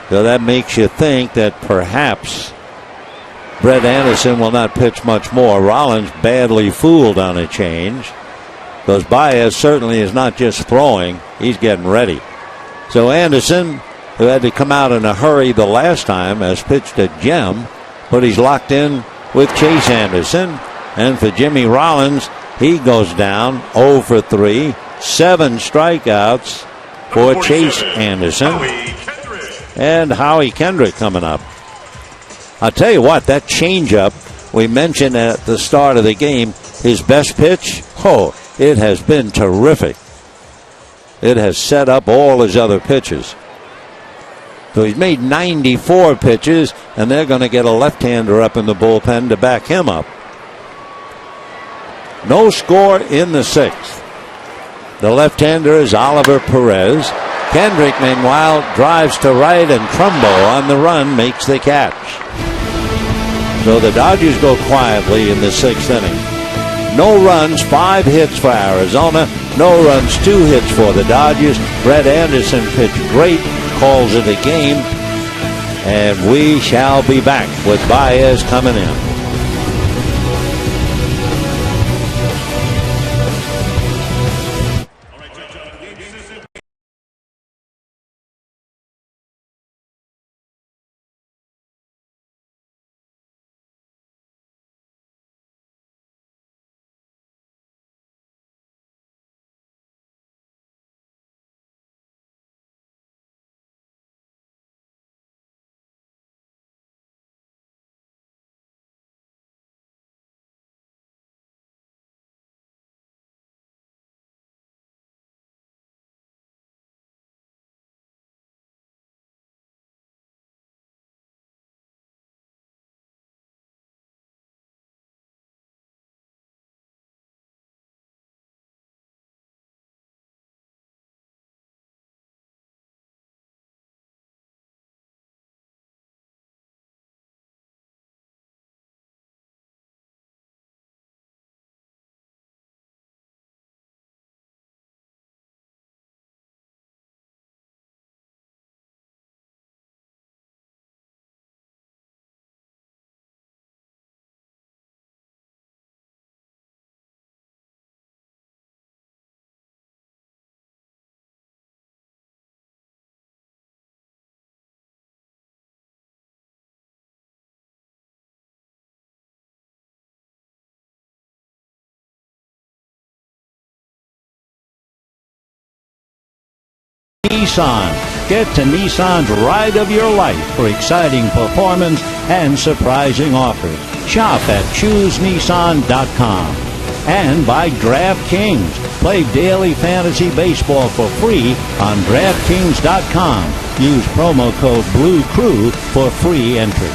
So that makes you think that perhaps Brett Anderson will not pitch much more. Rollins badly fooled on a change, because Baez certainly is not just throwing, he's getting ready. So Anderson, who had to come out in a hurry the last time, has pitched a gem, but he's locked in with Chase Anderson. And for Jimmy Rollins, he goes down 0 for 3, 7 strikeouts for Chase Anderson. And Howie Kendrick coming up. I'll tell you what, that changeup we mentioned at the start of the game, his best pitch, it has been terrific. It has set up all his other pitches. So he's made 94 pitches, and they're going to get a left-hander up in the bullpen to back him up. No score in the 6th. The left-hander is Oliver Perez. Kendrick, meanwhile, drives to right, and Trumbo on the run makes the catch. So the Dodgers go quietly in the 6th inning. No runs, 5 hits for Arizona. No runs, 2 hits for the Dodgers. Brett Anderson pitched great, calls it a game. And we shall be back with Baez coming in. Nissan. Get to Nissan's ride of your life for exciting performance and surprising offers. Shop at ChooseNissan.com. And by DraftKings. Play daily fantasy baseball for free on DraftKings.com. Use promo code BLUECREW for free entry.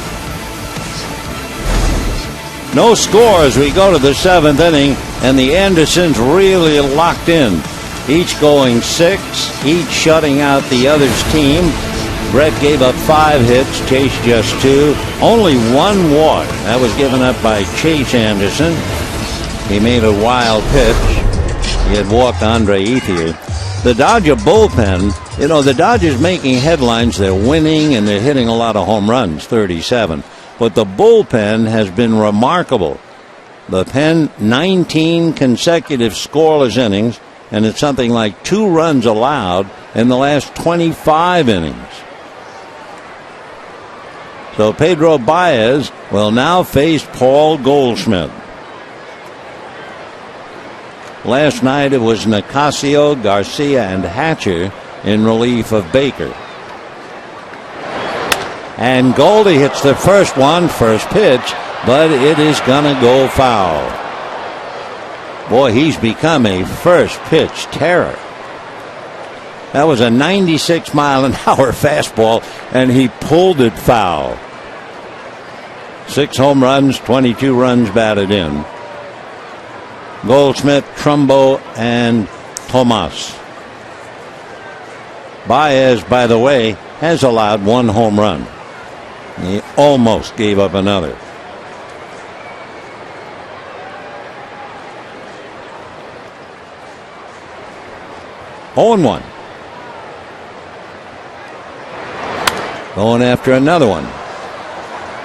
No score as we go to the 7th inning, and the Andersons really locked in. Each going 6, each shutting out the other's team. Brett gave up 5 hits, Chase just 2. Only 1 walk. That was given up by Chase Anderson. He made a wild pitch. He had walked Andre Ethier. The Dodger bullpen, the Dodgers making headlines. They're winning and they're hitting a lot of home runs, 37. But the bullpen has been remarkable. The pen, 19 consecutive scoreless innings. And it's something like 2 runs allowed in the last 25 innings. So Pedro Baez will now face Paul Goldschmidt. Last night it was Nicasio, Garcia, and Hatcher in relief of Baker. And Goldie hits the first pitch, but it is going to go foul. Boy, he's become a first-pitch terror. That was a 96-mile-an-hour fastball, and he pulled it foul. 6 home runs, 22 runs batted in. Goldschmidt, Trumbo, and Tomas. Baez, by the way, has allowed 1 home run. He almost gave up another. Oh, 0-1. Going after another one.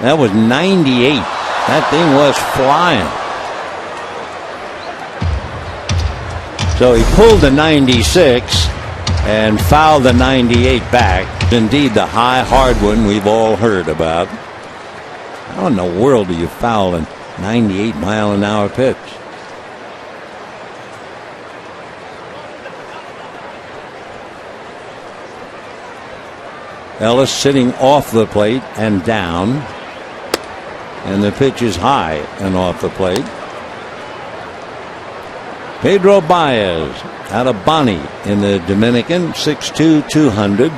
That was 98. That thing was flying. So he pulled the 96 and fouled the 98 back. Indeed, the high, hard one we've all heard about. How in the world do you foul a 98-mile-an-hour pitch? Ellis sitting off the plate and down. And the pitch is high and off the plate. Pedro Baez out of Boni in the Dominican, 6'2", 200.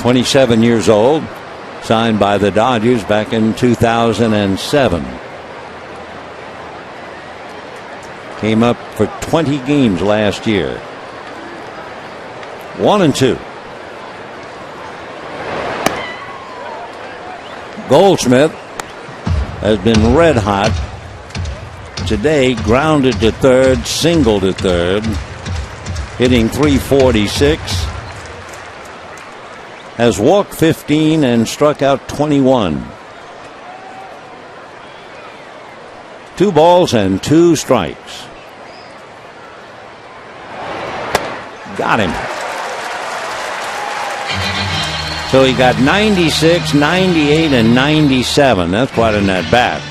27 years old. Signed by the Dodgers back in 2007. Came up for 20 games last year. 1-2. Goldschmidt has been red hot. Today, grounded to third, single to third, hitting .346. Has walked 15 and struck out 21. 2 balls and 2 strikes. Got him. So he got 96, 98, and 97. That's quite an at bat.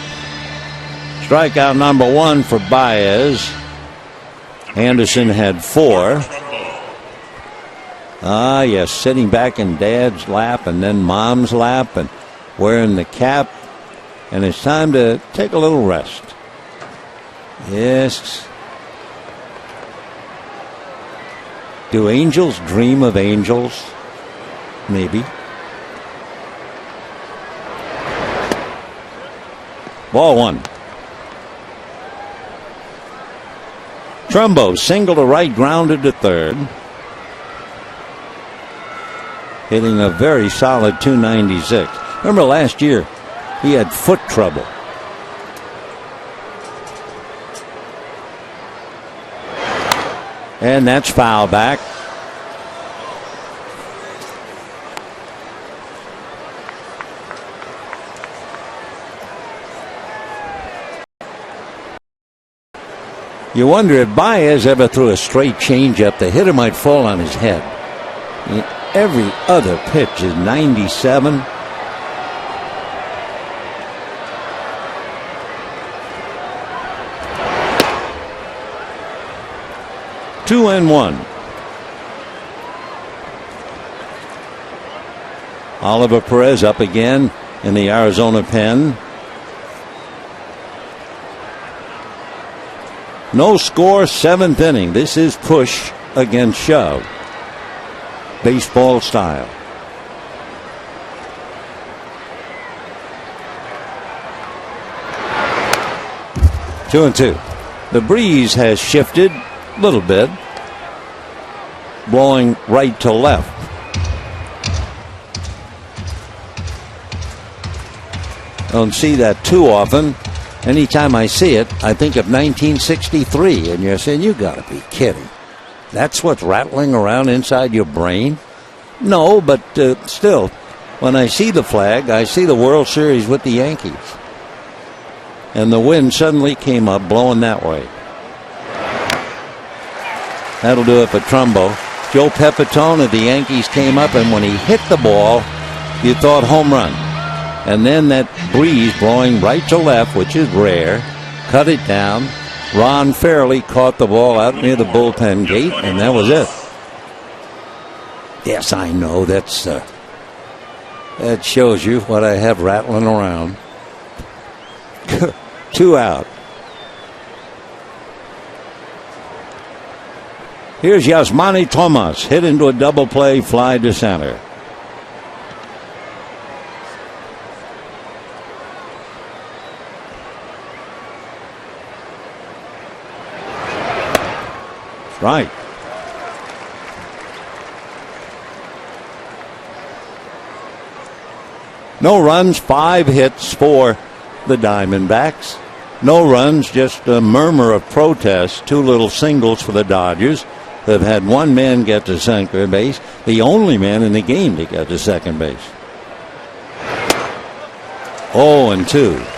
Strikeout number 1 for Baez. Anderson had 4. Yes, sitting back in Dad's lap and then Mom's lap and wearing the cap. And it's time to take a little rest. Yes. Do angels dream of angels? Maybe. Ball 1. Trumbo single to right, grounded to third. Hitting a very solid .296. Remember last year he had foot trouble. And that's foul back. You wonder if Baez ever threw a straight changeup, the hitter might fall on his head. Every other pitch is 97. Two and 1. Oliver Perez up again in the Arizona pen. No score, 7th inning. This is push against shove. Baseball style. Two and 2. The breeze has shifted a little bit, blowing right to left. Don't see that too often. Anytime I see it, I think of 1963, and you're saying, you got to be kidding. That's what's rattling around inside your brain? No, but still, when I see the flag, I see the World Series with the Yankees. And the wind suddenly came up, blowing that way. That'll do it for Trumbo. Joe Pepitone of the Yankees came up, and when he hit the ball, you thought home run. And then that breeze blowing right to left, which is rare, cut it down. Ron Fairley caught the ball out near the bullpen gate, and that was it. Yes, I know. That shows you what I have rattling around. 2 out. Here's Yasmani Tomas, hit into a double play, fly to center. Right. No runs, 5 hits for the Diamondbacks. No runs, just a murmur of protest. 2 little singles for the Dodgers. They've had 1 man get to second base, the only man in the game to get to second base. 0-2.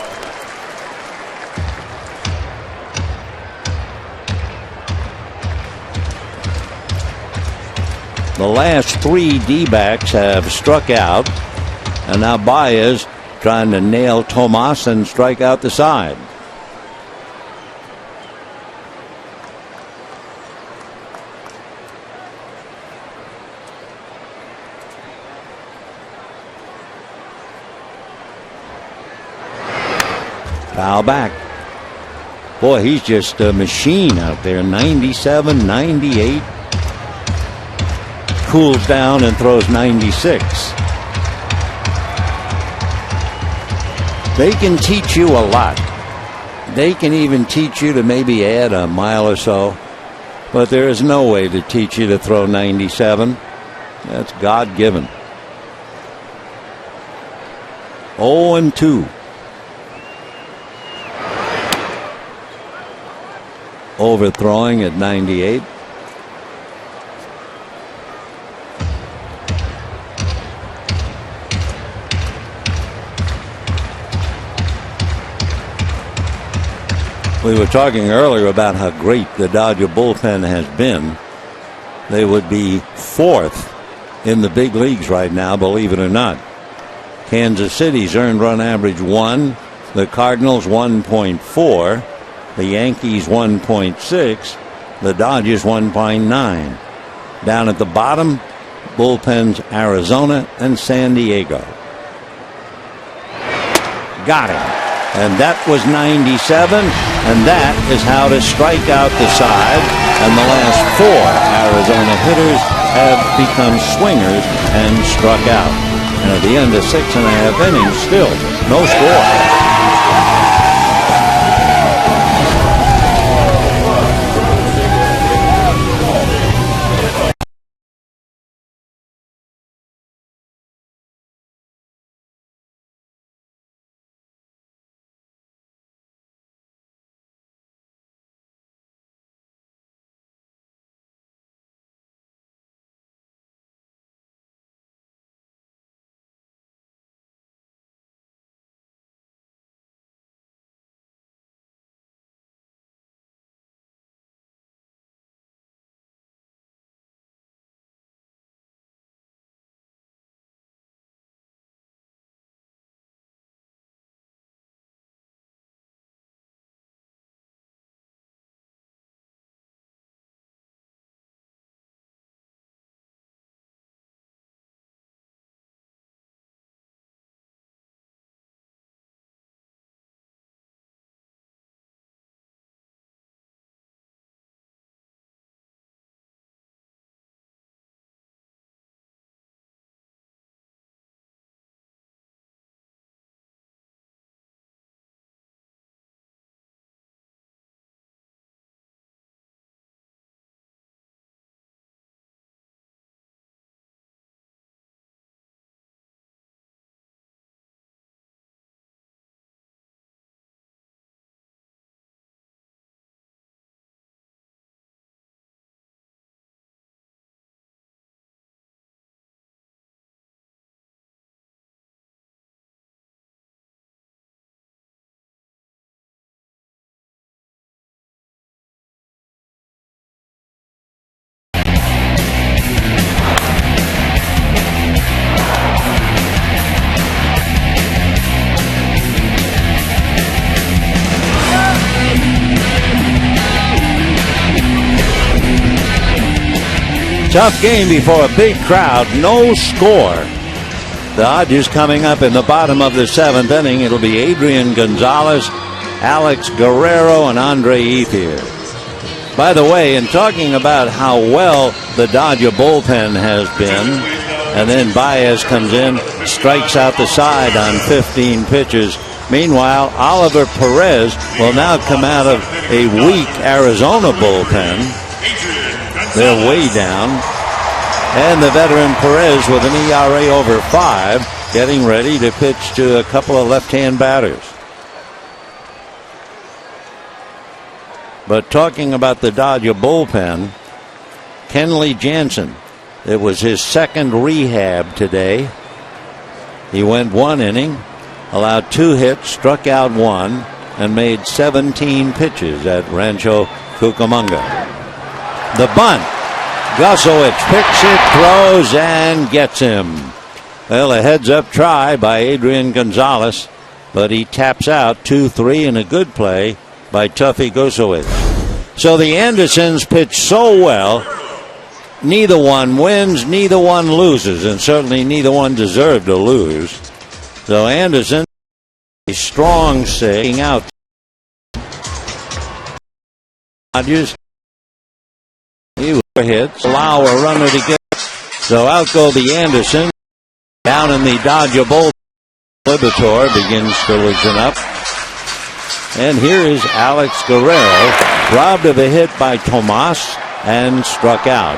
The last 3 D-backs have struck out, and now Baez trying to nail Tomas and strike out the side. Foul back. Boy, he's just a machine out there. 97, 98. Cools down and throws 96. They can teach you a lot. They can even teach you to maybe add a mile or so, but there is no way to teach you to throw 97. That's God-given. 0-2. Overthrowing at 98. We were talking earlier about how great the Dodger bullpen has been. They would be 4th in the big leagues right now, believe it or not. Kansas City's earned run average 1, the Cardinals 1.4, the Yankees 1.6, the Dodgers 1.9. Down at the bottom, bullpens Arizona and San Diego. Got him. And that was 97, and that is how to strike out the side. And the last 4 Arizona hitters have become swingers and struck out. And at the end of 6.5 innings, still no score. Tough game before a big crowd. No score. The Dodgers coming up in the bottom of the 7th inning. It'll be Adrian Gonzalez, Alex Guerrero, and Andre Ethier. By the way, in talking about how well the Dodger bullpen has been, and then Baez comes in, strikes out the side on 15 pitches. Meanwhile, Oliver Perez will now come out of a weak Arizona bullpen. They're way down. And the veteran Perez with an ERA over 5, getting ready to pitch to a couple of left-hand batters. But talking about the Dodger bullpen, Kenley Jansen, it was his second rehab today. He went 1 inning, allowed 2 hits, struck out 1, and made 17 pitches at Rancho Cucamonga. The bunt. Gusowicz picks it, throws, and gets him. Well, a heads-up try by Adrian Gonzalez, but he taps out 2-3 in a good play by Tuffy Gusowicz. So the Andersons pitch so well, neither one wins, neither one loses, and certainly neither one deserved to lose. So Anderson, a strong sing out. Dodgers. He hits, allow a runner to get. So out go the Anderson. Down in the Dodger bullpen, Liberatore begins to loosen up. And here is Alex Guerrero, robbed of a hit by Tomas and struck out.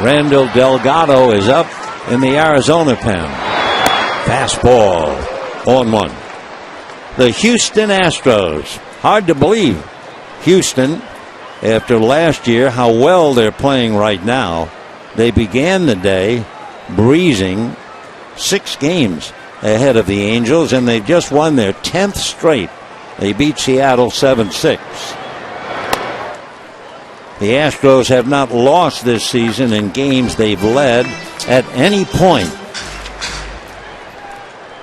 Randall Delgado is up in the Arizona pen. Fastball, 0-1. The Houston Astros. Hard to believe. Houston, after last year, how well they're playing right now. They began the day breezing 6 games ahead of the Angels, and they've just won their 10th straight. They beat Seattle 7-6. The Astros have not lost this season in games they've led at any point.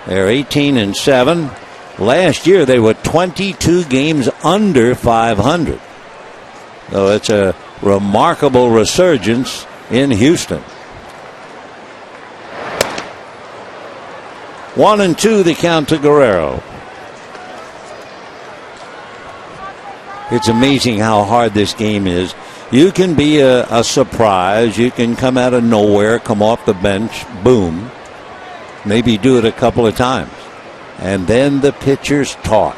They're 18-7. Last year they were 22 games under 500. So it's a remarkable resurgence in Houston. 1-2 the count to Guerrero. It's amazing how hard this game is. You can be a surprise. You can come out of nowhere, come off the bench, boom. Maybe do it a couple of times. And then the pitchers talk.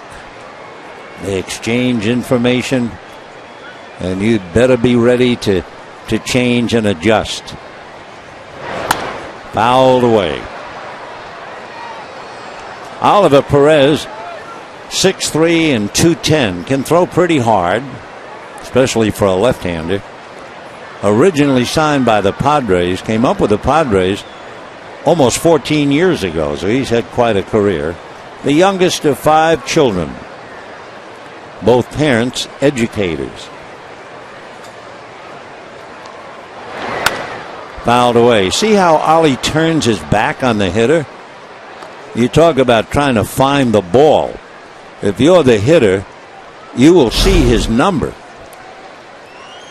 They exchange information. And you'd better be ready to change and adjust. Fouled away. Oliver Perez, 6'3" and 210, can throw pretty hard, especially for a left-hander. Originally signed by the Padres, came up with the Padres almost 14 years ago, so he's had quite a career. The youngest of 5 children, both parents educators. Fouled away. See how Ollie turns his back on the hitter? You talk about trying to find the ball. If you're the hitter, you will see his number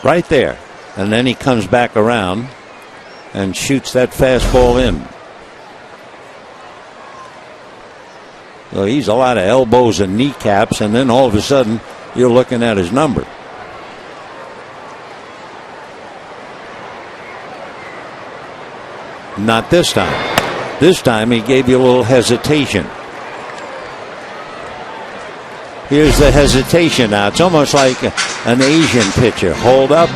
right there. And then he comes back around and shoots that fastball in. So he's a lot of elbows and kneecaps, and then all of a sudden you're looking at his number. Not this time. This time he gave you a little hesitation. Here's the hesitation now. It's almost like an Asian pitcher. Hold up,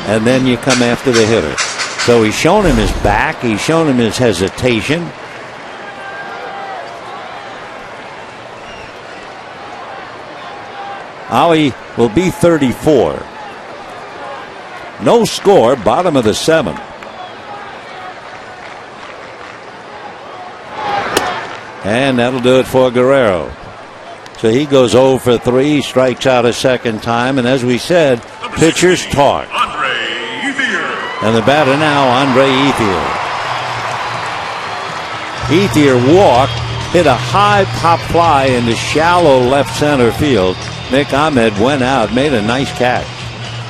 and then you come after the hitter. So he's shown him his back. He's shown him his hesitation. Ollie will be 34. No score, bottom of the 7th. And that'll do it for Guerrero. So he goes 0 for 3, strikes out a second time, and as we said, pitchers talk. And the batter now, Andre Ethier. Ethier walked, hit a high pop fly into shallow left center field. Nick Ahmed went out, made a nice catch.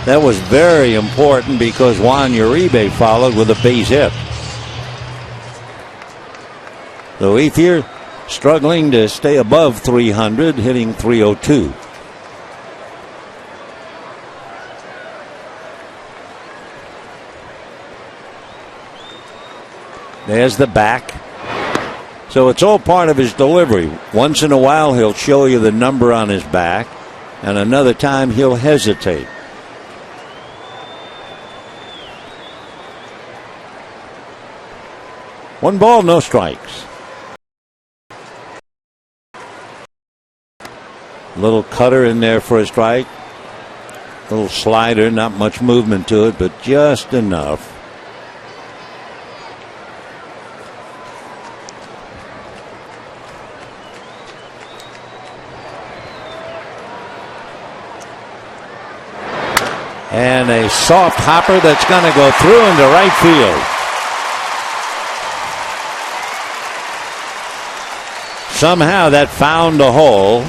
That was very important because Juan Uribe followed with a base hit. So Ethier struggling to stay above 300, hitting 302. There's the back. So it's all part of his delivery. Once in a while he'll show you the number on his back, and another time he'll hesitate. One ball, no strikes. Little cutter in there for a strike. Little slider, not much movement to it, but just enough. And a soft hopper that's going to go through into right field. Somehow that found a hole.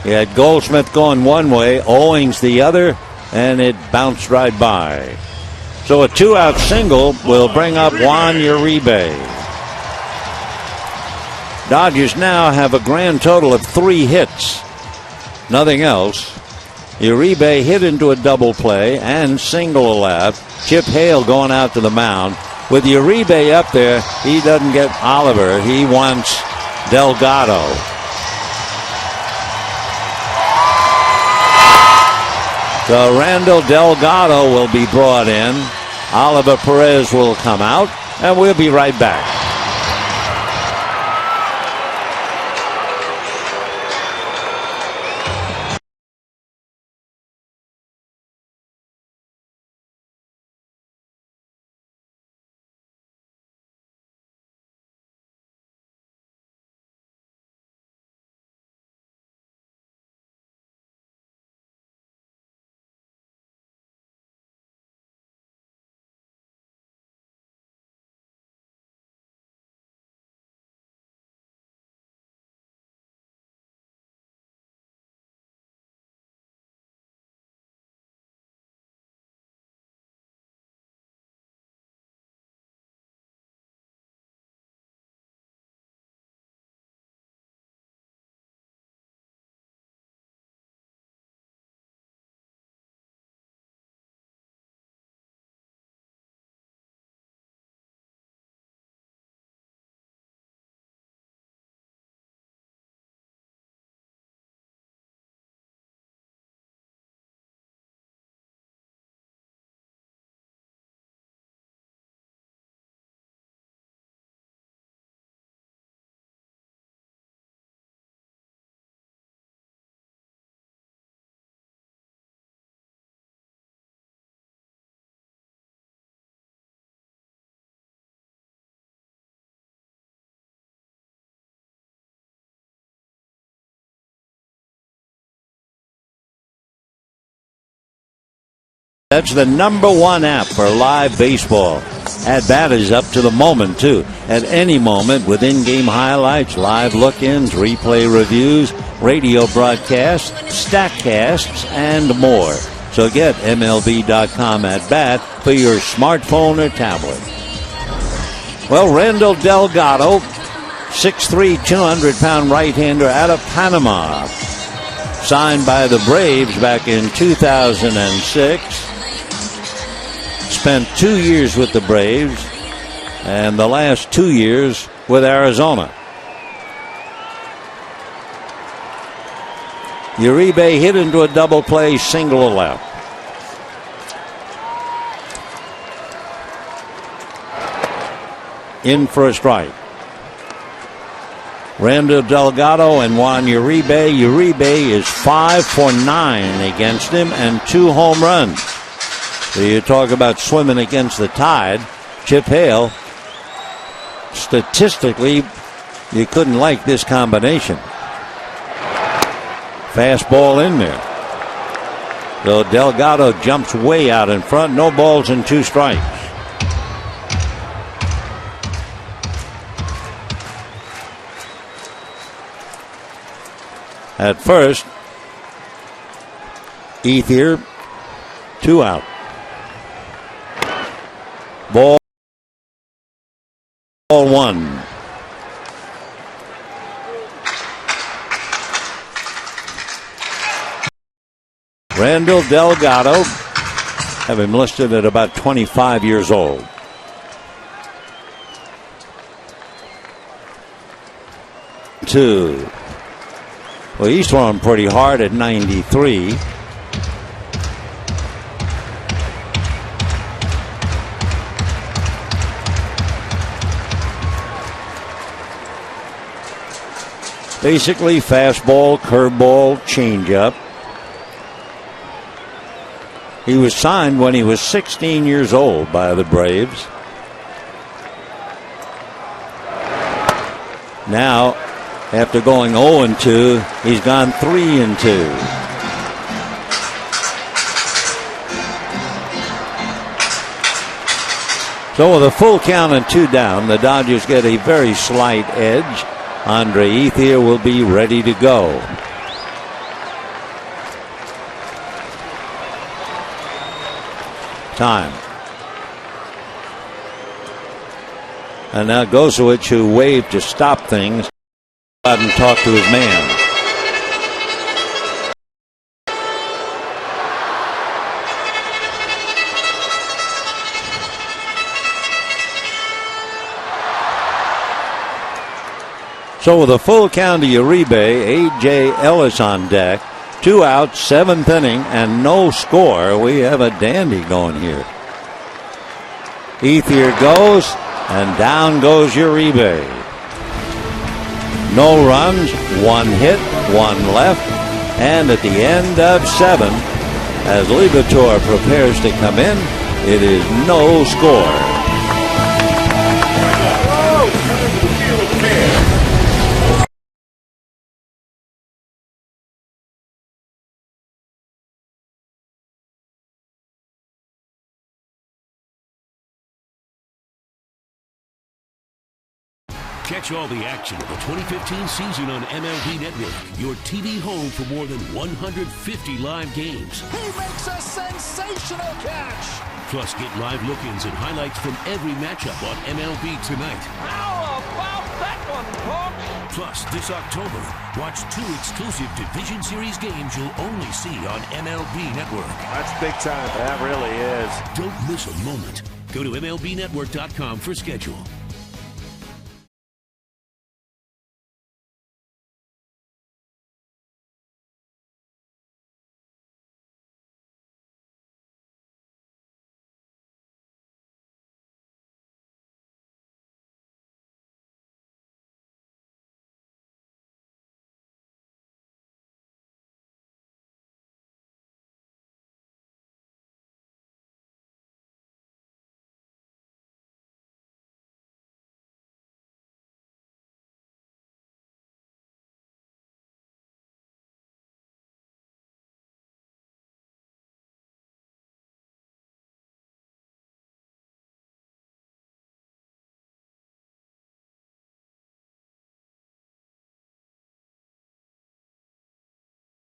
He had Goldsmith going one way, Owings the other, and it bounced right by. So a 2-out single will bring up Juan Uribe. Dodgers now have a grand total of 3 hits. Nothing else. Uribe hit into a double play and single left. Chip Hale going out to the mound. with Uribe up there, he doesn't get Oliver. He wants Delgado. So Randall Delgado will be brought in. Oliver Perez will come out, and we'll be right back. That's the #1 app for live baseball. At Bat is up to the moment, too. At any moment, with in-game highlights, live look-ins, replay reviews, radio broadcasts, StatCasts, and more. So get MLB.com at Bat for your smartphone or tablet. Well, Randall Delgado, 6'3", 200-pound right-hander out of Panama. Signed by the Braves back in 2006. Spent 2 years with the Braves and the last 2 years with Arizona. Uribe hit into a double play, single left. In for a strike. Randall Delgado and Juan Uribe. Uribe is 5 for 9 against him and 2 home runs. So you talk about swimming against the tide. Chip Hale, statistically, you couldn't like this combination. Fastball in there. So Delgado jumps way out in front. No balls and 2 strikes. At first, Ethier, 2 out. Ball 1. Randall Delgado, have him listed at about 25 years old. Two. Well, he's throwing pretty hard at 93. Basically fastball, curveball, changeup. He was signed when he was 16 years old by the Braves. Now, after going 0-2, he's gone 3-2. So with a full count and 2 down, the Dodgers get a very slight edge. Andre Ethier will be ready to go. Time. And now Gosewicz, who waved to stop things, go out and talk to his man. So with a full count to Uribe, A.J. Ellis on deck. 2 outs, 7th inning, and no score. We have a dandy going here. Ethier goes, and down goes Uribe. No runs, 1 hit, 1 left, and at the end of 7, as Liberatore prepares to come in, it is no score. Catch all the action of the 2015 season on MLB Network, your TV home for more than 150 live games. He makes a sensational catch! Plus, get live look-ins and highlights from every matchup on MLB Tonight. How about that one, folks? Plus, this October, watch 2 exclusive Division Series games you'll only see on MLB Network. That's big time. That really is. Don't miss a moment. Go to MLBNetwork.com for schedule.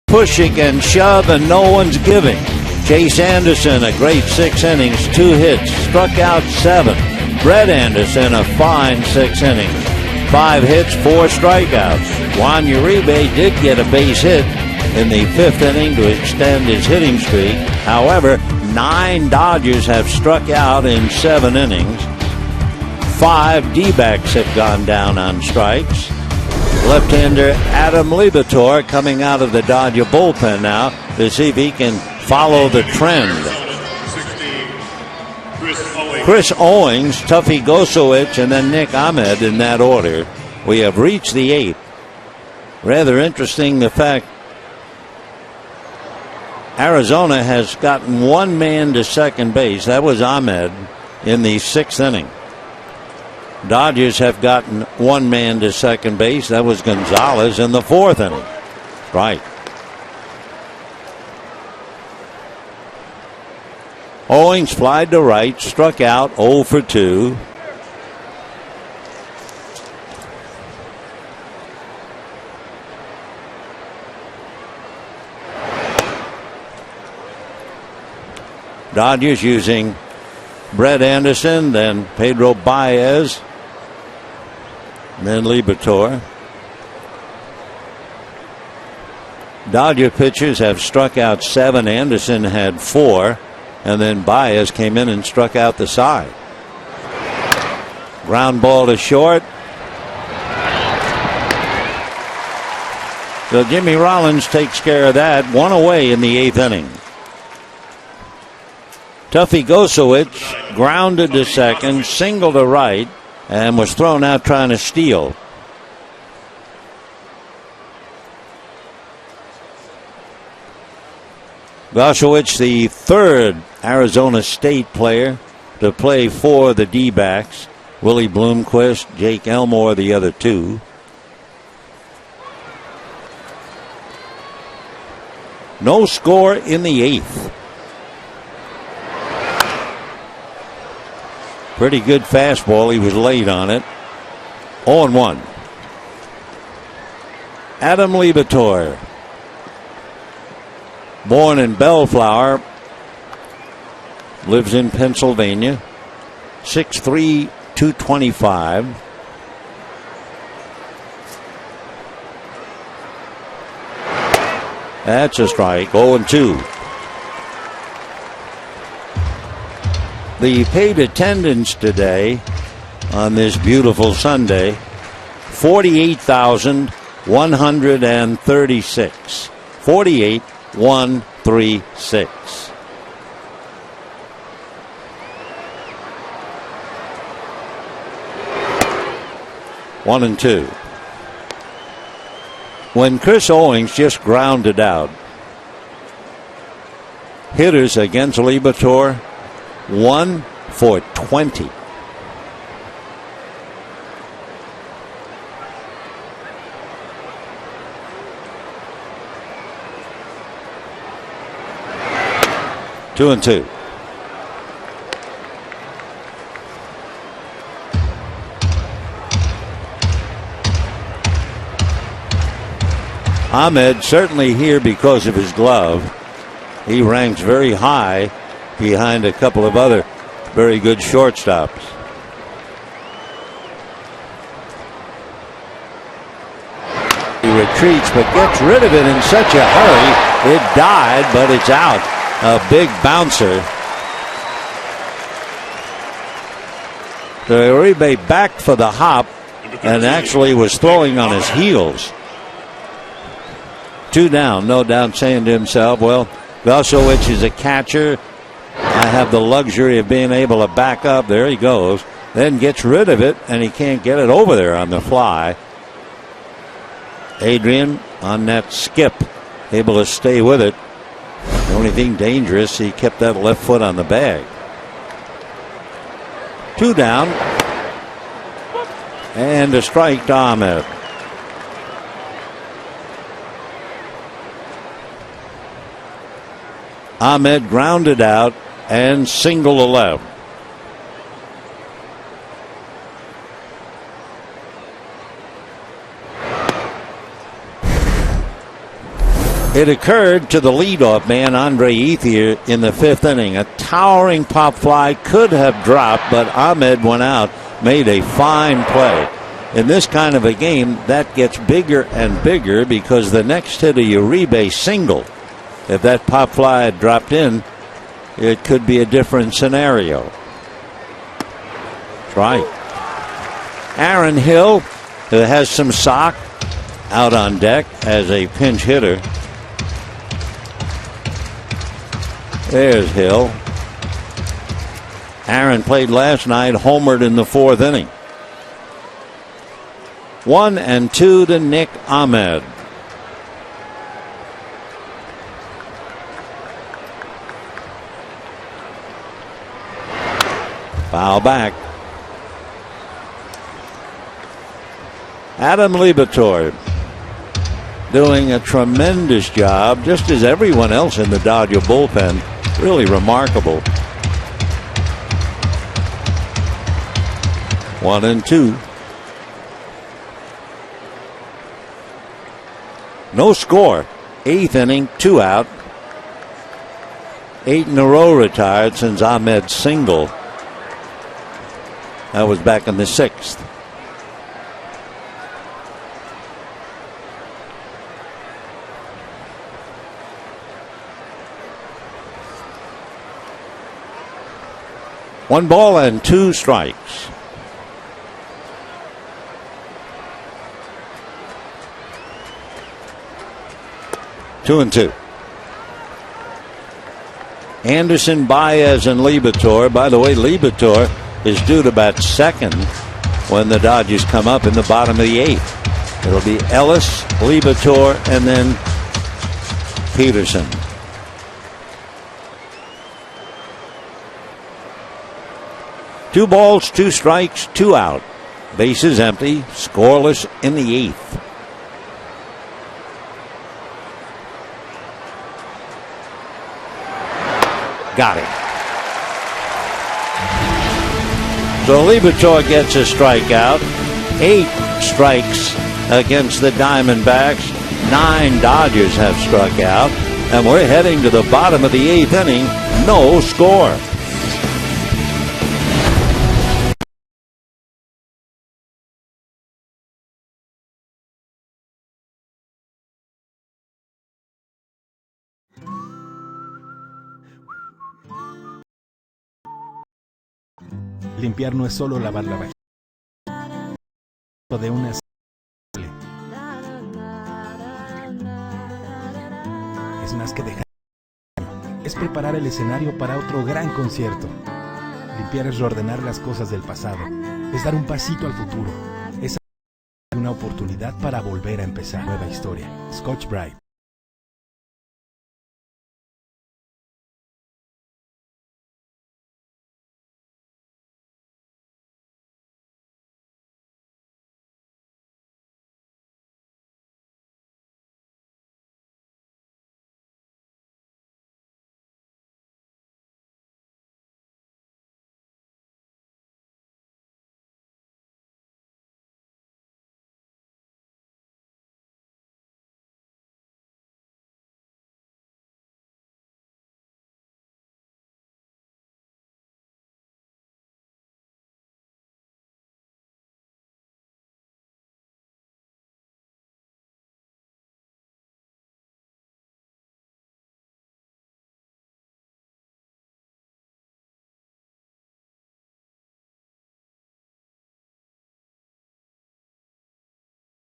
Pushing and shove, and no one's giving. Chase Anderson, a great 6 innings, 2 hits, struck out 7. Brett Anderson, a fine 6 innings, 5 hits, 4 strikeouts. Juan Uribe did get a base hit in the 5th inning to extend his hitting streak. However, 9 Dodgers have struck out in 7 innings. 5 D-backs have gone down on strikes. Left-hander Adam Liberatore coming out of the Dodger bullpen now to see if he can follow the trend. Chris Owings, Tuffy Gosowicz, and then Nick Ahmed in that order. We have reached the 8th. Rather interesting the fact Arizona has gotten 1 man to second base. That was Ahmed in the 6th inning. Dodgers have gotten 1 man to second base. That was Gonzalez in the 4th inning. Right. Owings flied to right, struck out 0 for 2. Dodgers using Brett Anderson, then Pedro Baez, then Liberatore. Dodger pitchers have struck out 7. Anderson had 4, and then Baez came in and struck out the side. Ground ball to short. So Jimmy Rollins takes care of that. 1 away in the 8th inning. Tuffy Gosowicz grounded to second, single to right, and was thrown out trying to steal. Gosowicz, the 3rd Arizona State player to play for the D-backs. Willie Bloomquist, Jake Elmore, the other 2. No score in the 8th. Pretty good fastball. He was late on it. 0-1. Adam Liberatore, born in Bellflower, lives in Pennsylvania. 6'3", 225. That's a strike. 0-2. The paid attendance today on this beautiful Sunday, 48,136. 48,136. One and two. When Chris Owings just grounded out, hitters against Liberatore, 1 for 20. Two and two. Ahmed certainly here because of his glove. He ranks very high behind a couple of other very good shortstops. He retreats but gets rid of it in such a hurry. It died, but it's out. A big bouncer. So Uribe backed for the hop and actually was throwing on his heels. Two down, no doubt saying to himself, well, Velcowicz is a catcher. I have the luxury of being able to back up. There he goes. Then gets rid of it, and he can't get it over there on the fly. Adrian on that skip, able to stay with it. The only thing dangerous, he kept that left foot on the bag. Two down. And a strike to Ahmed. Ahmed grounded out and single to left. It occurred to the leadoff man, Andre Ethier, in the fifth inning. A towering pop fly could have dropped, but Ahmed went out, made a fine play. In this kind of a game, that gets bigger and bigger because the next hit of Uribe single. If that pop fly had dropped in, it could be a different scenario. That's right. Aaron Hill, who has some sock, out on deck as a pinch hitter. There's Hill. Aaron played last night, homered in the fourth inning. 1-2 to Nick Ahmed. Foul back. Adam Liberatore doing a tremendous job, just as everyone else in the Dodger bullpen. Really remarkable. 1-2. No score. Eighth inning, 2 out. 8 in a row retired since Ahmed's single. That was back in the 6th. One ball and 2 strikes. Two and two. Anderson, Baez, and Liberatore. By the way, Liberatore is due to bat second when the Dodgers come up in the bottom of the 8th. It'll be Ellis, Liberatore, and then Peterson. Two balls, 2 strikes, 2 out. Bases empty, scoreless in the 8th. Got it. So Liberatore gets a strikeout. 8 strikes against the Diamondbacks. 9 Dodgers have struck out. And we're heading to the bottom of the 8th inning. No score. Limpiar no es solo lavar la vajilla de una preparar el escenario para otro gran concierto. Limpiar es reordenar las cosas del pasado, es dar un pasito al futuro, es una oportunidad para volver a empezar nueva historia. Scotch Brite.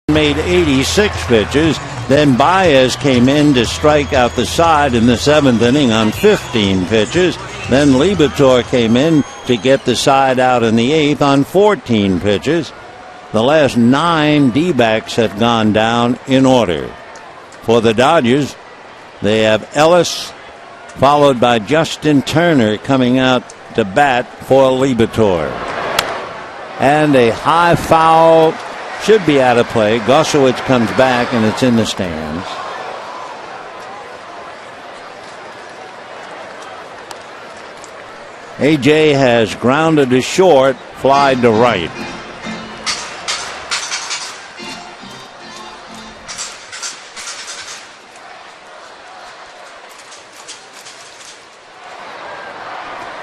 Made 86 pitches. Then Baez came in to strike out the side in the 7th inning on 15 pitches. Then Libator came in to get the side out in the 8th on 14 pitches. The last 9 D-backs have gone down in order. For the Dodgers, they have Ellis, followed by Justin Turner coming out to bat for Libator. And a high foul should be out of play. Gossowitz comes back and it's in the stands. AJ has grounded to short, fly to right.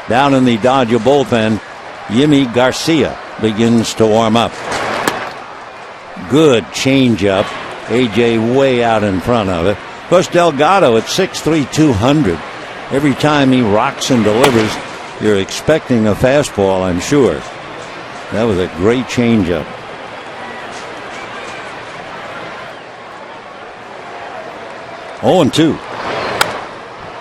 Down in the Dodger bullpen, Yimi Garcia begins to warm up. Good changeup. AJ way out in front of it. Of course, Delgado at 6'3", 200. Every time he rocks and delivers, you're expecting a fastball, I'm sure. That was a great changeup. Oh, 0-2.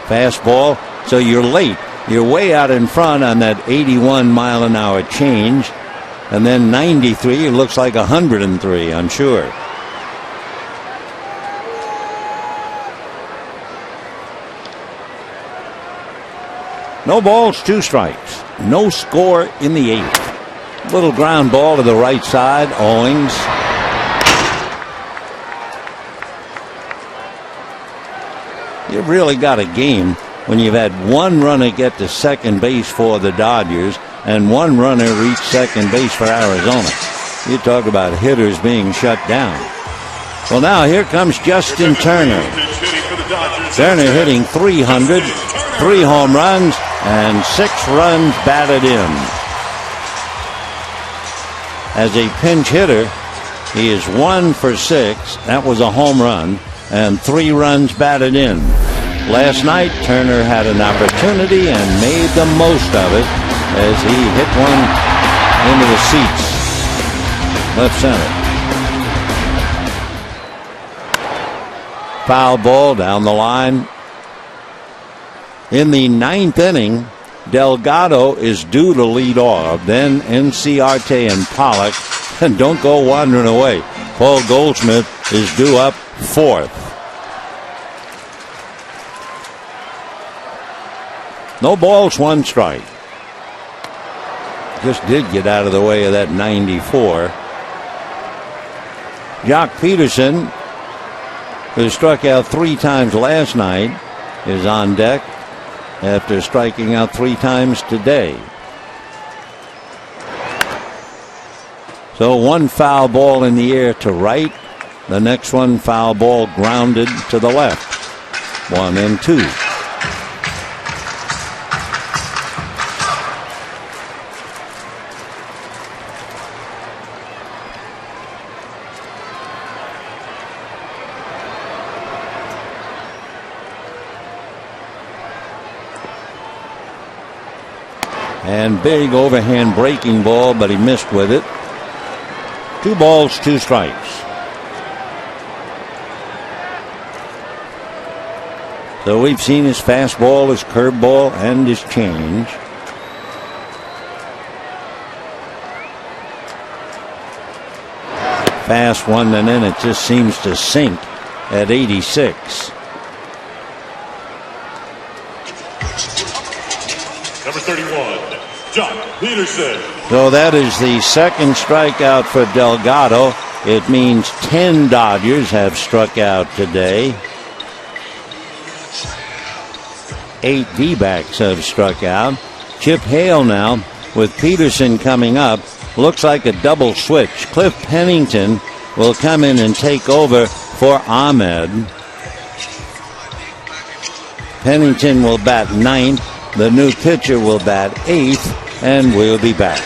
Fastball. So you're late. You're way out in front on that 81-mile-an-hour change. And then 93, it looks like 103, I'm sure. No balls, 2 strikes. No score in the 8th. Little ground ball to the right side. Owings. You've really got a game when you've had 1 runner get to second base for the Dodgers and 1 runner reach second base for Arizona. You talk about hitters being shut down. Well, now here comes Justin Turner. Turner hitting .300, 3 home runs, and 6 runs batted in. As a pinch hitter, he is 1 for 6. That was a home run, and 3 runs batted in. Last night, Turner had an opportunity and made the most of it as he hit one into the seats, left center. Foul ball down the line. In the 9th inning, Delgado is due to lead off. Then Enciarte and Pollock. And don't go wandering away. Paul Goldschmidt is due up 4th. No balls, 1 strike. Just did get out of the way of that 94. Jock Peterson, who struck out 3 times last night, is on deck after striking out 3 times today. So 1 foul ball in the air to right. The next one foul ball grounded to the left. 1-2. And big overhand breaking ball, but he missed with it. 2 balls, 2 strikes. So we've seen his fastball, his curveball, and his change. Fast one, and then it just seems to sink at 86. Number 31, Jock Peterson. So that is the second strikeout for Delgado. It means 10 Dodgers have struck out today. 8 D-backs have struck out. Chip Hale now with Peterson coming up. Looks like a double switch. Cliff Pennington will come in and take over for Ahmed. Pennington will bat ninth. The new pitcher will bat eighth, and we'll be back.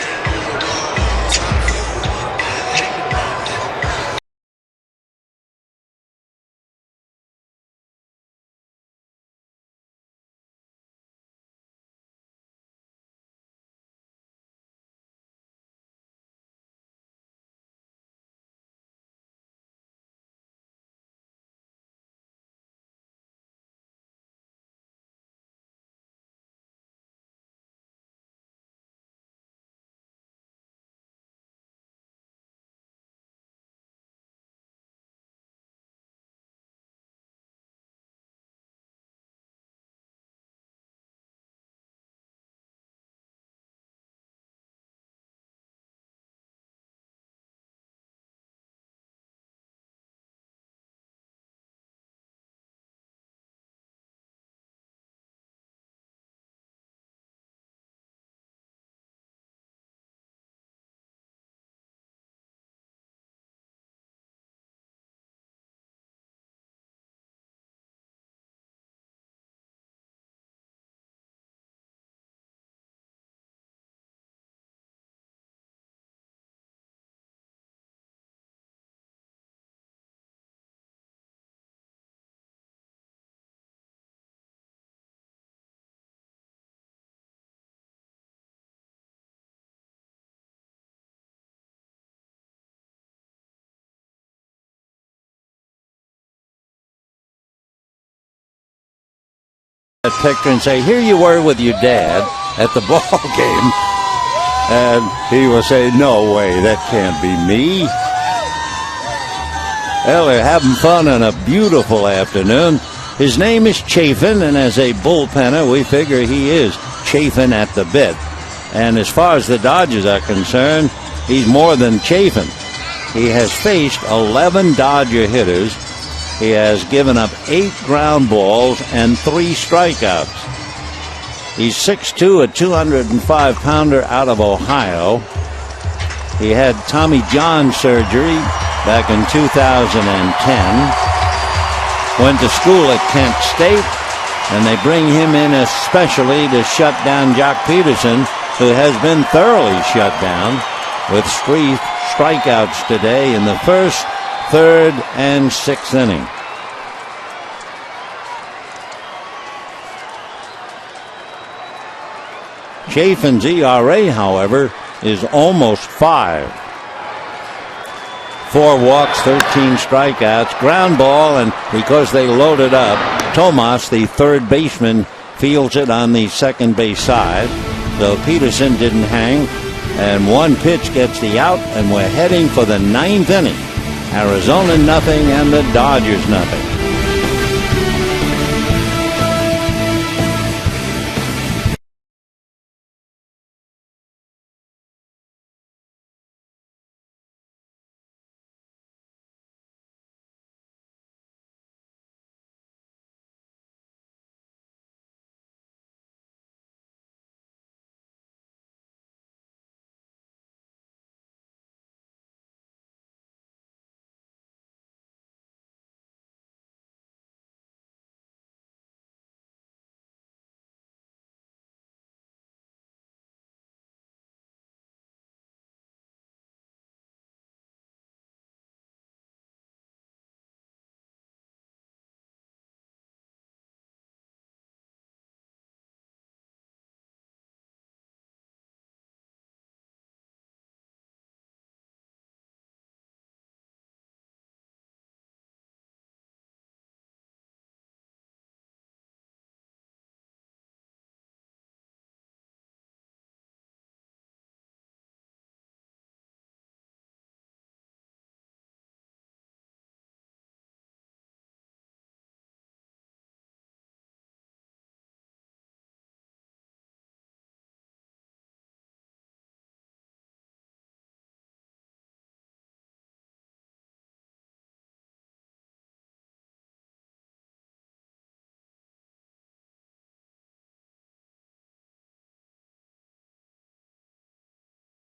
Picture and say, here you were with your dad at the ball game, and he will say, no way, that can't be me. Well, they're having fun on a beautiful afternoon. His name is Chafin, and as a bullpenner, we figure he is chafing at the bit. And as far as the Dodgers are concerned, he's more than chafing. He has faced 11 Dodger hitters. He has given up 8 ground balls and 3 strikeouts. He's 6'2", a 205-pounder out of Ohio. He had Tommy John surgery back in 2010. Went to school at Kent State, and they bring him in especially to shut down Jock Peterson, who has been thoroughly shut down with 3 strikeouts today in the first, third, and 6th inning. Chafin's ERA, however, is almost 5. 4 walks, 13 strikeouts, ground ball, and because they loaded up, Tomas, the third baseman, fields it on the second base side. So Peterson didn't hang, and 1 pitch gets the out, and we're heading for the 9th inning. Arizona nothing, and the Dodgers nothing.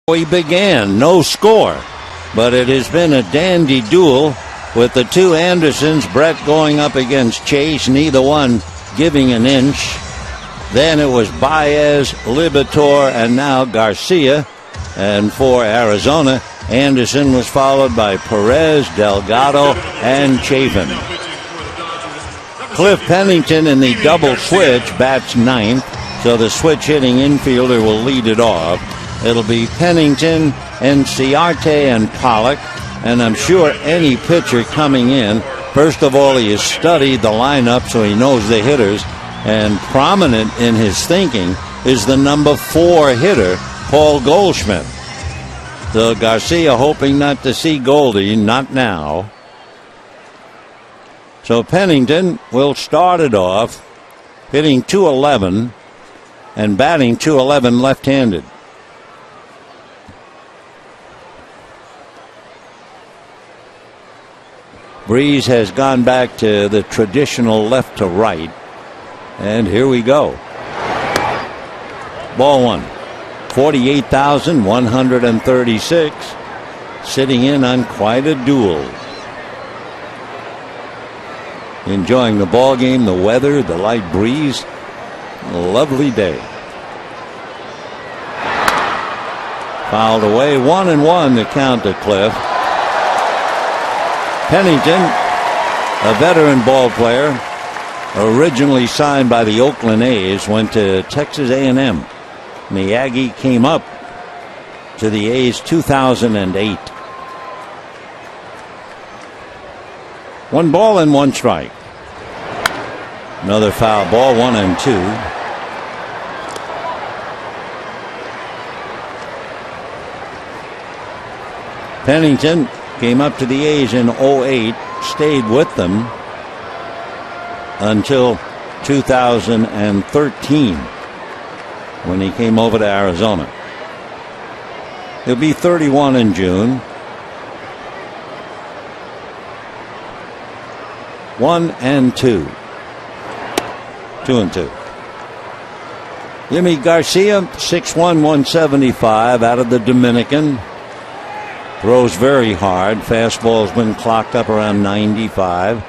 We began, no score, but it has been a dandy duel with the two Andersons, Brett going up against Chase, neither one giving an inch. Then it was Baez, Liberatore, and now Garcia. And for Arizona, Anderson was followed by Perez, Delgado, and Chafin. Cliff Pennington in the double switch bats ninth, so the switch hitting infielder will lead it off. It'll be Pennington, Enciarte, and Pollock. And I'm sure any pitcher coming in, first of all, he has studied the lineup so he knows the hitters. And prominent in his thinking is the number 4 hitter, Paul Goldschmidt. So Garcia hoping not to see Goldie, not now. So Pennington will start it off, hitting .211 and batting .211 left-handed. Breeze has gone back to the traditional left to right. And here we go. Ball one. 48,136. Sitting in on quite a duel. Enjoying the ball game, the weather, the light breeze. A lovely day. Fouled away. 1-1 to count to Cliff. Pennington, a veteran ball player, originally signed by the Oakland A's, went to Texas A&M. And the Aggie came up to the A's 2008. 1 ball and 1 strike. Another foul ball, 1-2. Pennington came up to the A's in 08, stayed with them until 2013 when he came over to Arizona. He'll be 31 in June. 1-2. 2-2. Yimi Garcia, 6'1", 175, out of the Dominican. Throws very hard. Fastball's been clocked up around 95.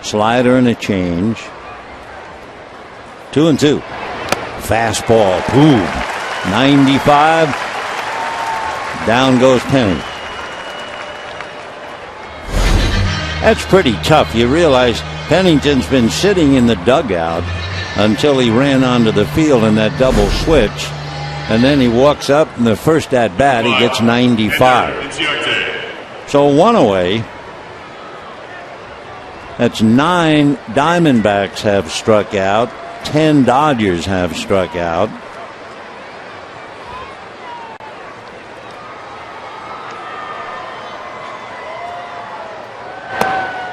Slider and a change. 2-2. Fastball. Boom. 95. Down goes Penny. That's pretty tough. You realize Pennington's been sitting in the dugout until he ran onto the field in that double switch. And then he walks up, and the first at bat, he gets 95. So 1 away. That's 9 Diamondbacks have struck out. 10 Dodgers have struck out.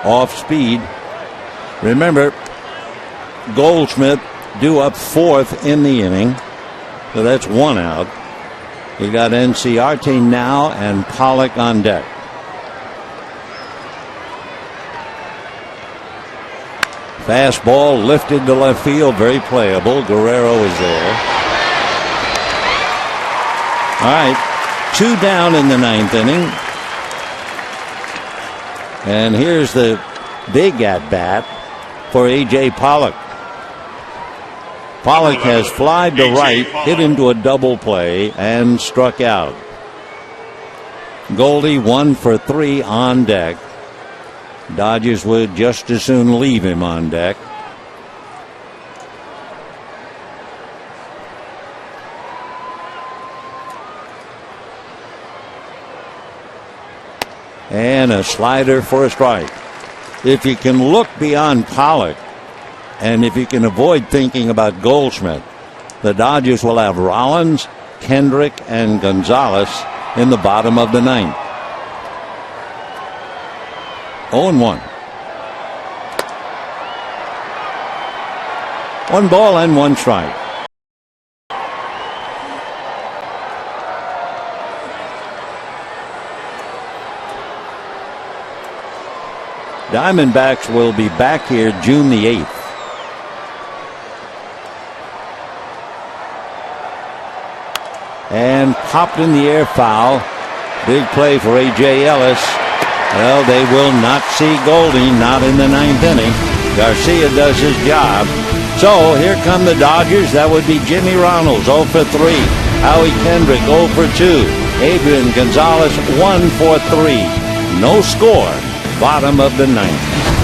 Off speed. Remember, Goldschmidt due up 4th in the inning. So that's 1 out. You got Enciarte now and Pollock on deck. Fastball lifted to left field, very playable. Guerrero is there. All right, 2 down in the 9th inning. And here's the big at bat for A.J. Pollock. Pollock has flied to right, hit into a double play, and struck out. Goldie 1 for 3 on deck. Dodgers would just as soon leave him on deck. And a slider for a strike. If you can look beyond Pollock, and if you can avoid thinking about Goldschmidt, the Dodgers will have Rollins, Kendrick, and Gonzalez in the bottom of the 9th. 0-1. 1 ball and 1 strike. Diamondbacks will be back here June the 8th. and popped in the air foul. Big play for A.J. Ellis. Well, they will not see Goldie, not in the ninth inning. Garcia does his job. So here come the Dodgers. That would be Jimmy Ronalds, 0 for 3. Howie Kendrick, 0 for 2. Adrian Gonzalez, 1 for 3. No score. Bottom of the ninth.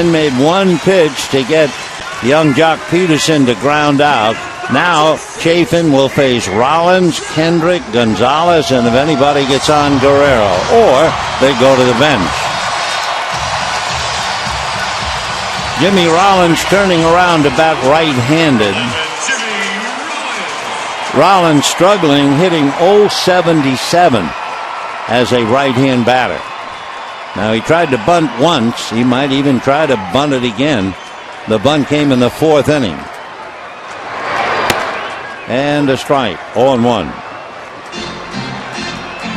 Made one pitch to get young Jock Peterson to ground out. Now Chafin will face Rollins, Kendrick, Gonzalez, and if anybody gets on, Guerrero, or they go to the bench. Jimmy Rollins turning around to bat right-handed. Rollins struggling, hitting .077 as a right-hand batter. Now, he tried to bunt once. He might even try to bunt it again. The bunt came in the fourth inning. And a strike, 0-1.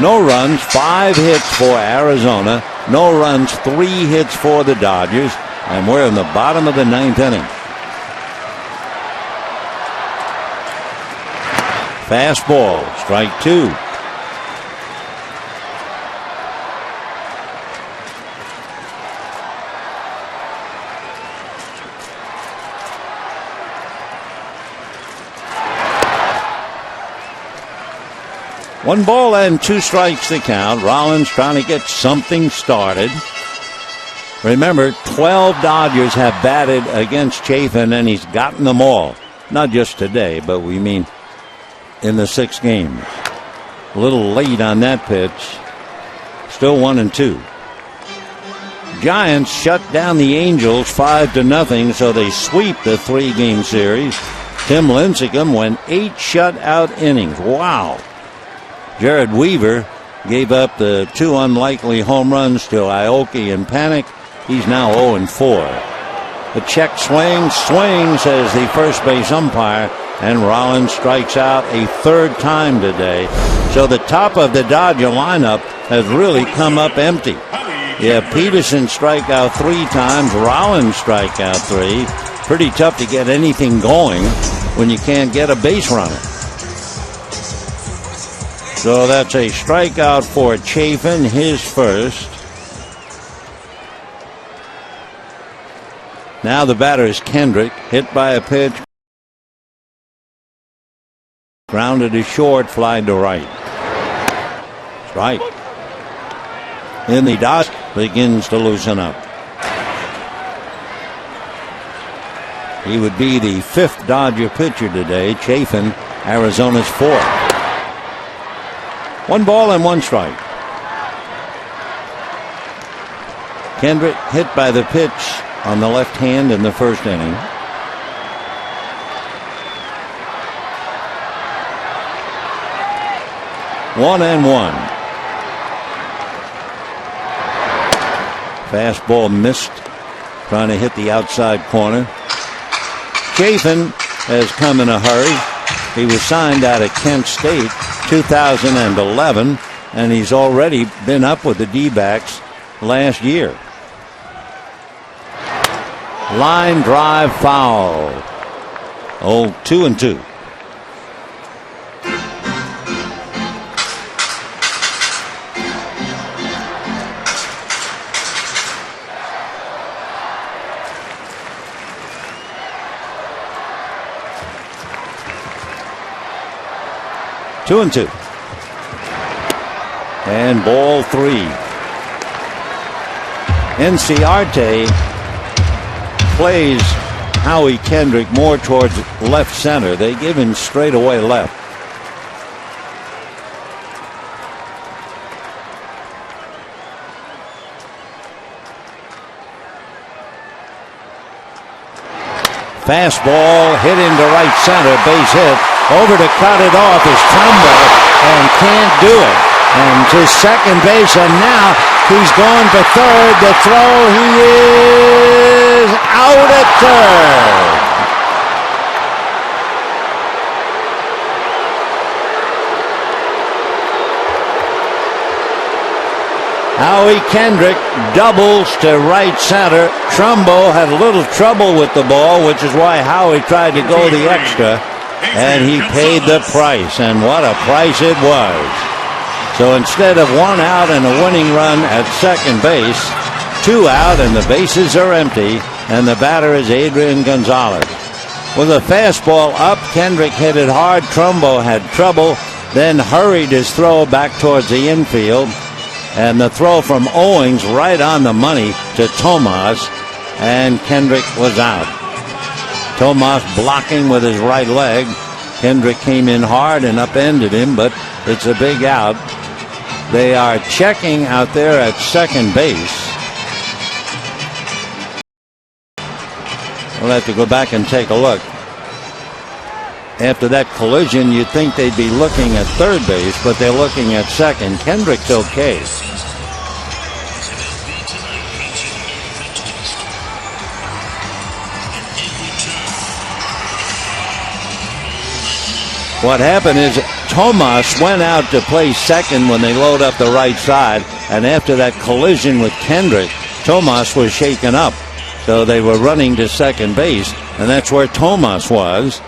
No runs, 5 hits for Arizona. No runs, 3 hits for the Dodgers. And we're in the bottom of the ninth inning. Fastball, strike 2. One ball and 2 strikes to count. Rollins trying to get something started. Remember, 12 Dodgers have batted against Chafin, and he's gotten them all. Not just today, but we mean in the 6 games. A little late on that pitch. Still 1-2. Giants shut down the Angels 5-0, so they sweep the 3-game series. Tim Lincecum went 8 shutout innings. Wow. Jared Weaver gave up the 2 unlikely home runs to Aoki and Panic. He's now 0-4. The check swing, says the first base umpire, and Rollins strikes out a 3rd time today. So the top of the Dodger lineup has really come up empty. Yeah, Peterson strike out 3 times, Rollins strike out 3. Pretty tough to get anything going when you can't get a base runner. So that's a strikeout for Chafin, his first. Now the batter is Kendrick, hit by a pitch. Grounded to short, fly to right. Strike. In the dot, begins to loosen up. He would be the 5th Dodger pitcher today. Chafin, Arizona's 4th. 1 ball and 1 strike. Kendrick hit by the pitch on the left hand in the first inning. One and 1. Fastball missed trying to hit the outside corner. Chafin has come in a hurry. He was signed out of Kent State 2011, and he's already been up with the D-backs last year. Line drive foul. 2-2. Two and two. And ball 3. Enciarte plays Howie Kendrick more towards left center. They give him straightaway left. Fastball hit into right center, base hit. Over to cut it off is Trumbo, and can't do it. And to second base, and now he's going to third. The throw, he is out at third. Howie Kendrick doubles to right center. Trumbo had a little trouble with the ball, which is why Howie tried to go the extra, and he paid the price, and what a price it was. So instead of 1 out and a winning run at second base, 2 out and the bases are empty, and the batter is Adrian Gonzalez. With a fastball up, Kendrick hit it hard. Trumbo had trouble, then hurried his throw back towards the infield, and the throw from Owings right on the money to Tomas, and Kendrick was out. Tomas blocking with his right leg. Kendrick came in hard and upended him, but it's a big out. They are checking out there at second base. We'll have to go back and take a look. After that collision, you'd think they'd be looking at third base, but they're looking at second. Kendrick's okay. What happened is Tomas went out to play second when they load up the right side, and after that collision with Kendrick, Tomas was shaken up. So they were running to second base, and that's where Tomas was.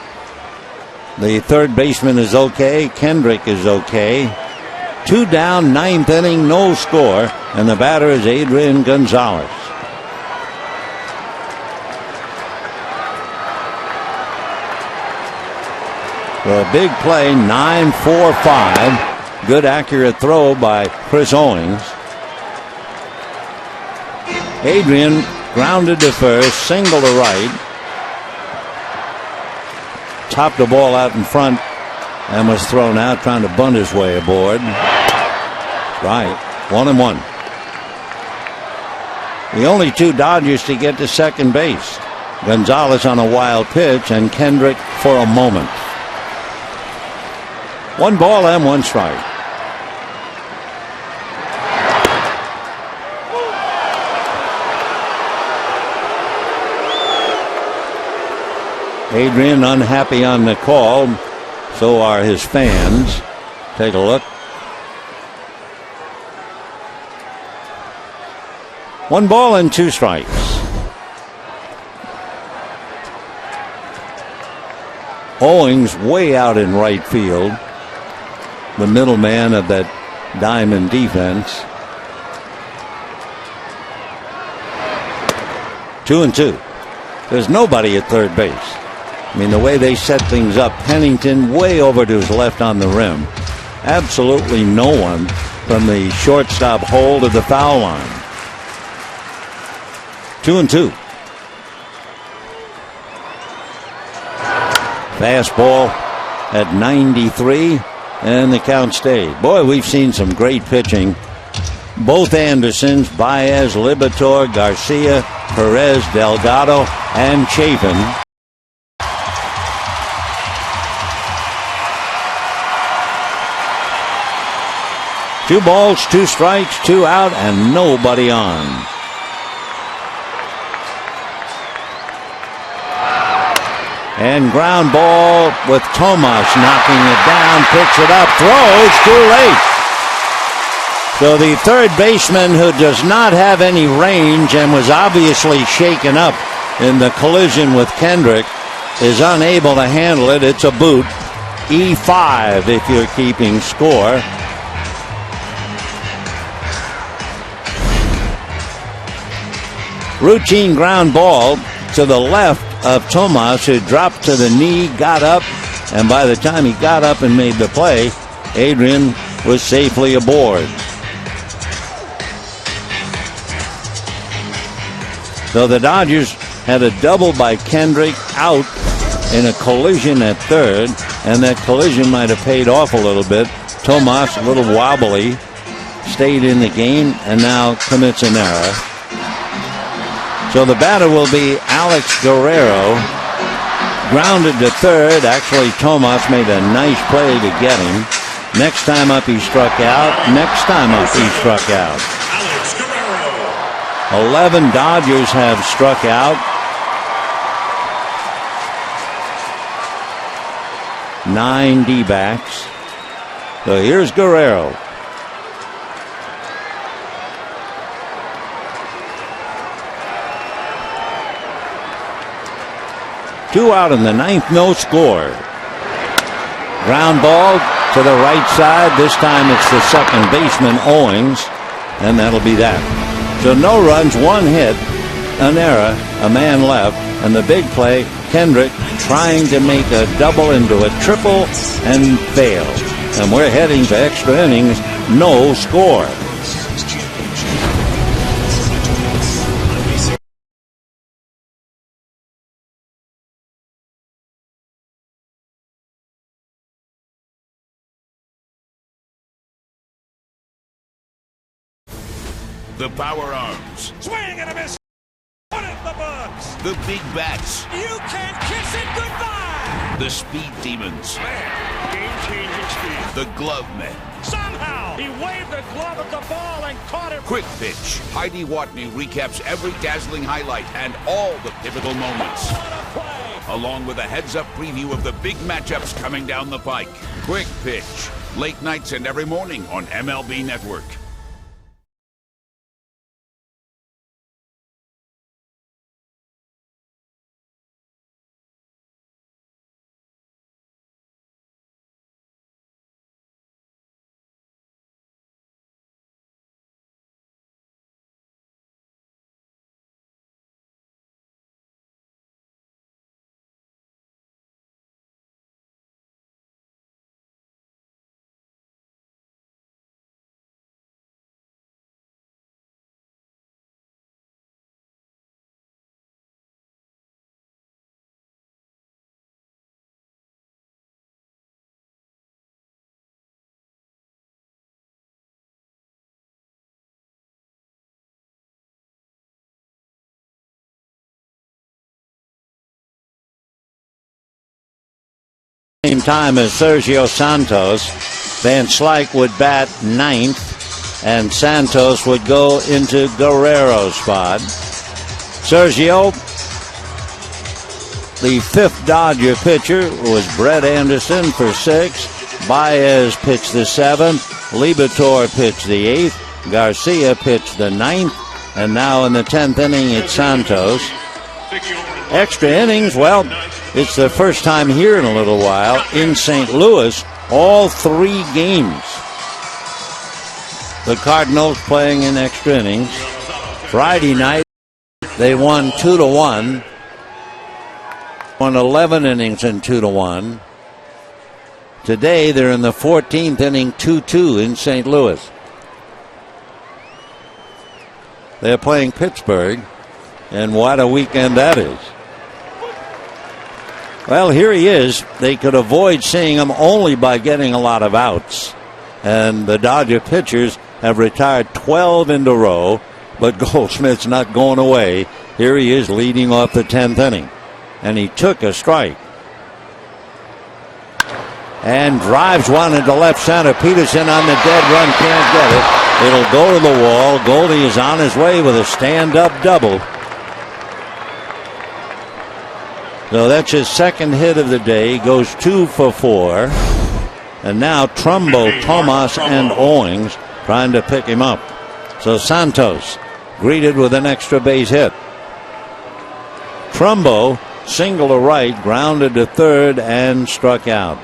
The third baseman is okay. Kendrick is okay. 2 down, 9th inning, no score, and the batter is Adrian Gonzalez. For a big play, 9-4-5. Good accurate throw by Chris Owings. Adrian grounded to first, single to right. Topped the ball out in front and was thrown out, trying to bunt his way aboard. Right, 1-1. The only 2 Dodgers to get to second base. Gonzalez on a wild pitch and Kendrick for a moment. 1 ball and 1 strike. Adrian unhappy on the call. So are his fans. Take a look. 1 ball and 2 strikes. Owings way out in right field. The middleman of that Diamond defense. 2-2. There's nobody at third base. I mean, the way they set things up, Pennington way over to his left on the rim. Absolutely no one from the shortstop hole to the foul line. 2-2. Fastball at 93, and the count stayed. Boy, we've seen some great pitching. Both Andersons, Baez, Libator, Garcia, Perez, Delgado, and Chafin. Two balls, 2 strikes, 2 out, and nobody on. And ground ball with Tomas knocking it down, picks it up, throws too late. So the third baseman, who does not have any range and was obviously shaken up in the collision with Kendrick, is unable to handle it. It's a boot. E5 if you're keeping score. Routine ground ball to the left of Tomas, who dropped to the knee, got up, and by the time he got up and made the play, Adrian was safely aboard. So the Dodgers had a double by Kendrick out in a collision at third, and that collision might have paid off a little bit. Tomas, a little wobbly, stayed in the game and now commits an error. So the batter will be Alex Guerrero. Grounded to third. Actually, Tomas made a nice play to get him. Next time up he struck out. Next time up he struck out. 11 Dodgers have struck out. 9 D-backs. So here's Guerrero. Two out in the ninth, no score. Ground ball to the right side. This time it's the second baseman, Owings, and that'll be that. So no runs, one hit, an error, a man left, and the big play, Kendrick trying to make a double into a triple and failed. And we're heading to extra innings, no score. The power arms. Swing and a miss. Put it in the books. The big bats. You can kiss it goodbye. The speed demons. Man, game-changing speed. The glove men. Somehow, he waved the glove at the ball and caught it. Quick Pitch. Heidi Watney recaps every dazzling highlight and all the pivotal moments. Along with a heads-up preview of the big matchups coming down the pike. Quick Pitch. Late nights and every morning on MLB Network. Same time as Sergio Santos. Van Slyke would bat ninth, and Santos would go into Guerrero's spot. Sergio, the fifth Dodger pitcher, was Brett Anderson for 6. Baez pitched the 7th. Liberatore pitched the 8th. Garcia pitched the 9th. And now in the 10th inning, it's Santos. Extra innings, well, it's the first time here in a little while in St. Louis, all 3 games. The Cardinals playing in extra innings. Friday night, they won 2-1. Won 11 innings in 2-1. Today, they're in the 14th inning, 2-2 in St. Louis. They're playing Pittsburgh, and what a weekend that is. Well, here he is. They could avoid seeing him only by getting a lot of outs. And the Dodger pitchers have retired 12 in a row, but Goldschmidt's not going away. Here he is leading off the 10th inning. And he took a strike. And drives one into left center. Peterson on the dead run, can't get it. It'll go to the wall. Goldie is on his way with a stand-up double. So that's his second hit of the day. Goes 2 for 4. And now Trumbo, Tomas, and Owings trying to pick him up. So Santos greeted with an extra base hit. Trumbo single to right, grounded to third, and struck out.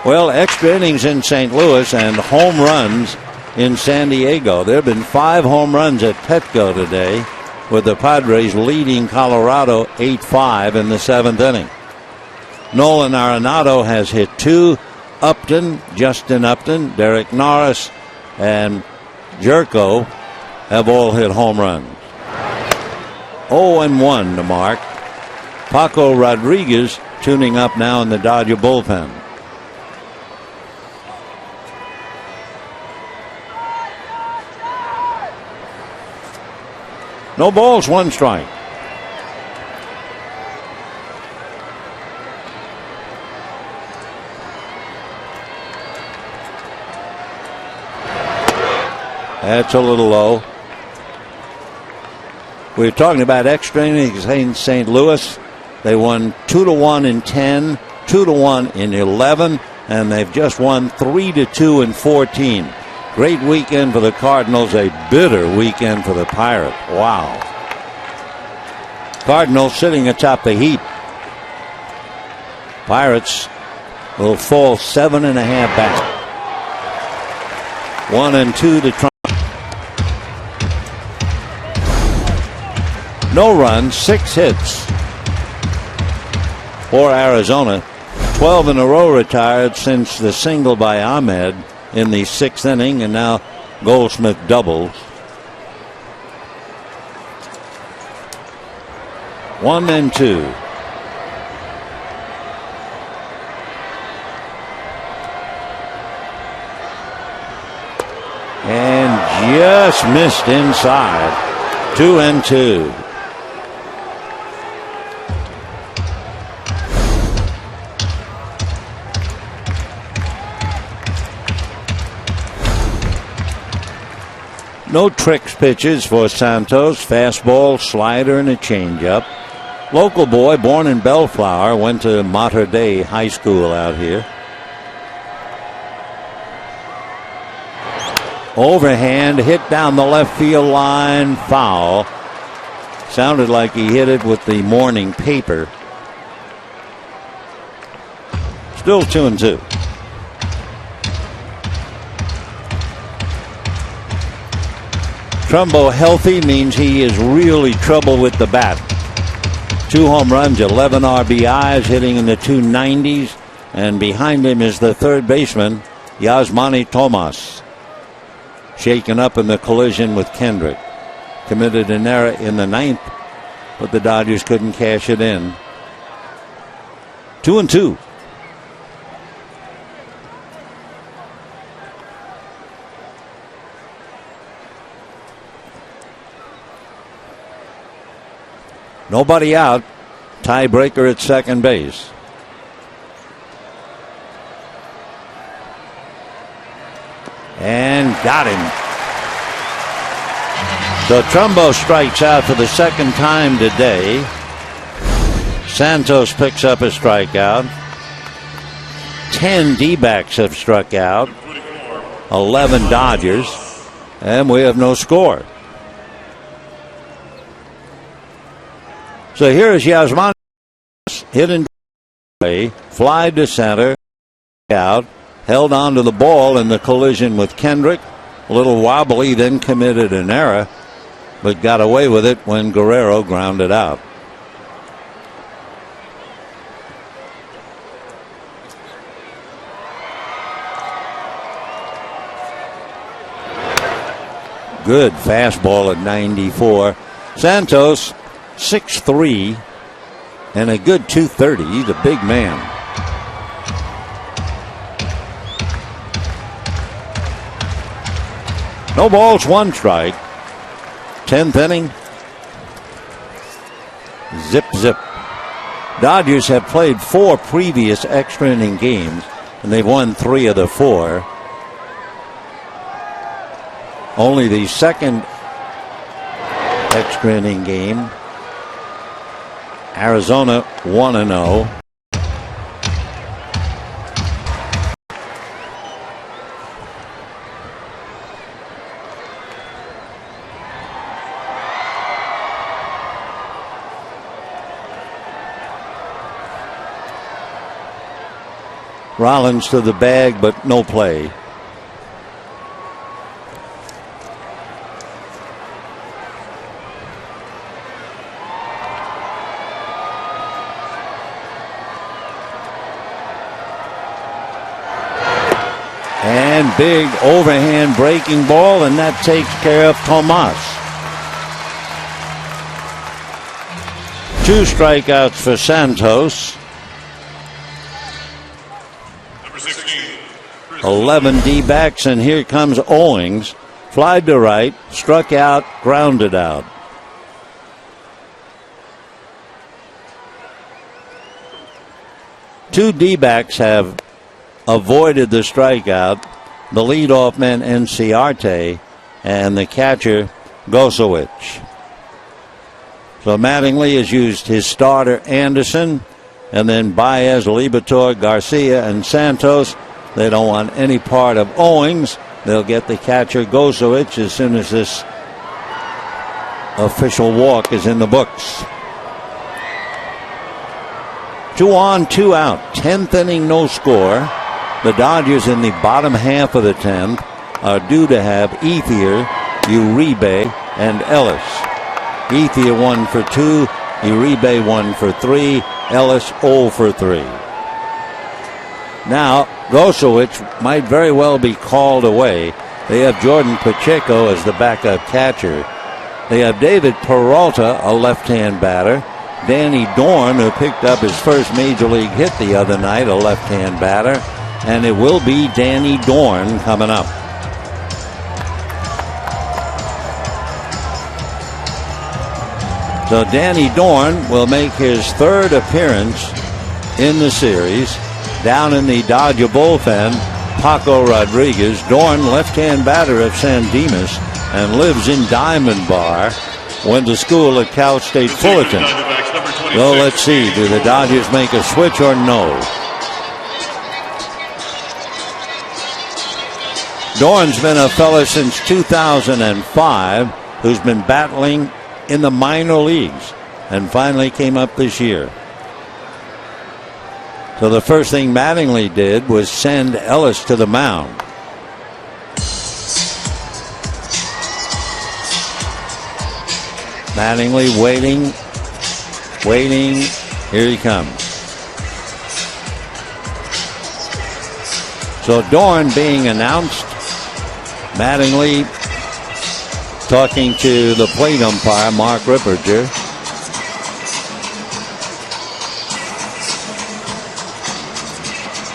Well, extra innings in St. Louis and home runs in San Diego. There have been 5 home runs at Petco today, with the Padres leading Colorado 8-5 in the 7th inning. Nolan Arenado has hit 2. Upton, Justin Upton, Derek Norris, and Jerko have all hit home runs. 0-1 to Mark. Paco Rodriguez tuning up now in the Dodger bullpen. No balls, 1 strike. That's a little low. We're talking about extra innings in St. Louis. They won 2-1 in 10, 2-1 in 11, and they've just won 3-2 in 14. Great weekend for the Cardinals, a bitter weekend for the Pirates. Wow. Cardinals sitting atop the heap. Pirates will fall 7.5 back. 1-2 to Trump. No runs, 6 hits for Arizona. 12 in a row retired since the single by Ahmed in the 6th inning, and now Goldschmidt doubles. 1-2. And just missed inside. 2-2. No tricks pitches for Santos. Fastball, slider, and a changeup. Local boy, born in Bellflower, went to Mater Dei High School out here. Overhand, hit down the left field line, foul. Sounded like he hit it with the morning paper. Still 2-2. Trumbo healthy means he is really trouble with the bat. 2 home runs, 11 RBIs, hitting in the 290s, and behind him is the third baseman, Yasmani Tomas. Shaken up in the collision with Kendrick. Committed an error in the 9th, but the Dodgers couldn't cash it in. 2-2. Nobody out. Tiebreaker at second base. And got him. So Trumbo strikes out for the second time today. Santos picks up a strikeout. 10 D-backs have struck out. 11 Dodgers. And we have no score. So here is Yasmani, hit in play, fly to center, out, held on to the ball in the collision with Kendrick. A little wobbly, then committed an error, but got away with it when Guerrero grounded out. Good fastball at 94. Santos, 6'3", and a good 230. He's a big man. No balls, 1 strike. 10th inning. Zip, zip. Dodgers have played 4 previous extra inning games, and they've won 3 of the 4. only the second extra inning game. Arizona 1-0. Rollins to the bag, but no play. And big overhand breaking ball, and that takes care of Tomas. 2 strikeouts for Santos. 11 D-backs, and here comes Owings. Flied to right, struck out, grounded out. Two D-backs have avoided the strikeout. The leadoff man, Enciarte, and the catcher, Gosowicz. So Mattingly has used his starter, Anderson, and then Baez, Liberatore, Garcia, and Santos. They don't want any part of Owings. They'll get the catcher, Gosowicz, as soon as this official walk is in the books. 2 on, 2 out. 10th inning, no score. The Dodgers in the bottom half of the 10th are due to have Ethier, Uribe, and Ellis. Ethier 1 for 2, Uribe 1 for 3, Ellis 0 for 3. Now, Gosowicz might very well be called away. They have Jordan Pacheco as the backup catcher. They have David Peralta, a left-hand batter. Danny Dorn, who picked up his first major league hit the other night, a left-hand batter. And it will be Danny Dorn coming up. So Danny Dorn will make his third appearance in the series. Down in the Dodger bullpen, Paco Rodriguez. Dorn, left-hand batter of San Dimas, and lives in Diamond Bar. Went to school at Cal State Fullerton. So let's see, do the Dodgers make a switch or no? Dorn's been a fella since 2005 who's been battling in the minor leagues and finally came up this year. So the first thing Mattingly did was send Ellis to the mound. Mattingly waiting. Here he comes. So Dorn being announced. Mattingly talking to the plate umpire, Mark Ripperger.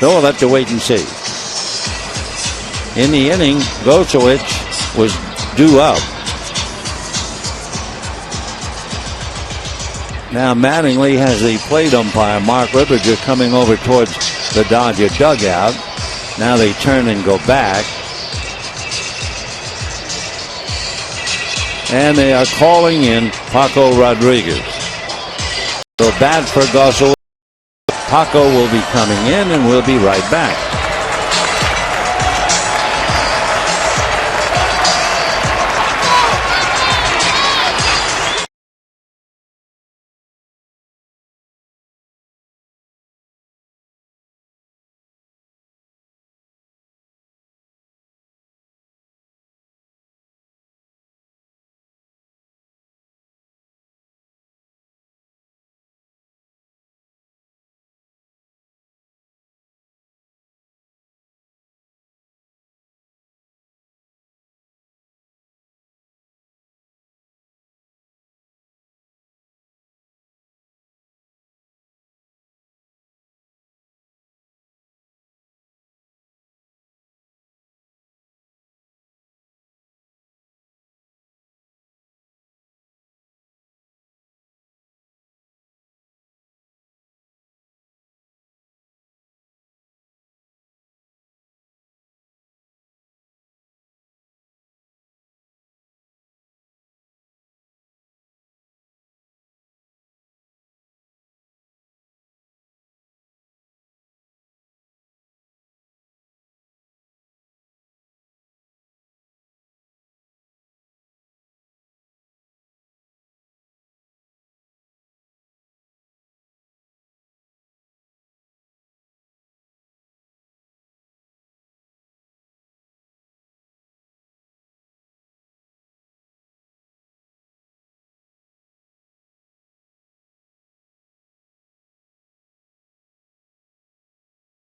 So we'll have to wait and see. In the inning, Gosowicz was due up. Now Mattingly has the plate umpire, Mark Ripperger, coming over towards the Dodger dugout. Now they turn and go back. And they are calling in Paco Rodriguez. So bad for Gosowicz. Paco will be coming in, and we'll be right back.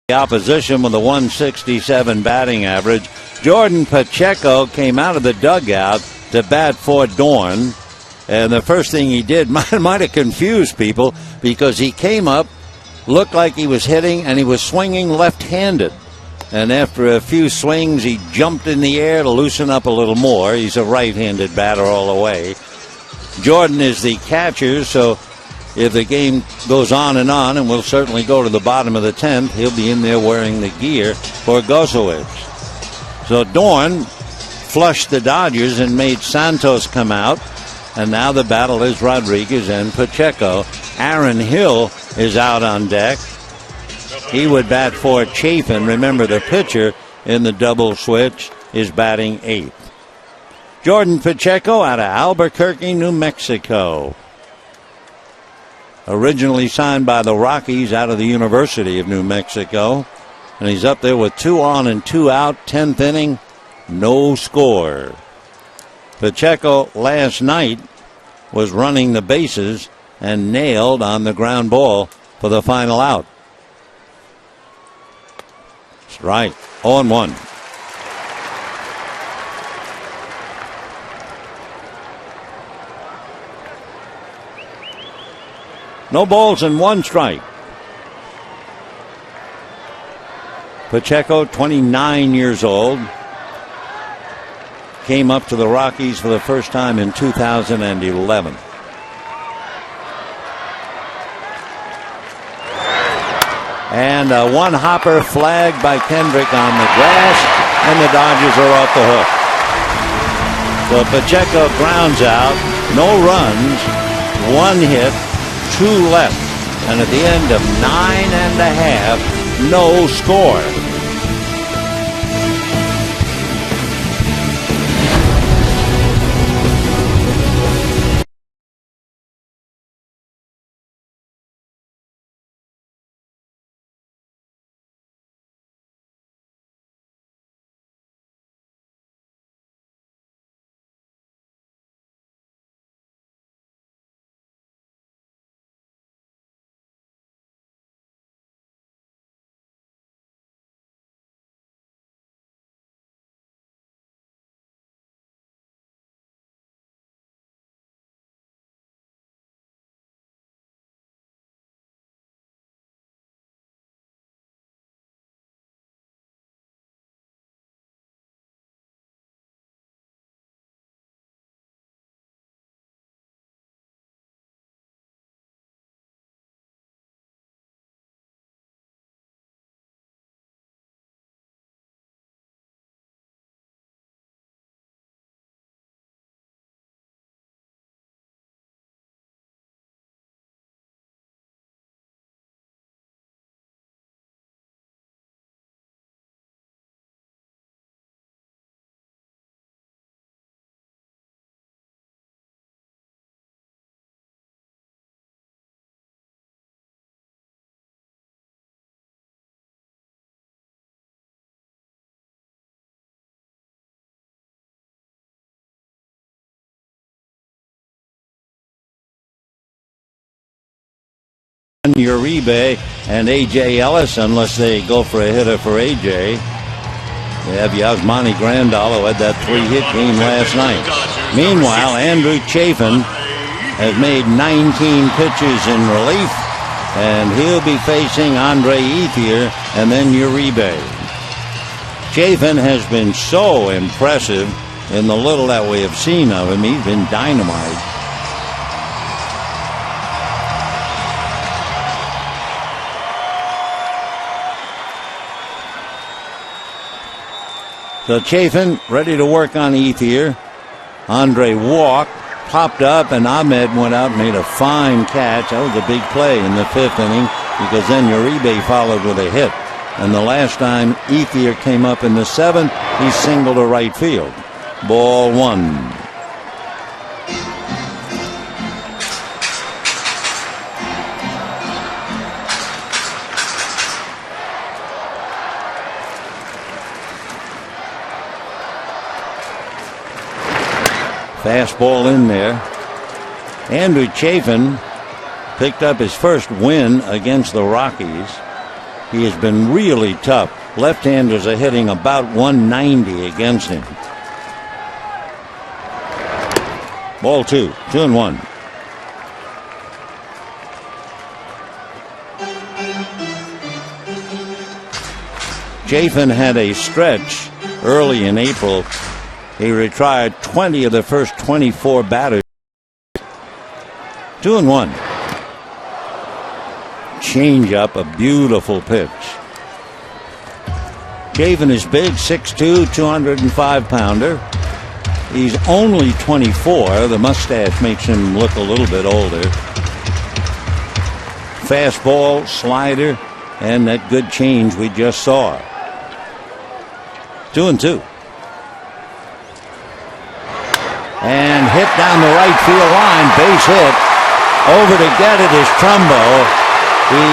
the opposition with a 167 batting average. Jordan Pacheco came out of the dugout to bat for Dorn. And the first thing he did might have confused people because he came up, looked like he was hitting, and he was swinging left-handed. And after a few swings, he jumped in the air to loosen up a little more. He's a right-handed batter all the way. Jordan is the catcher, so if the game goes on, and we'll certainly go to the bottom of the 10th, he'll be in there wearing the gear for Gosowicz. So Dorn flushed the Dodgers and made Santos come out. And now the battle is Rodriguez and Pacheco. Aaron Hill is out on deck. He would bat for Chafin. Remember, the pitcher in the double switch is batting 8th. Jordan Pacheco out of Albuquerque, New Mexico. Originally signed by the Rockies out of the University of New Mexico. And he's up there with 2 on and 2 out, 10th inning, no score. Pacheco last night was running the bases and nailed on the ground ball for the final out. Strike, 0-1. No balls and 1 strike. Pacheco, 29 years old. Came up to the Rockies for the first time in 2011. And a one-hopper flag by Kendrick on the grass, and the Dodgers are off the hook. So Pacheco grounds out, no runs, 1 hit, 2 left. And at the end of 9 1/2, no score. Uribe and A.J. Ellis, unless they go for a hitter for A.J. They have Yasmani Grandal, who had that 3-hit game last night. Meanwhile, Andrew Chafin has made 19 pitches in relief, and he'll be facing Andre Ethier and then Uribe. Chafin has been so impressive in the little that we have seen of him. He's been dynamite. So Chafin ready to work on Ethier. Andre walked, popped up, and Ahmed went out and made a fine catch. That was a big play in the 5th inning because then Uribe followed with a hit. And the last time Ethier came up in the 7th, he singled to right field. Ball 1. Fastball in there. Andrew Chafin picked up his first win against the Rockies. he has been really tough. Left-handers are hitting about 190 against him. Ball 2, 2-1. Chafin had a stretch early in April. He retired 20 of the first 24 batters. 2-1. Change up, a beautiful pitch. Chafin is big, 6'2", 205-pounder. He's only 24. The mustache makes him look a little bit older. Fastball, slider, and that good change we just saw. 2-2. And hit down the right field line, base hit. Over to get it is Trumbo. He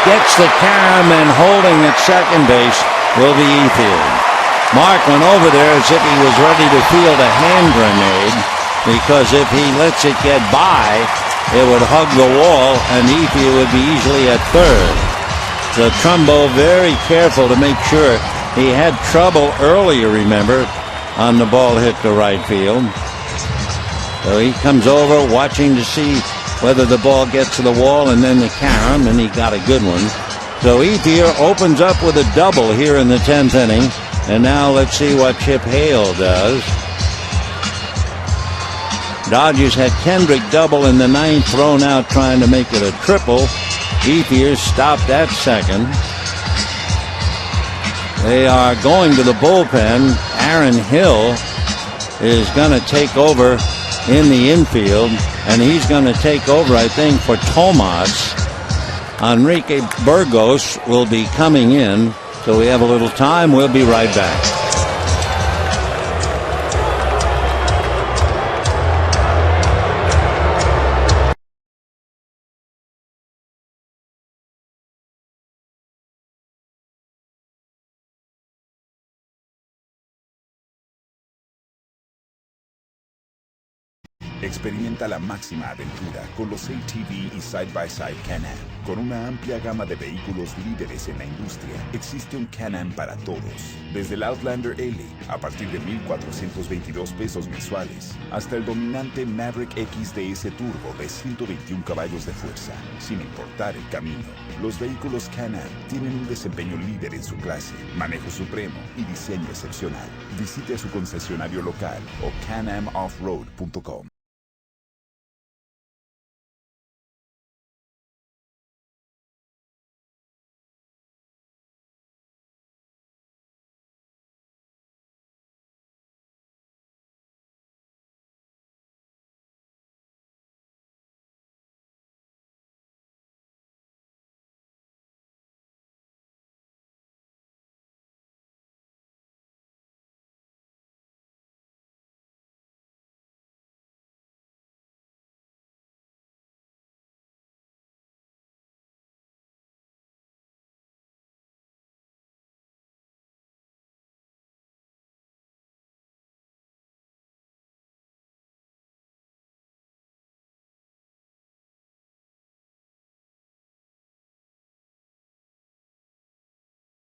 gets the carom, and holding at second base will be Ethier. Mark went over there as if he was ready to field a hand grenade, because if he lets it get by, it would hug the wall, and Ethier would be easily at third. So Trumbo very careful to make sure. He had trouble earlier, remember, on the ball hit to right field. So he comes over watching to see whether the ball gets to the wall, and then the carom, and he got a good one. So Ethier opens up with a double here in the 10th inning. And now let's see what Chip Hale does. Dodgers had Kendrick double in the 9th, thrown out trying to make it a triple. Ethier stopped at second. They are going to the bullpen. Aaron Hill is going to take over in the infield, and he's going to take over, I think, for Tomas. Enrique Burgos will be coming in, so we have a little time. We'll be right back. Experimenta la máxima aventura con los ATV y Side-by-Side Can-Am. Con una amplia gama de vehículos líderes en la industria, existe un Can-Am para todos. Desde el Outlander LA, a partir de $1,422 mensuales, hasta el dominante Maverick XDS Turbo de 121 caballos de fuerza. Sin importar el camino, los vehículos Can-Am tienen un desempeño líder en su clase, manejo supremo y diseño excepcional. Visite a su concesionario local o canamoffroad.com.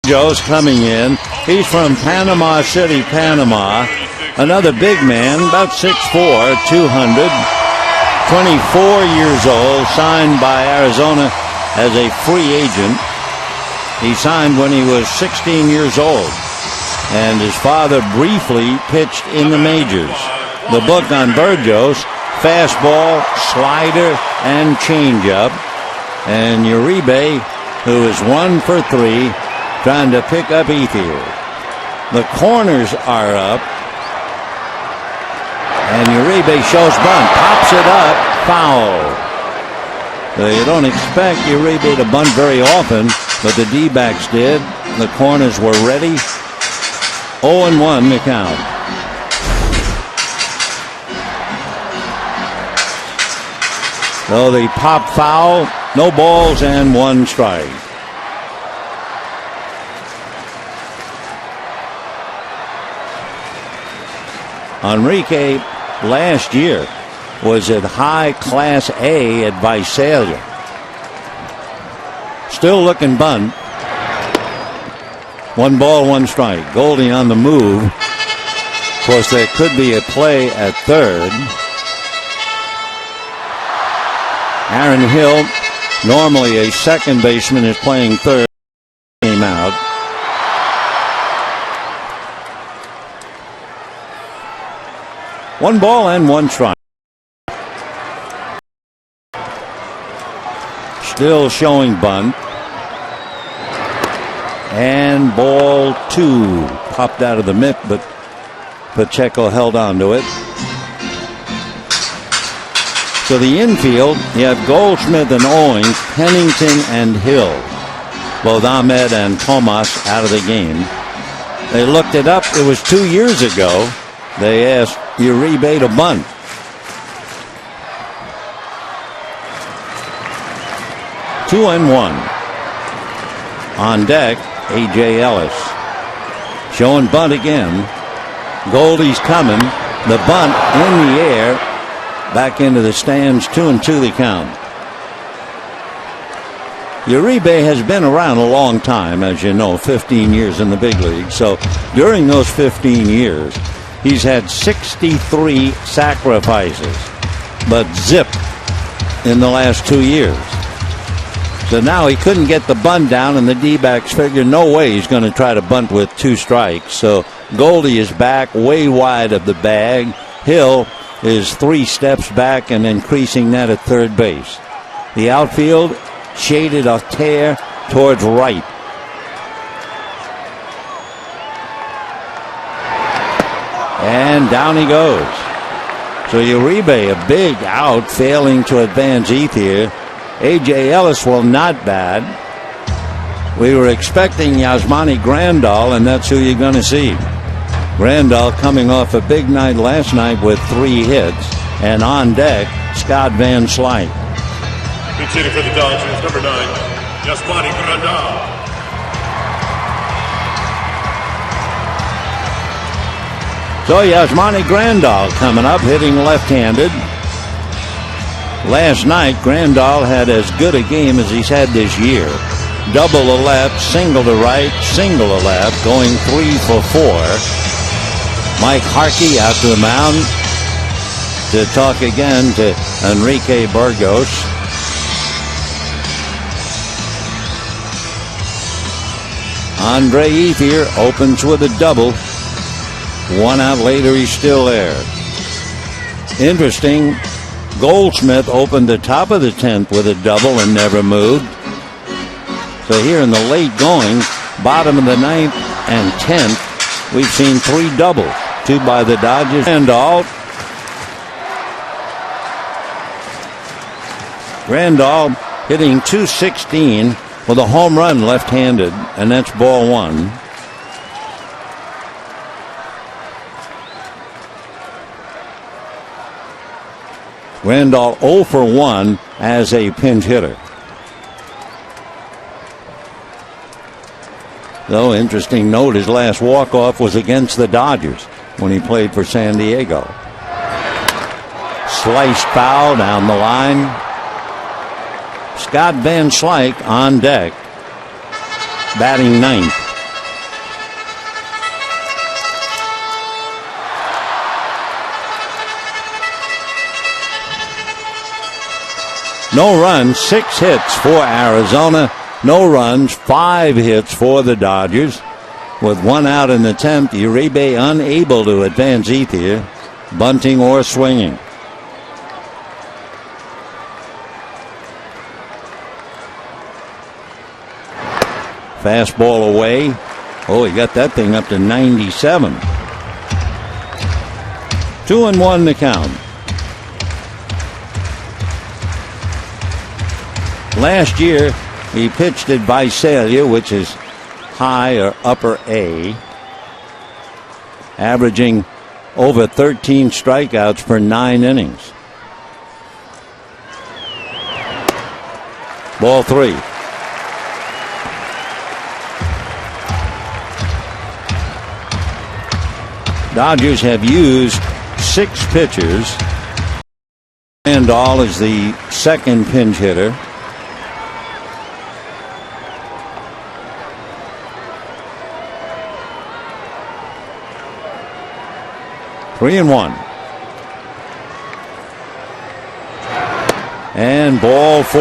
Joe's coming in. He's from Panama City, Panama. Another big man, about 6'4", 200, 24 years old, signed by Arizona as a free agent. He signed when he was 16 years old, and his father briefly pitched in the majors. The book on Burgos: fastball, slider, and changeup. And Uribe, who is 1 for 3, trying to pick up Ethier. The corners are up, and Uribe shows bunt, pops it up, foul. You don't expect Uribe to bunt very often, but the D-backs did. The corners were ready. 0-1 the count. So the pop foul, no balls and 1 strike. Enrique last year was at high class A at Visalia. Still looking bunt. 1 ball, 1 strike. Goldie on the move. Of course, there could be a play at third. Aaron Hill, normally a second baseman, is playing third. Came out. One ball and 1 strike. Still showing bunt. And ball 2. Popped out of the mitt, but Pacheco held on to it. So the infield, you have Goldschmidt and Owings, Pennington and Hill. Both Ahmed and Tomas out of the game. They looked it up. It was 2 years ago. They asked Uribe to bunt. Two and 1. On deck, A.J. Ellis. Showing bunt again. Goldie's coming. The bunt in the air. Back into the stands. 2-2 the count. Uribe has been around a long time, as you know, 15 years in the big league. So during those 15 years, he's had 63 sacrifices, but zip in the last 2 years. So now he couldn't get the bunt down, and the D-backs figured no way he's going to try to bunt with 2 strikes. So Goldie is back way wide of the bag. Hill is 3 steps back and increasing that at third base. The outfield shaded a tear towards right. And down he goes. So Uribe, a big out, failing to advance Ethier. A.J. Ellis will not bat. We were expecting Yasmani Grandal, and that's who you're going to see. Grandal coming off a big night last night with 3 hits. And on deck, Scott Van Slyke. Pitch hitting for the Dodgers, number 9, Yasmani Grandal. So Yasmani Grandal coming up, hitting left-handed. Last night, Grandal had as good a game as he's had this year. Double to left, single to right, single to left, going 3 for 4. Mike Harkey out to the mound to talk again to Enrique Burgos. Andre Ethier opens with a double. 1 out later, he's still there. Interesting, Goldschmidt opened the top of the 10th with a double and never moved. So here in the late going, bottom of the 9th and 10th, we've seen 3 doubles. 2 by the Dodgers. Grandal hitting .216 with a home run left-handed, and that's ball 1. Grandal 0 for 1 as a pinch hitter. Though, interesting note, his last walk-off was against the Dodgers when he played for San Diego. Sliced foul down the line. Scott Van Slyke on deck, batting 9th. No runs, 6 hits for Arizona. No runs, 5 hits for the Dodgers. With 1 out in the 10th, Uribe unable to advance Ethier, bunting or swinging. Fastball away. Oh, he got that thing up to 97. 2-1 the count. Last year, he pitched at Visalia, which is high or upper A, averaging over 13 strikeouts per 9 innings. Ball 3. Dodgers have used 6 pitchers. Grandal is the second pinch hitter. 3-1. And ball 4.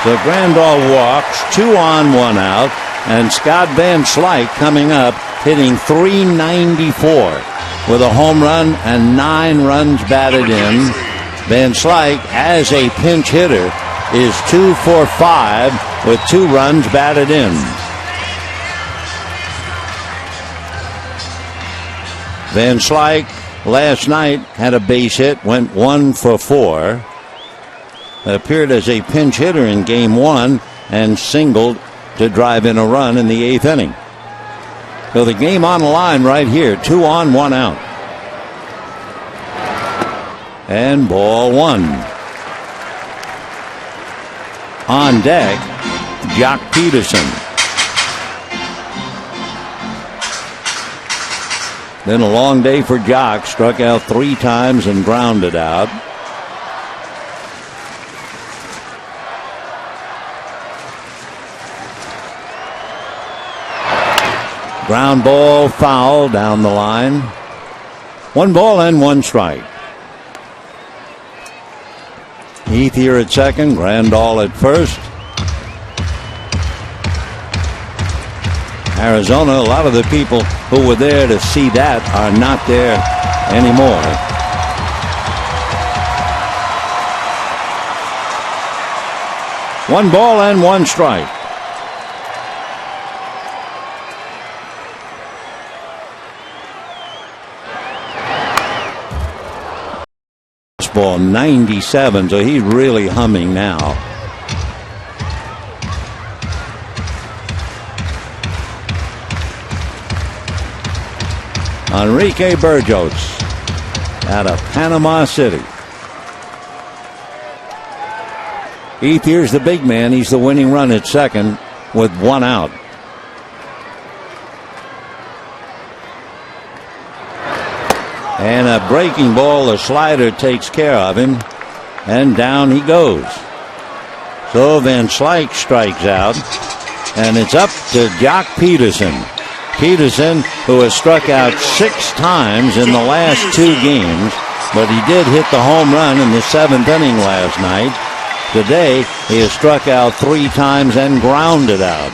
So Grandal walks, 2 on, 1 out, and Scott Van Slyke coming up, hitting .394 with a home run and 9 runs batted in. Van Slyke, as a pinch hitter, is 2 for 5 with 2 runs batted in. Van Slyke last night had a base hit, went 1 for 4. Appeared as a pinch hitter in game 1 and singled to drive in a run in the 8th inning. So the game on the line right here, 2 on, 1 out. And ball 1. On deck, Jock Peterson. Then a long day for Jock, struck out 3 times and grounded out. Ground ball, foul down the line. 1 ball and 1 strike. Heath here at second, Grandal at first. Arizona, a lot of the people who were there to see that are not there anymore. One ball and 1 strike. Ball 97, so he's really humming now. Enrique Burgos out of Panama City. Heath, here's the big man. He's the winning run at second with 1 out. And a breaking ball, the slider takes care of him, and down he goes. So Van Slyke strikes out, and it's up to Jock Peterson. Peterson, who has struck out 6 times in the last 2 games, but he did hit the home run in the 7th inning last night. Today, he has struck out 3 times and grounded out.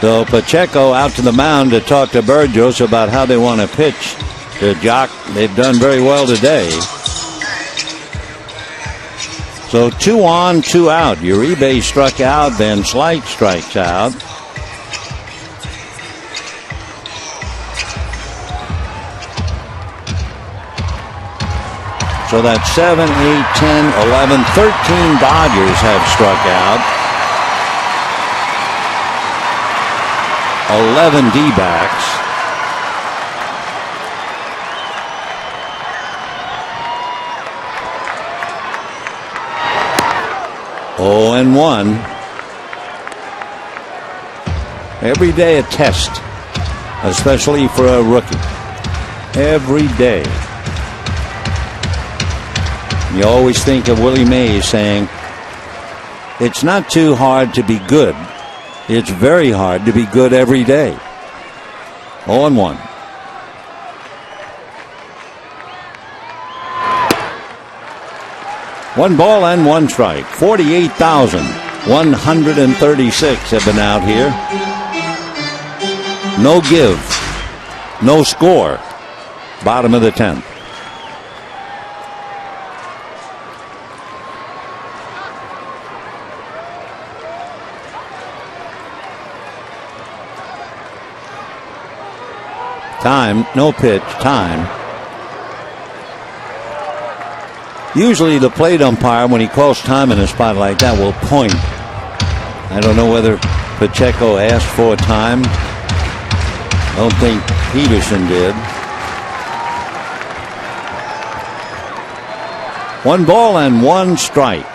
So Pacheco out to the mound to talk to Burgos about how they want to pitch to Jock. They've done very well today. So 2 on, 2 out. Uribe struck out. Van Slyke strikes out. So that's 7, 8, 10, 11, 13 Dodgers have struck out. 11 D-backs. Oh, and 1. Every day a test, especially for a rookie. Every day. You always think of Willie Mays saying, it's not too hard to be good. It's very hard to be good every day. 0 and 1. One ball and 1 strike. 48,136 have been out here. No give. No score. Bottom of the 10th. Time, no pitch, time. Usually the plate umpire, when he calls time in a spot like that, will point. I don't know whether Pacheco asked for time. I don't think Peterson did. 1 ball and 1 strike.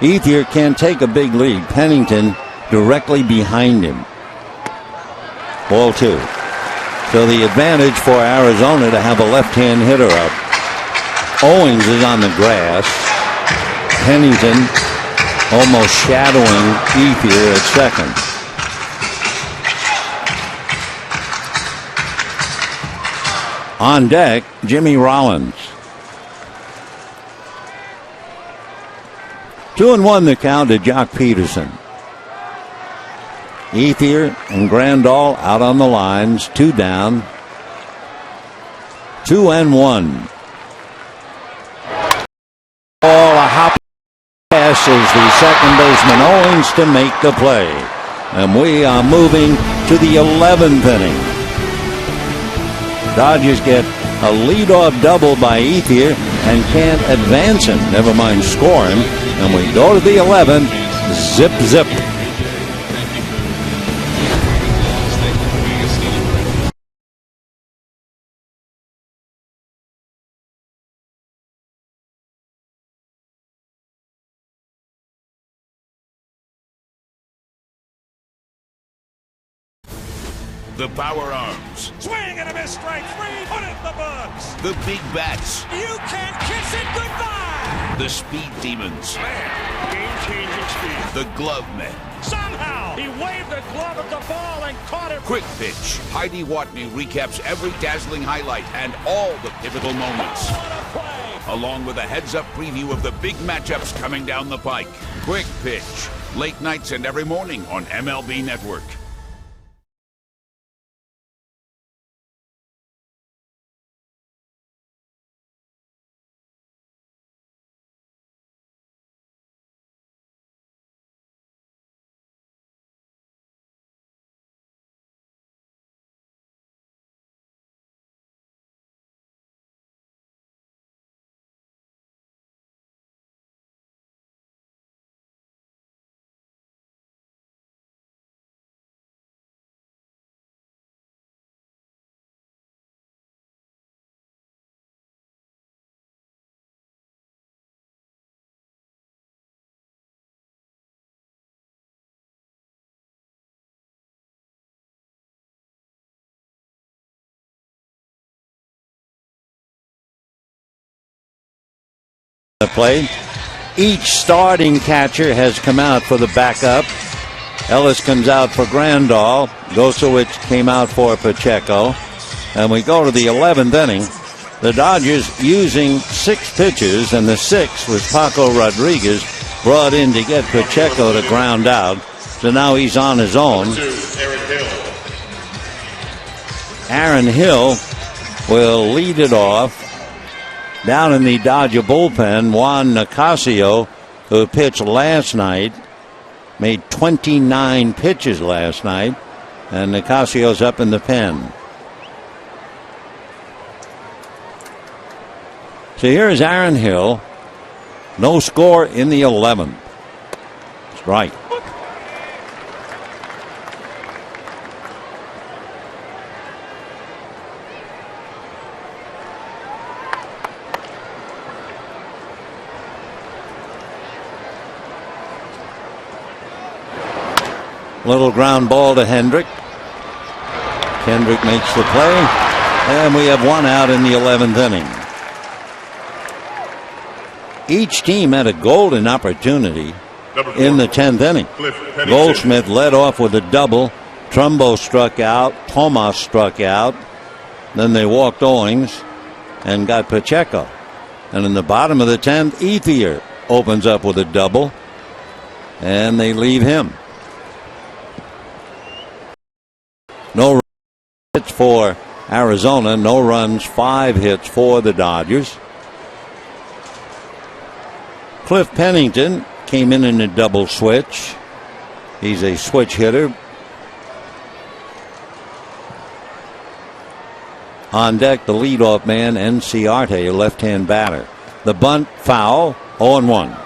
Ethier can't take a big lead. Pennington directly behind him. Ball 2. So the advantage for Arizona to have a left-hand hitter up. Owings is on the grass. Pennington almost shadowing Ethier at second. On deck, Jimmy Rollins. 2-1 the count to Jock Peterson. Ethier and Grandal out on the lines. 2 down. 2-1. Ball, a hop pass is the second baseman Owens to make the play. And we are moving to the 11th inning. Dodgers get a leadoff double by Ethier and can't advance him, never mind score him. And we go to the 11th, zip, zip. The power arms. Swing and a miss, strike 3, put it in the books. The big bats. You can kiss it goodbye. The speed demons. Man, game-changing speed. The glove men. Somehow, he waved the glove at the ball and caught it. Quick Pitch. Heidi Watney recaps every dazzling highlight and all the pivotal moments. Along with a heads-up preview of the big matchups coming down the pike. Quick Pitch. Late nights and every morning on MLB Network. Play. Each starting catcher has come out for the backup. Ellis comes out for Grandal. Gosowicz came out for Pacheco. And we go to the 11th inning. The Dodgers using 6 pitchers, and the 6th was Paco Rodriguez, brought in to get Pacheco to ground out. So now he's on his own. Aaron Hill will lead it off. Down in the Dodger bullpen, Juan Nicasio, who pitched last night, made 29 pitches last night, and Nicasio's up in the pen. So here is Aaron Hill. No score in the 11th. Strike. Little ground ball to Hendrick. Hendrick makes the play, and we have 1 out in the 11th inning. Each team had a golden opportunity in the 10th inning. Goldschmidt led off with a double. Trumbo struck out. Tomas struck out. Then they walked Owings and got Pacheco. And in the bottom of the 10th, Ethier opens up with a double, and they leave him. No hits for Arizona, no runs, 5 hits for the Dodgers. Cliff Pennington came in a double switch. He's a switch hitter. On deck, the leadoff man, Enciarte, a left-hand batter. The bunt foul, 0-1.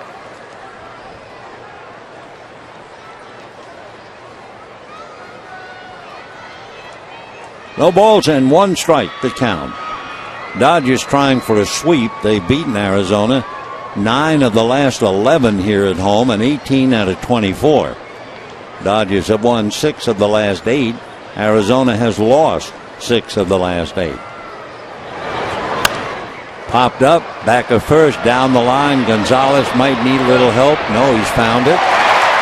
No balls and 1 strike to count. Dodgers trying for a sweep. They've beaten Arizona 9 of the last 11 here at home and 18 out of 24. Dodgers have won 6 of the last 8. Arizona has lost 6 of the last 8. Popped up, back of first, down the line. Gonzalez might need a little help. No, he's found it.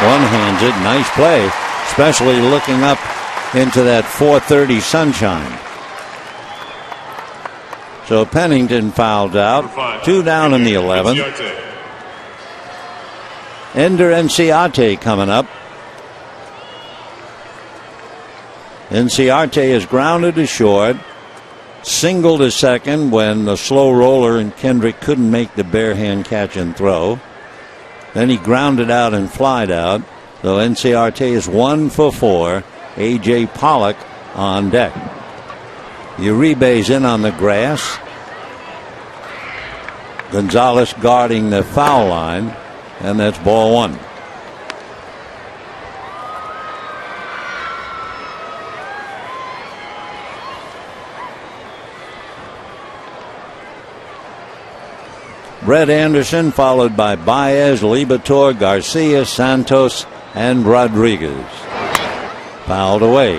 One-hands it. Nice play, especially looking up into that 4:30 sunshine. So Pennington fouls out. 2 down in the 11th. Ender Enciarte coming up. Enciarte is grounded to short. Single to second when the slow roller and Kendrick couldn't make the bare hand catch and throw. Then he grounded out and flied out. So Enciarte is 1 for 4. A.J. Pollock on deck. Uribe's in on the grass. Gonzalez guarding the foul line. And that's ball 1. Brett Anderson followed by Baez, Liberatore, Garcia, Santos, and Rodriguez. Fouled away.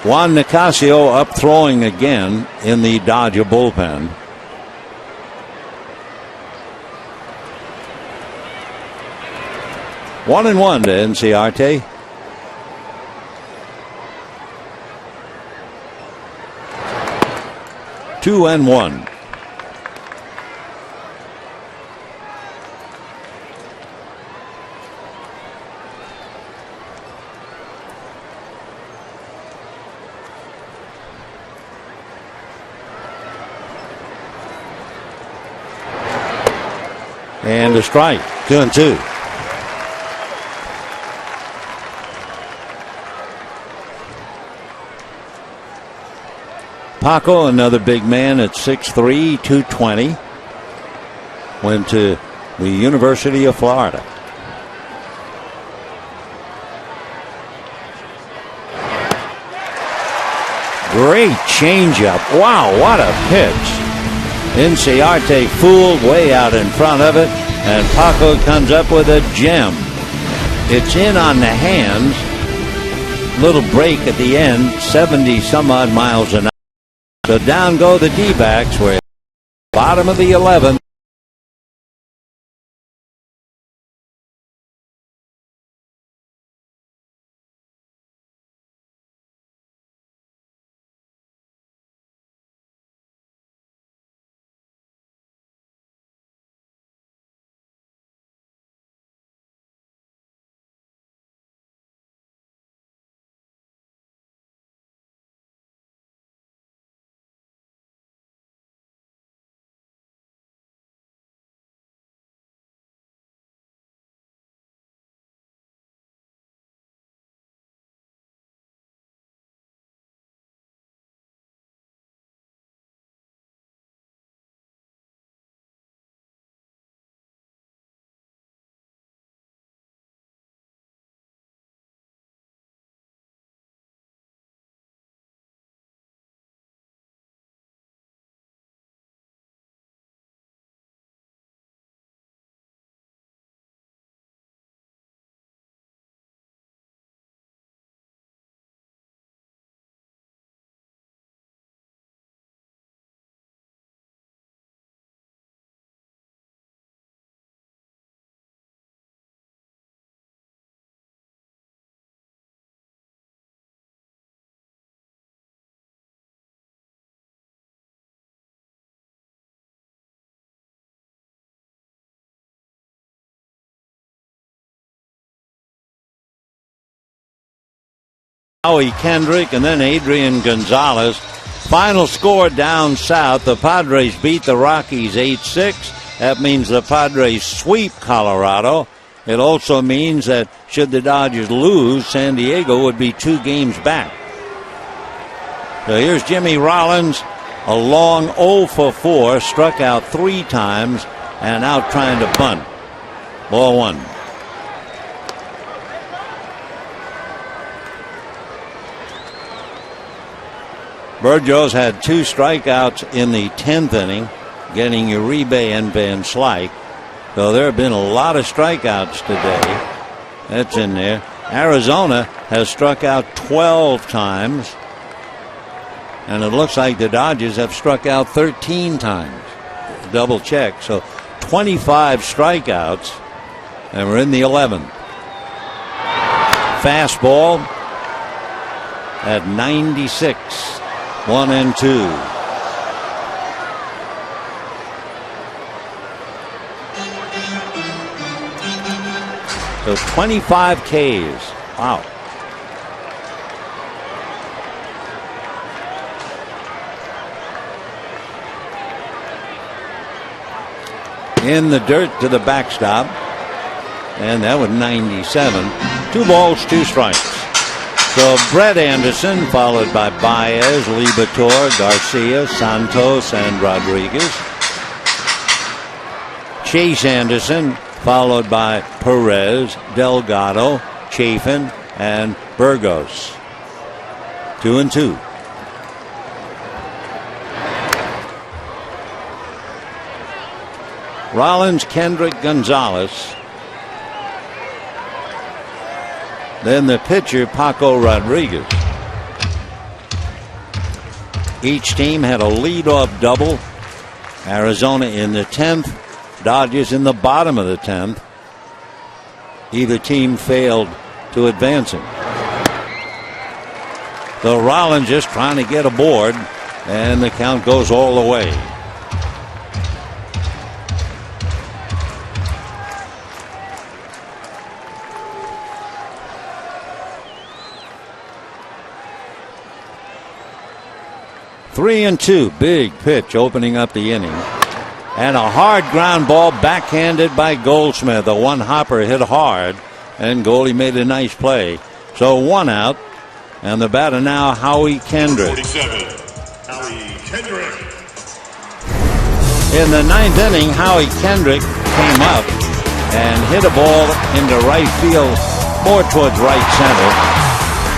Juan Nicasio up throwing again in the Dodger bullpen. One and one to Enciarte. Two and one. And a strike. 2-2. Paco, another big man at 6'3", 220. Went to the University of Florida. Great changeup. Wow, what a pitch. Enciarte fooled way out in front of it, and Paco comes up with a gem. It's in on the hands. Little break at the end, 70 some odd miles an hour. So down go the D-backs. We're bottom of the 11th. Howie Kendrick and then Adrian Gonzalez. Final score down south. The Padres beat the Rockies 8-6. That means the Padres sweep Colorado. It also means that should the Dodgers lose, San Diego would be 2 games back. So here's Jimmy Rollins, a long 0 for 4, struck out 3 times and out trying to bunt. Ball 1. Burgos had 2 strikeouts in the 10th inning, getting Uribe and Van Slyke. So there have been a lot of strikeouts today. That's in there. Arizona has struck out 12 times. And it looks like the Dodgers have struck out 13 times. Double check. So 25 strikeouts. And we're in the 11th. fastball at 96. 1-2. So 25 Ks. Wow. In the dirt to the backstop. And that was 97. 2 balls, 2 strikes. So Brett Anderson, followed by Baez, Liberatore, Garcia, Santos, and Rodriguez. Chase Anderson, followed by Perez, Delgado, Chafin, and Burgos. 2-2. Rollins, Kendrick, Gonzalez. Then the pitcher, Paco Rodriguez. Each team had a leadoff double. Arizona in the 10th, Dodgers in the bottom of the 10th. Either team failed to advance it. So Rollins just trying to get aboard, and the count goes all the way. Three and 2, big pitch opening up the inning. And a hard ground ball backhanded by Goldschmidt. The one hopper hit hard, and goalie made a nice play. So 1 out, and the batter now, Howie Kendrick. 47, Howie Kendrick. In the 9th inning, Howie Kendrick came up and hit a ball into right field, more towards right center.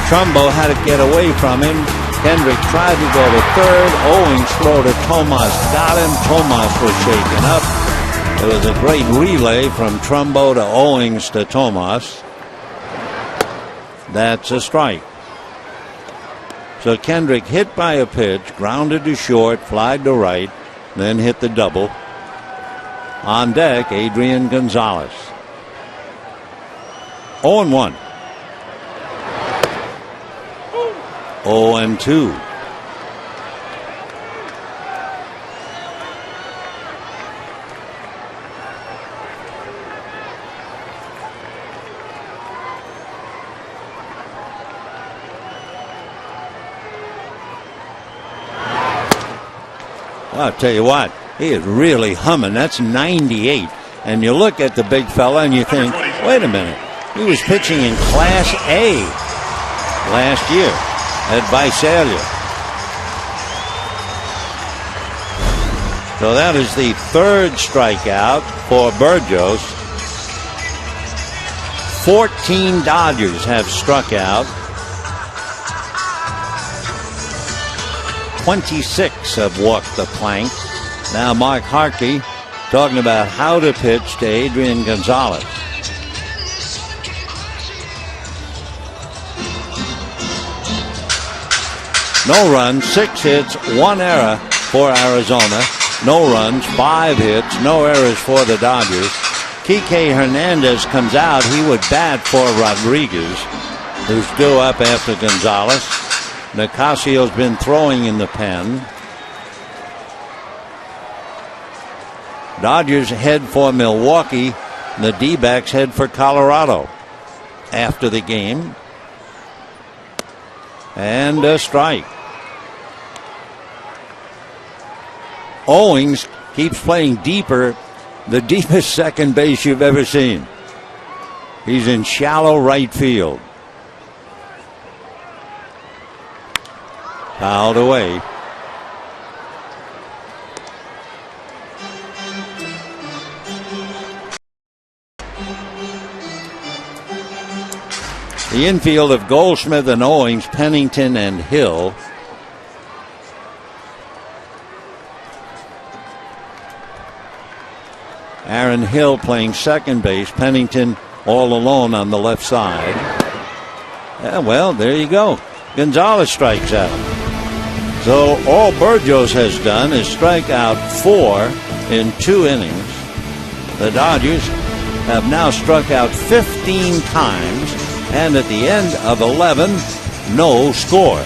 Trumbo had to get away from him. Kendrick tried to go to third. Owings throw to Tomas. Got him. Tomas was shaken up. It was a great relay from Trumbo to Owings to Tomas. That's a strike. So Kendrick hit by a pitch, grounded to short, flied to right, then hit the double. On deck, Adrian Gonzalez. 0-1. 0-2. Well, I'll tell you what, he is really humming. That's 98. And you look at the big fella and you think, wait a minute, he was pitching in Class A last year at Visalia. So that is the 3rd strikeout for Burgos. 14 Dodgers have struck out. 26 have walked the plank. Now Mark Harkey talking about how to pitch to Adrian Gonzalez. No runs, 6 hits, 1 error for Arizona. No runs, 5 hits, no errors for the Dodgers. Kike Hernandez comes out. He would bat for Rodriguez, who's due up after Gonzalez. Nicasio's been throwing in the pen. Dodgers head for Milwaukee. The D-backs head for Colorado after the game. And a strike. Owings keeps playing deeper, the deepest second base you've ever seen. He's in shallow right field. Fouled away. The infield of Goldschmidt and Owings, Pennington and Hill. Aaron Hill playing second base. Pennington all alone on the left side. Yeah, well, there you go. Gonzalez strikes out. So all Burgos has done is strike out 4 in 2 innings. The Dodgers have now struck out 15 times And at the end of 11, no score.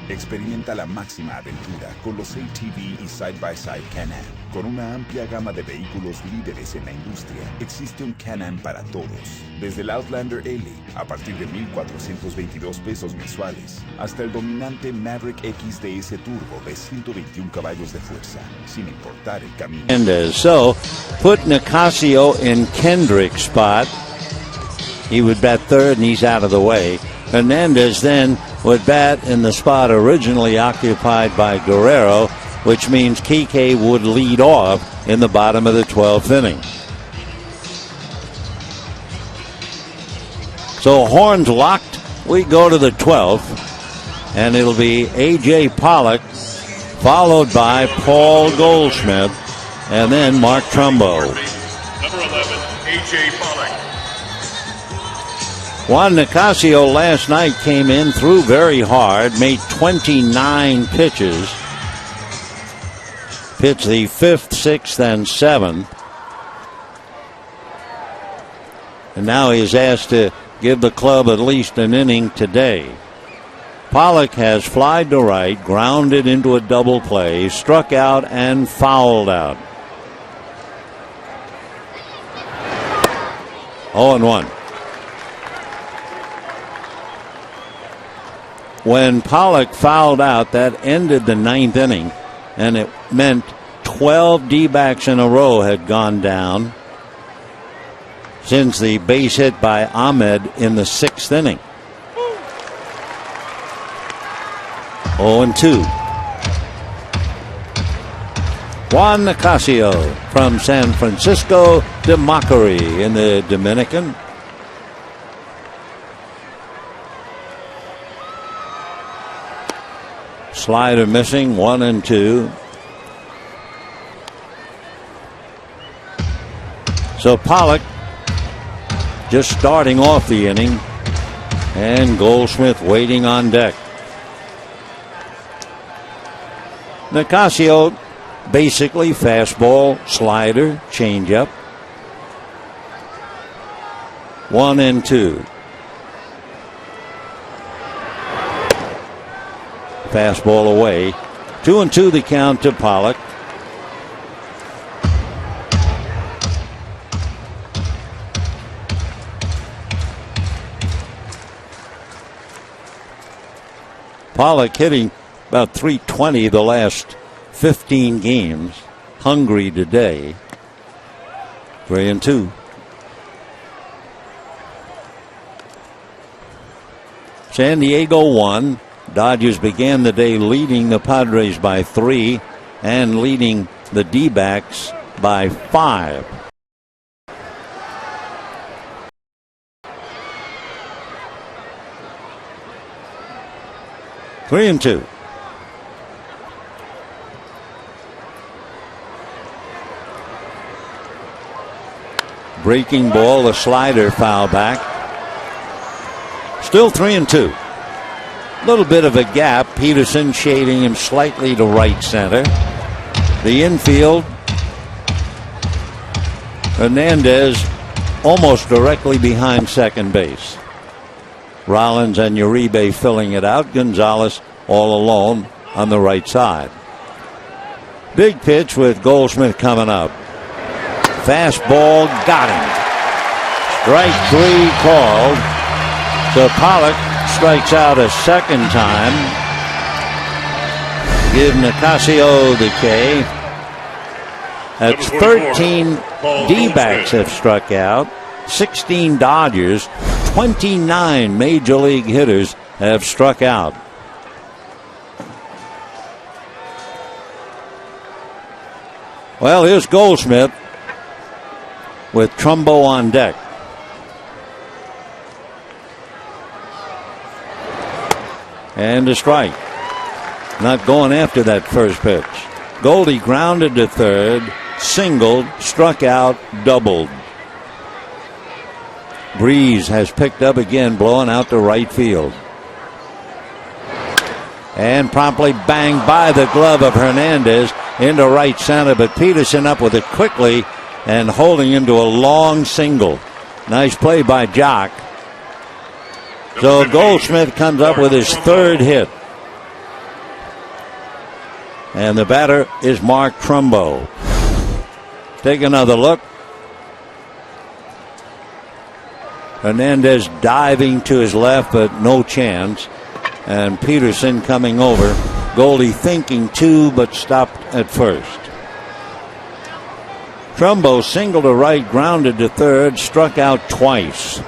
Experimenta la máxima aventura con los ATV y Side-by-Side Can-Am. Con una amplia gama de vehículos líderes en la industria, existe un Can-Am para todos. Desde el Outlander LA, a partir de $1,422 mensuales, hasta el dominante Maverick XDS Turbo de 121 caballos de fuerza, sin importar el camino. And so, put Nicasio in Kendrick's spot. He would bat third, and he's out of the way. Hernandez then would bat in the spot originally occupied by Guerrero, which means Kike would lead off in the bottom of the 12th inning. So horns locked, we go to the 12th, and it'll be A.J. Pollock, followed by Paul Goldschmidt, and then Mark Trumbo. Number 11, A.J. Pollock. Juan Nicasio last night came in, threw very hard, made 29 pitches. Pitched the 5th, 6th, and 7th. And now he is asked to give the club at least an inning today. Pollock has flied to right, grounded into a double play, struck out, and fouled out. 0-1. When Pollock fouled out, that ended the 9th inning, and it meant 12 D-backs in a row had gone down since the base hit by Ahmed in the 6th inning. 0-2. Juan Nicasio from San Francisco de Macorís in the Dominican. Slider missing, 1-2. So Pollock just starting off the inning, and Goldschmidt waiting on deck. Nicasio basically fastball, slider, changeup. 1-2. Fastball away. 2-2 the count to Pollock. Pollock hitting about .320 the last 15 games. Hungry today. 3-2. San Diego won. Dodgers began the day leading the Padres by 3 and leading the D-backs by 5. Three and two. Breaking ball, the slider foul back. Still 3-2. A little bit of a gap. Peterson shading him slightly to right center. The infield. Hernandez almost directly behind second base. Rollins and Uribe filling it out. Gonzalez all alone on the right side. Big pitch with Goldschmidt coming up. Fastball got him. Strike 3 called. So Pollock strikes out a second time. Give Nicasio the K. That's 13 D-backs have struck out. 16 Dodgers. 29 major league hitters have struck out. Well, here's Goldschmidt with Trumbo on deck. And a strike. Not going after that first pitch. Goldie grounded to third, singled, struck out, doubled. Breeze has picked up again, blowing out to right field. And promptly banged by the glove of Hernandez into right center, but Peterson up with it quickly and holding him to a long single. Nice play by Jock. So Goldschmidt comes up with his third hit. And the batter is Mark Trumbo. Take another look. Hernandez diving to his left, but no chance. And Peterson coming over. Goldie thinking two, but stopped at first. Trumbo singled to right, grounded to third, struck out twice.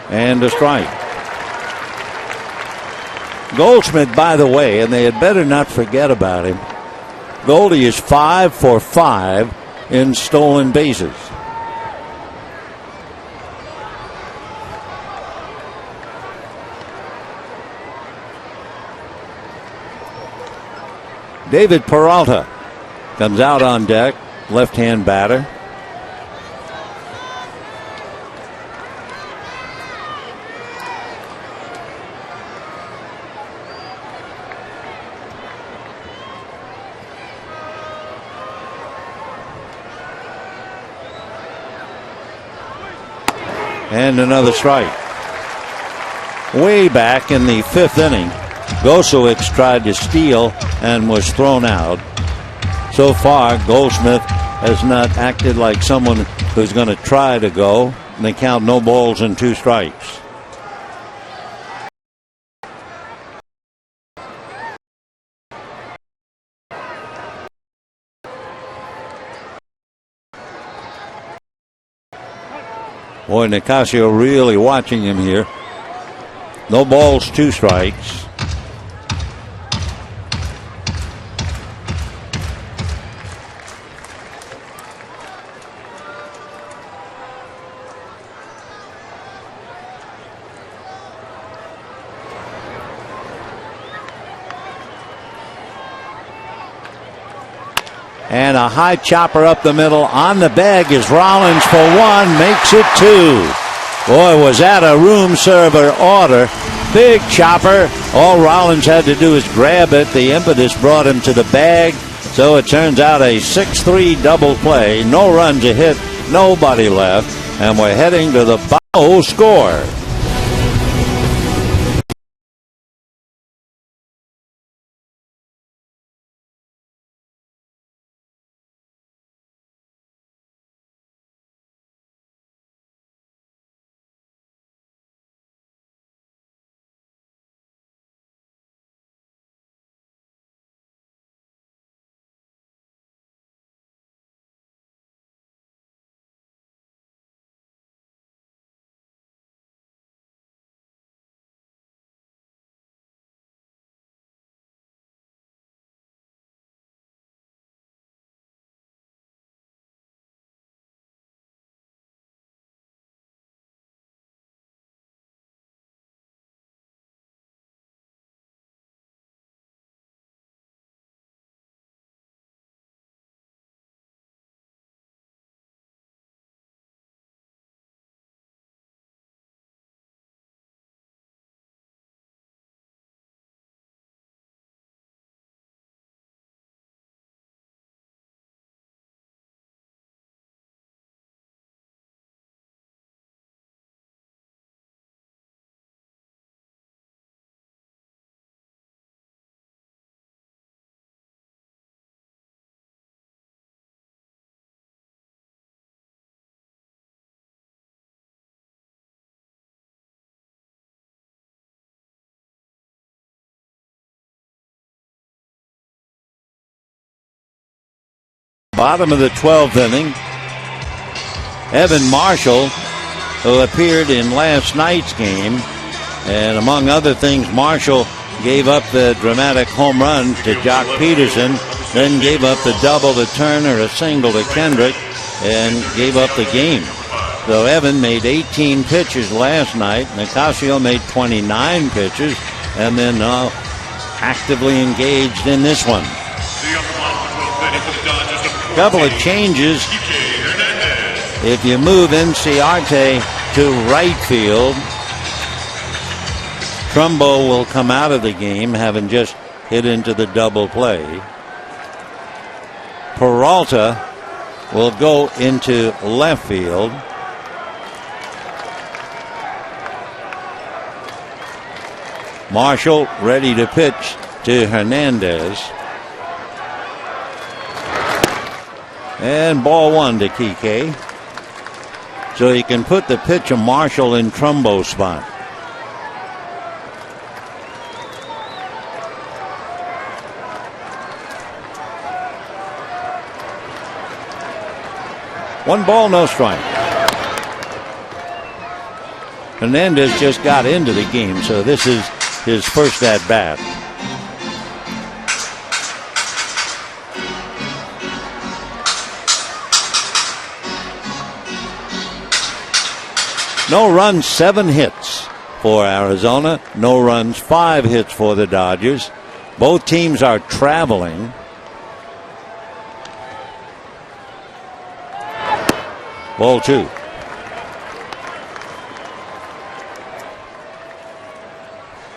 And a strike. Goldschmidt, by the way, and they had better not forget about him, Goldie is 5 for 5 in stolen bases. David Peralta comes out on deck, left-hand batter. And another strike. Way back in the fifth inning, Gosowicz tried to steal and was thrown out. So far, Goldschmidt has not acted like someone who's going to try to go. And they count no balls and 2 strikes. Boy, Nicasio really watching him here. No balls, 2 strikes. And a high chopper up the middle. On the bag is Rollins for 1. Makes it 2. Boy, was that a room server order. Big chopper. All Rollins had to do is grab it. The impetus brought him to the bag. So it turns out a 6-3 double play. No runs, a hit, nobody left. And we're heading to the bow score. Bottom of the 12th inning. Evan Marshall, who appeared in last night's game, and among other things, Marshall gave up the dramatic home run to Jock Peterson, then gave up the double to Turner, a single to Kendrick, and gave up the game. So Evan made 18 pitches last night. Nicasio made 29 pitches, and then now actively engaged in this one. Couple of changes. If you move Inciarte to right field, Trumbo will come out of the game, having just hit into the double play. Peralta will go into left field. Marshall ready to pitch to Hernandez. And ball one to Kike. So you can put the pitch of Marshall in Trumbo's spot. One ball, no strike. Hernandez just got into the game, so this is his first at bat. No runs, 7 hits for Arizona. No runs, 5 hits for the Dodgers. Both teams are traveling. Ball 2.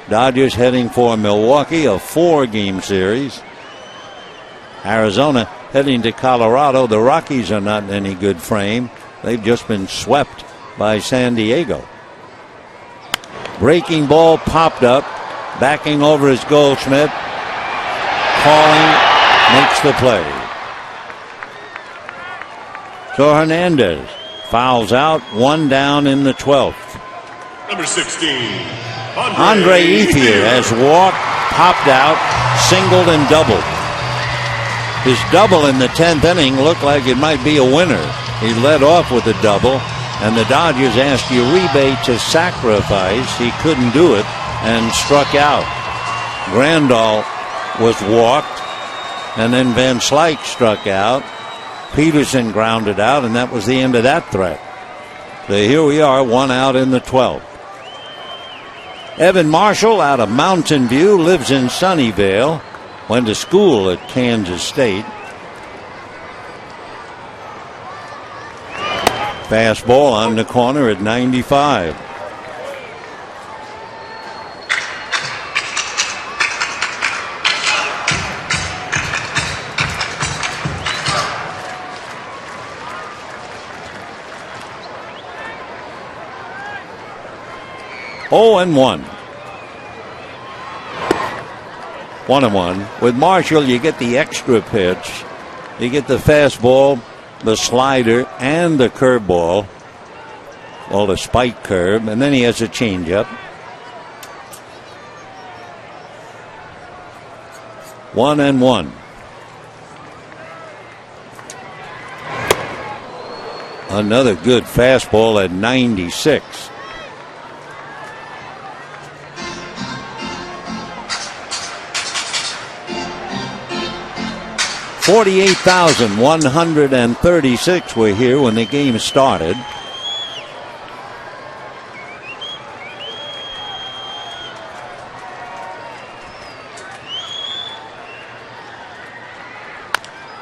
Dodgers heading for Milwaukee, a 4-game series. Arizona heading to Colorado. The Rockies are not in any good frame. They've just been swept by San Diego. Breaking ball popped up. Backing over is Goldschmidt. Calling, makes the play. So Hernandez fouls out, 1 down in the 12th. Number 16, Andre Ethier has walked, popped out, singled, and doubled. His double in the 10th inning looked like it might be a winner. He led off with a double, and the Dodgers asked Uribe to sacrifice. He couldn't do it and struck out. Grandal was walked, and then Van Slyke struck out. Peterson grounded out, and that was the end of that threat. So here we are, 1 out in the 12th. Evan Marshall out of Mountain View, lives in Sunnyvale, went to school at Kansas State. Fastball on the corner at 95. Oh, and 1. 1-1. With Marshall, you get the extra pitch. You get the fastball, the slider, and the curveball. Well, the spike curve, and then he has a changeup. 1-1. Another good fastball at 96. 48,136 were here when the game started.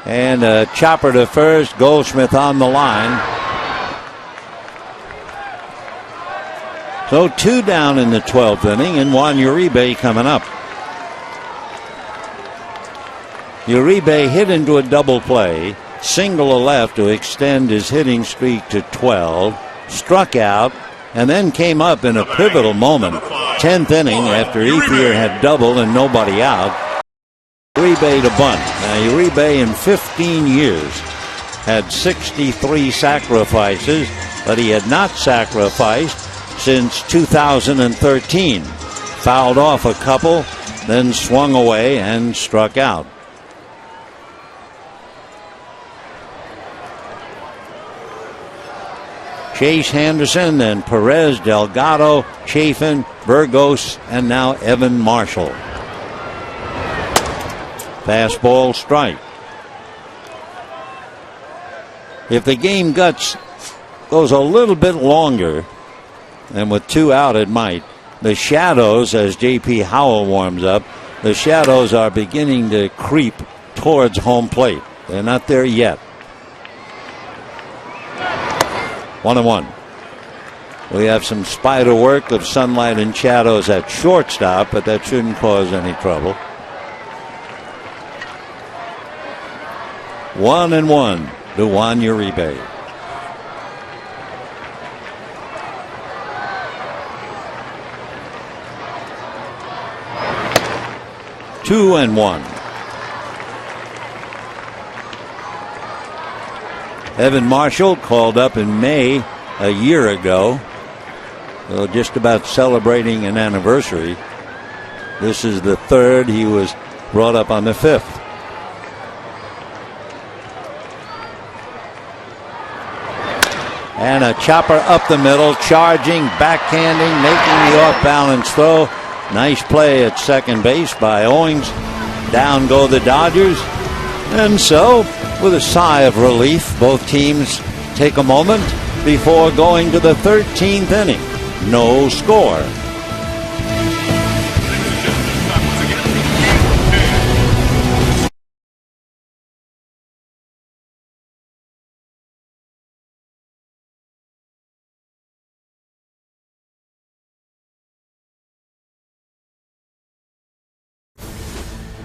And a chopper to first, Goldschmidt on the line. So 2 down in the 12th inning, and Juan Uribe coming up. Uribe hit into a double play, single to left to extend his hitting streak to 12, struck out, and then came up in a pivotal moment. 10th inning after Ethier had doubled and nobody out. Uribe to bunt. Now Uribe in 15 years had 63 sacrifices, but he had not sacrificed since 2013. Fouled off a couple, then swung away and struck out. Chase Henderson, then Perez, Delgado, Chafin, Burgos, and now Evan Marshall. Fastball strike. If the game gets goes a little bit longer, and with 2 out it might. The shadows, as J.P. Howell warms up, the shadows are beginning to creep towards home plate. They're not there yet. 1-1. We have some spider work of sunlight and shadows at shortstop, but that shouldn't cause any trouble. 1-1 to Juan Uribe. Two and one. Evan Marshall called up in May a year ago. So just about celebrating an anniversary. This is the 3rd. He was brought up on the 5th. And a chopper up the middle, charging, backhanding, making the off-balance throw. Nice play at second base by Owings. Down go the Dodgers. And so, with a sigh of relief, both teams take a moment before going to the 13th inning. No score.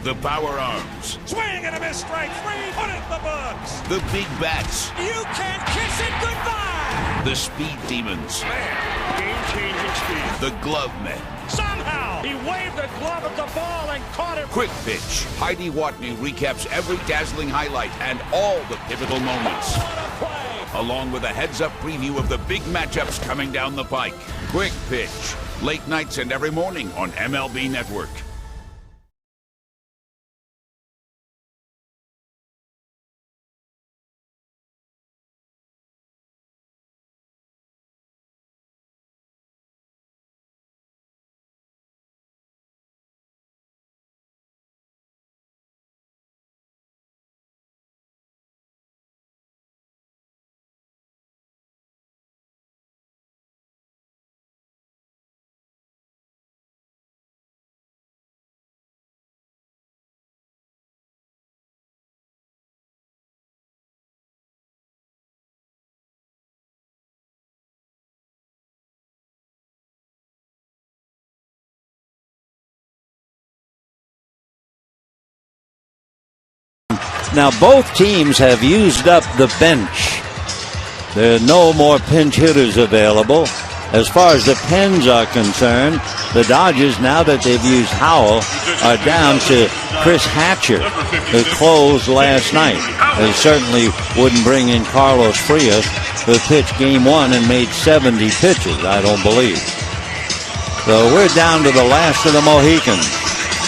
The power arms. Swing and a miss, strike 3, put it in the books. The big bats. You can kiss it goodbye. The speed demons. Man, game-changing speed. The glove men. Somehow, he waved the glove at the ball and caught it. Quick Pitch. Heidi Watney recaps every dazzling highlight and all the pivotal moments. Along with a heads-up preview of the big matchups coming down the pike. Quick Pitch. Late nights and every morning on MLB Network. Now both teams have used up the bench. There are no more pinch hitters available. As far as the pens are concerned, the Dodgers, now that they've used Howell, are down to Chris Hatcher, who closed last night. They certainly wouldn't bring in Carlos Frias, who pitched game 1 and made 70 pitches, I don't believe. So we're down to the last of the Mohicans.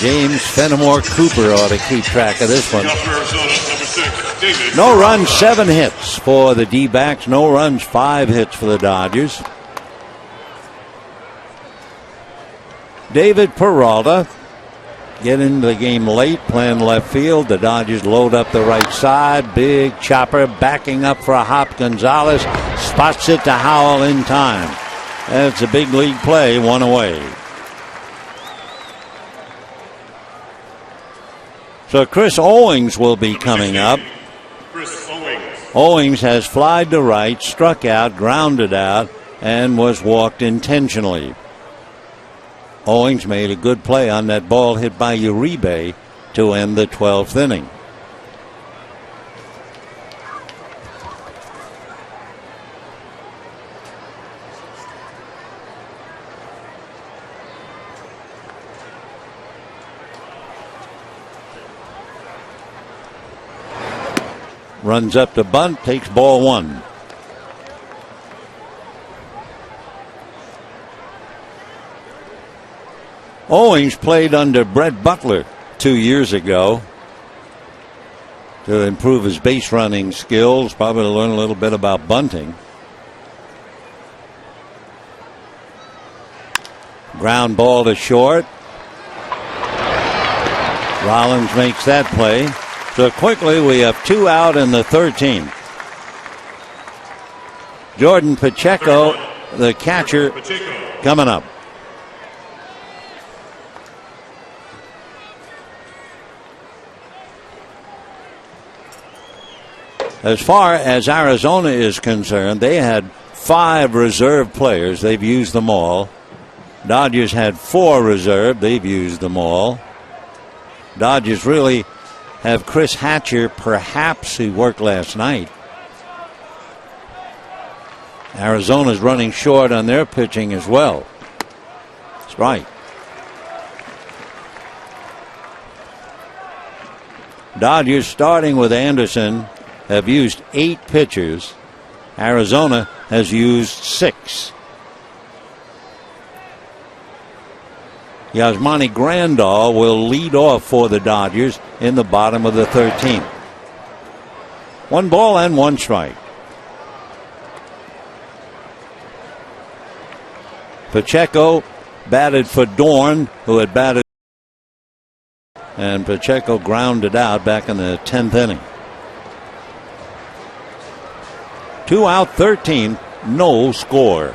James Fenimore Cooper ought to keep track of this one. No runs, 7 hits for the D-backs. No runs, 5 hits for the Dodgers. David Peralta get into the game late, playing left field. The Dodgers load up the right side. Big chopper backing up for a hop. Gonzalez spots it to Howell in time. That's a big league play, 1 away. So Chris Owings will be coming up. Owings has flied to right, struck out, grounded out, and was walked intentionally. Owings made a good play on that ball hit by Uribe to end the 12th inning. Runs up to bunt, takes ball 1. Owings played under Brett Butler 2 years ago to improve his base running skills, probably to learn a little bit about bunting. Ground ball to short. Rollins makes that play. So quickly we have 2 out in the 13th. Jordan Pacheco, the catcher, coming up. As far as Arizona is concerned, they had 5 reserve players. They've used them all. Dodgers had 4 reserve. They've used them all. Dodgers really have Chris Hatcher, perhaps, who worked last night. Arizona's running short on their pitching as well. That's right. Dodgers, starting with Anderson, have used 8 pitchers. Arizona has used 6. Yasmani Grandal will lead off for the Dodgers in the bottom of the 13th. 1 ball and 1 strike. Pacheco batted for Dorn, who had batted, and Pacheco grounded out back in the 10th inning. 2 out, 13th, no score.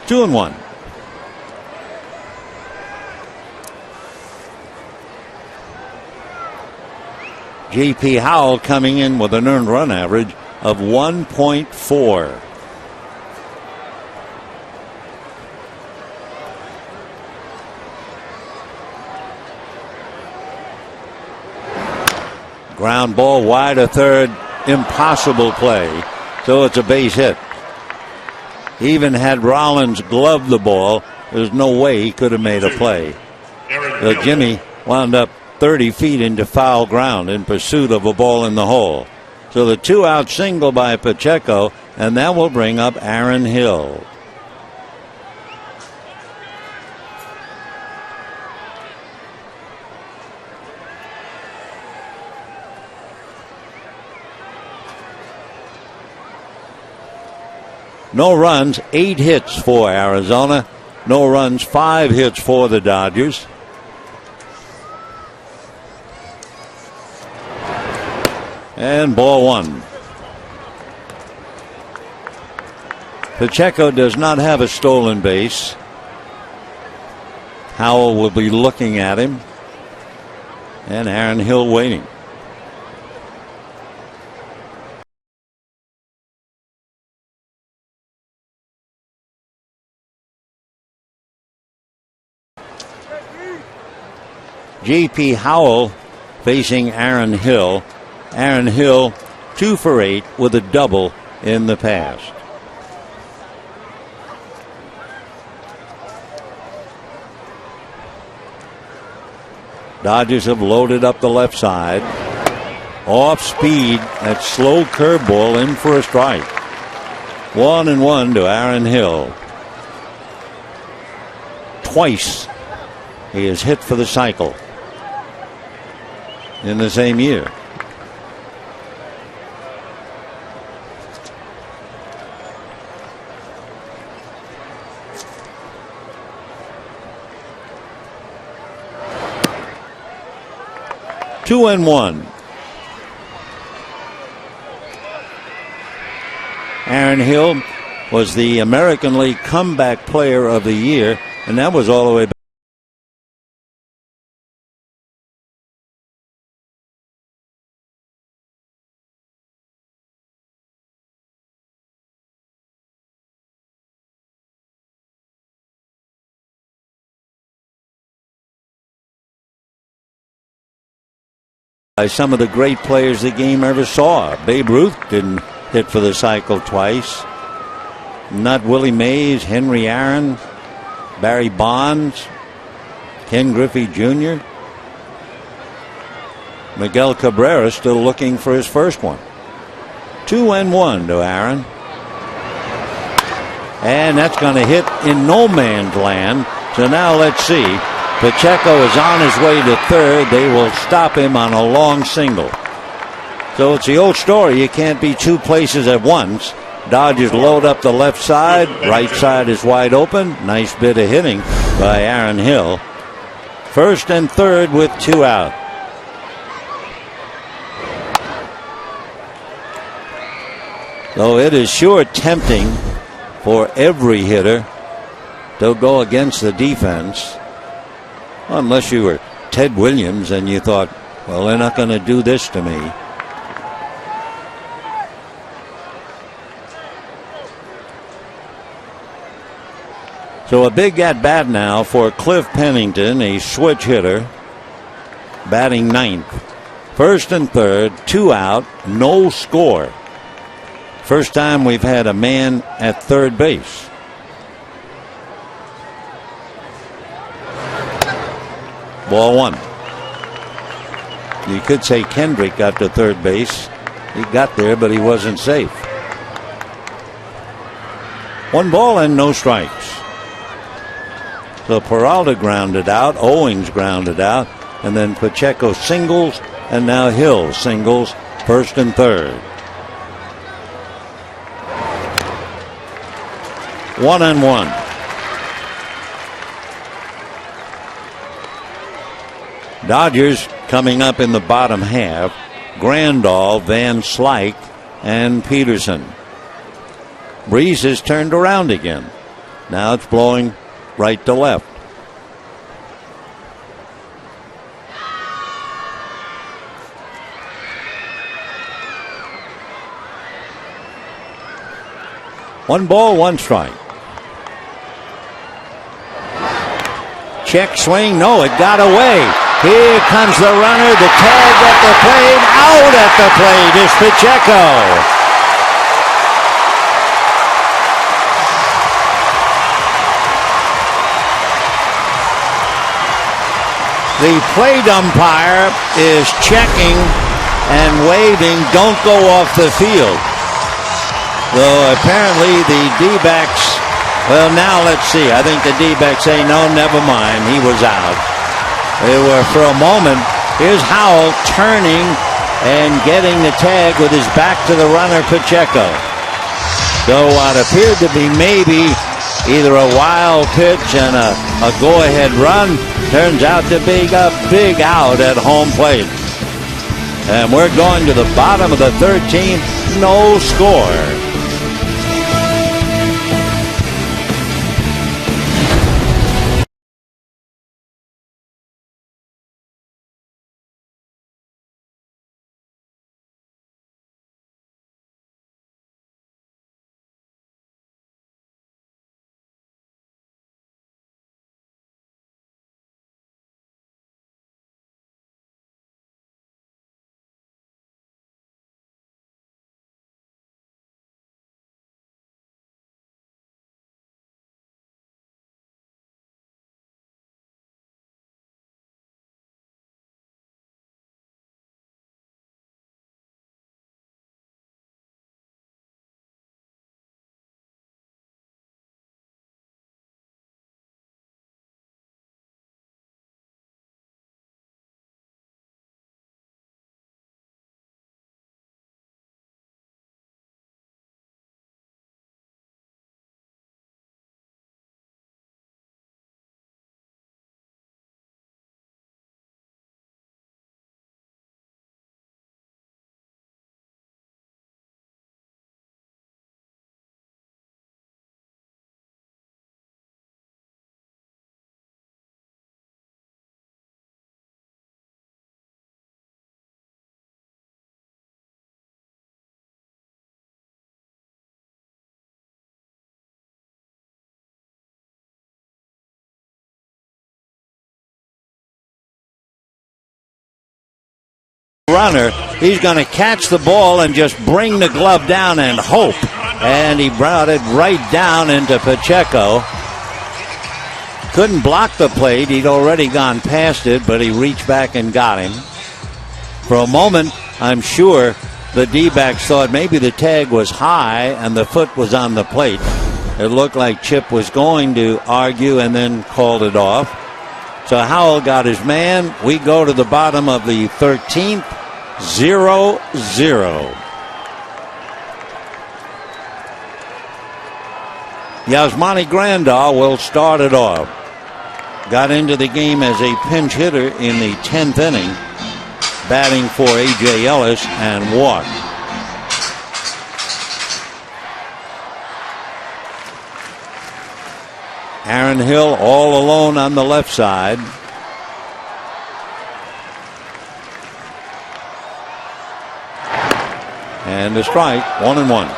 Two and 1. J.P. Howell coming in with an earned run average of 1.4. Ground ball wide of third, impossible play, so it's a base hit. Even had Rollins gloved the ball, there's no way he could have made a play. So Jimmy wound up 30 feet into foul ground in pursuit of a ball in the hole. So the 2-out single by Pacheco, and that will bring up Aaron Hill. No runs, 8 hits for Arizona. No runs, 5 hits for the Dodgers. And ball 1. Pacheco does not have a stolen base. Howell will be looking at him. And Aaron Hill waiting. J.P. Howell facing Aaron Hill. Aaron Hill 2 for 8 with a double in the past. Dodgers have loaded up the left side. Off speed, that slow curveball in for a strike. 1-1 to Aaron Hill. Twice he has hit for the cycle in the same year. Two and 1. Aaron Hill was the American League Comeback Player of the Year, and that was all the way back. By some of the great players the game ever saw. Babe Ruth didn't hit for the cycle twice. Not Willie Mays, Henry Aaron, Barry Bonds, Ken Griffey Jr. Miguel Cabrera still looking for his first one. 2-1 to Aaron. And that's going to hit in no man's land. So now let's see. Pacheco is on his way to third. They will stop him on a long single. So it's the old story. You can't be 2 places at once. Dodgers load up the left side. Right side is wide open. Nice bit of hitting by Aaron Hill. First and third with 2 out. Though it is sure tempting for every hitter to go against the defense, unless you were Ted Williams and you thought, well, they're not going to do this to me. So a big at bat now for Cliff Pennington, a switch hitter, batting ninth. First and third, 2 out, no score. First time we've had a man at third base. Ball 1. You could say Kendrick got to third base. He got there, but he wasn't safe. 1 ball and no strikes. So Peralta grounded out, Owings grounded out, and then Pacheco singles, and now Hill singles, first and third. 1-1. Dodgers coming up in the bottom half. Grandal, Van Slyke, and Peterson. Breeze has turned around again. Now it's blowing right to left. One ball, one strike. Check swing. No, it got away. Here comes the runner. The tag at the plate. Out at the plate is Pacheco. The plate umpire is checking and waving, don't go off the field. Though apparently the D-backs, well, now let's see. I think the D-backs say, no, never mind. He was out. They were for a moment. Here's Howell turning and getting the tag with his back to the runner, Pacheco. So what appeared to be maybe either a wild pitch and a go-ahead run turns out to be a big out at home plate. And we're going to the bottom of the 13th, no score. Runner, he's going to catch the ball and just bring the glove down and hope. And he brought it right down into Pacheco. Couldn't block the plate. He'd already gone past it, but he reached back and got him. For a moment, I'm sure the D-backs thought maybe the tag was high and the foot was on the plate. It looked like Chip was going to argue and then called it off. So Howell got his man. We go to the bottom of the 13th, 0-0. Yasmani Grandal will start it off. got into the game as a pinch hitter in the 10th inning, batting for A.J. Ellis and walked. Aaron Hill all alone on the left side. And a strike, 1-1.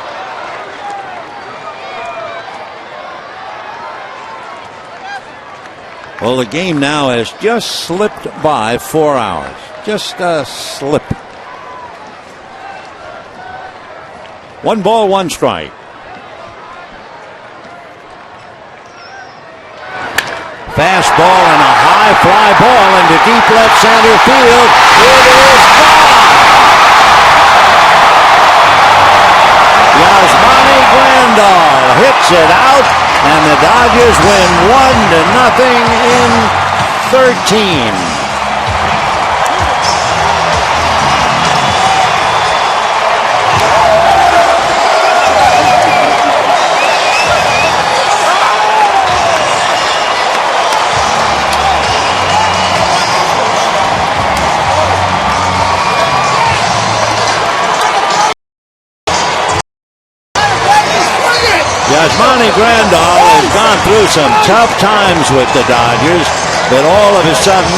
Well, the game now has just slipped by 4 hours. Just a slip. 1 ball, 1 strike. Fastball and a high fly ball into deep left center field. It is gone. Yasmani Grandal hits it out, and the Dodgers win 1-0 in 13. Yasmani Grandal has gone through some tough times with the Dodgers, but all of a sudden,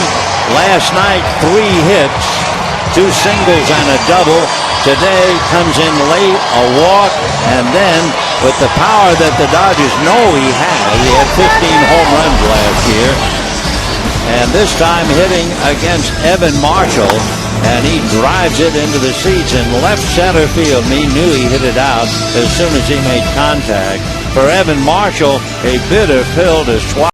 last night, 3 hits, 2 singles and a double. Today comes in late, a walk, and then with the power that the Dodgers know he had 15 home runs last year, and this time hitting against Evan Marshall, and he drives it into the seats in left center field, and he knew he hit it out as soon as he made contact. For Evan Marshall, a bitter pill to swallow.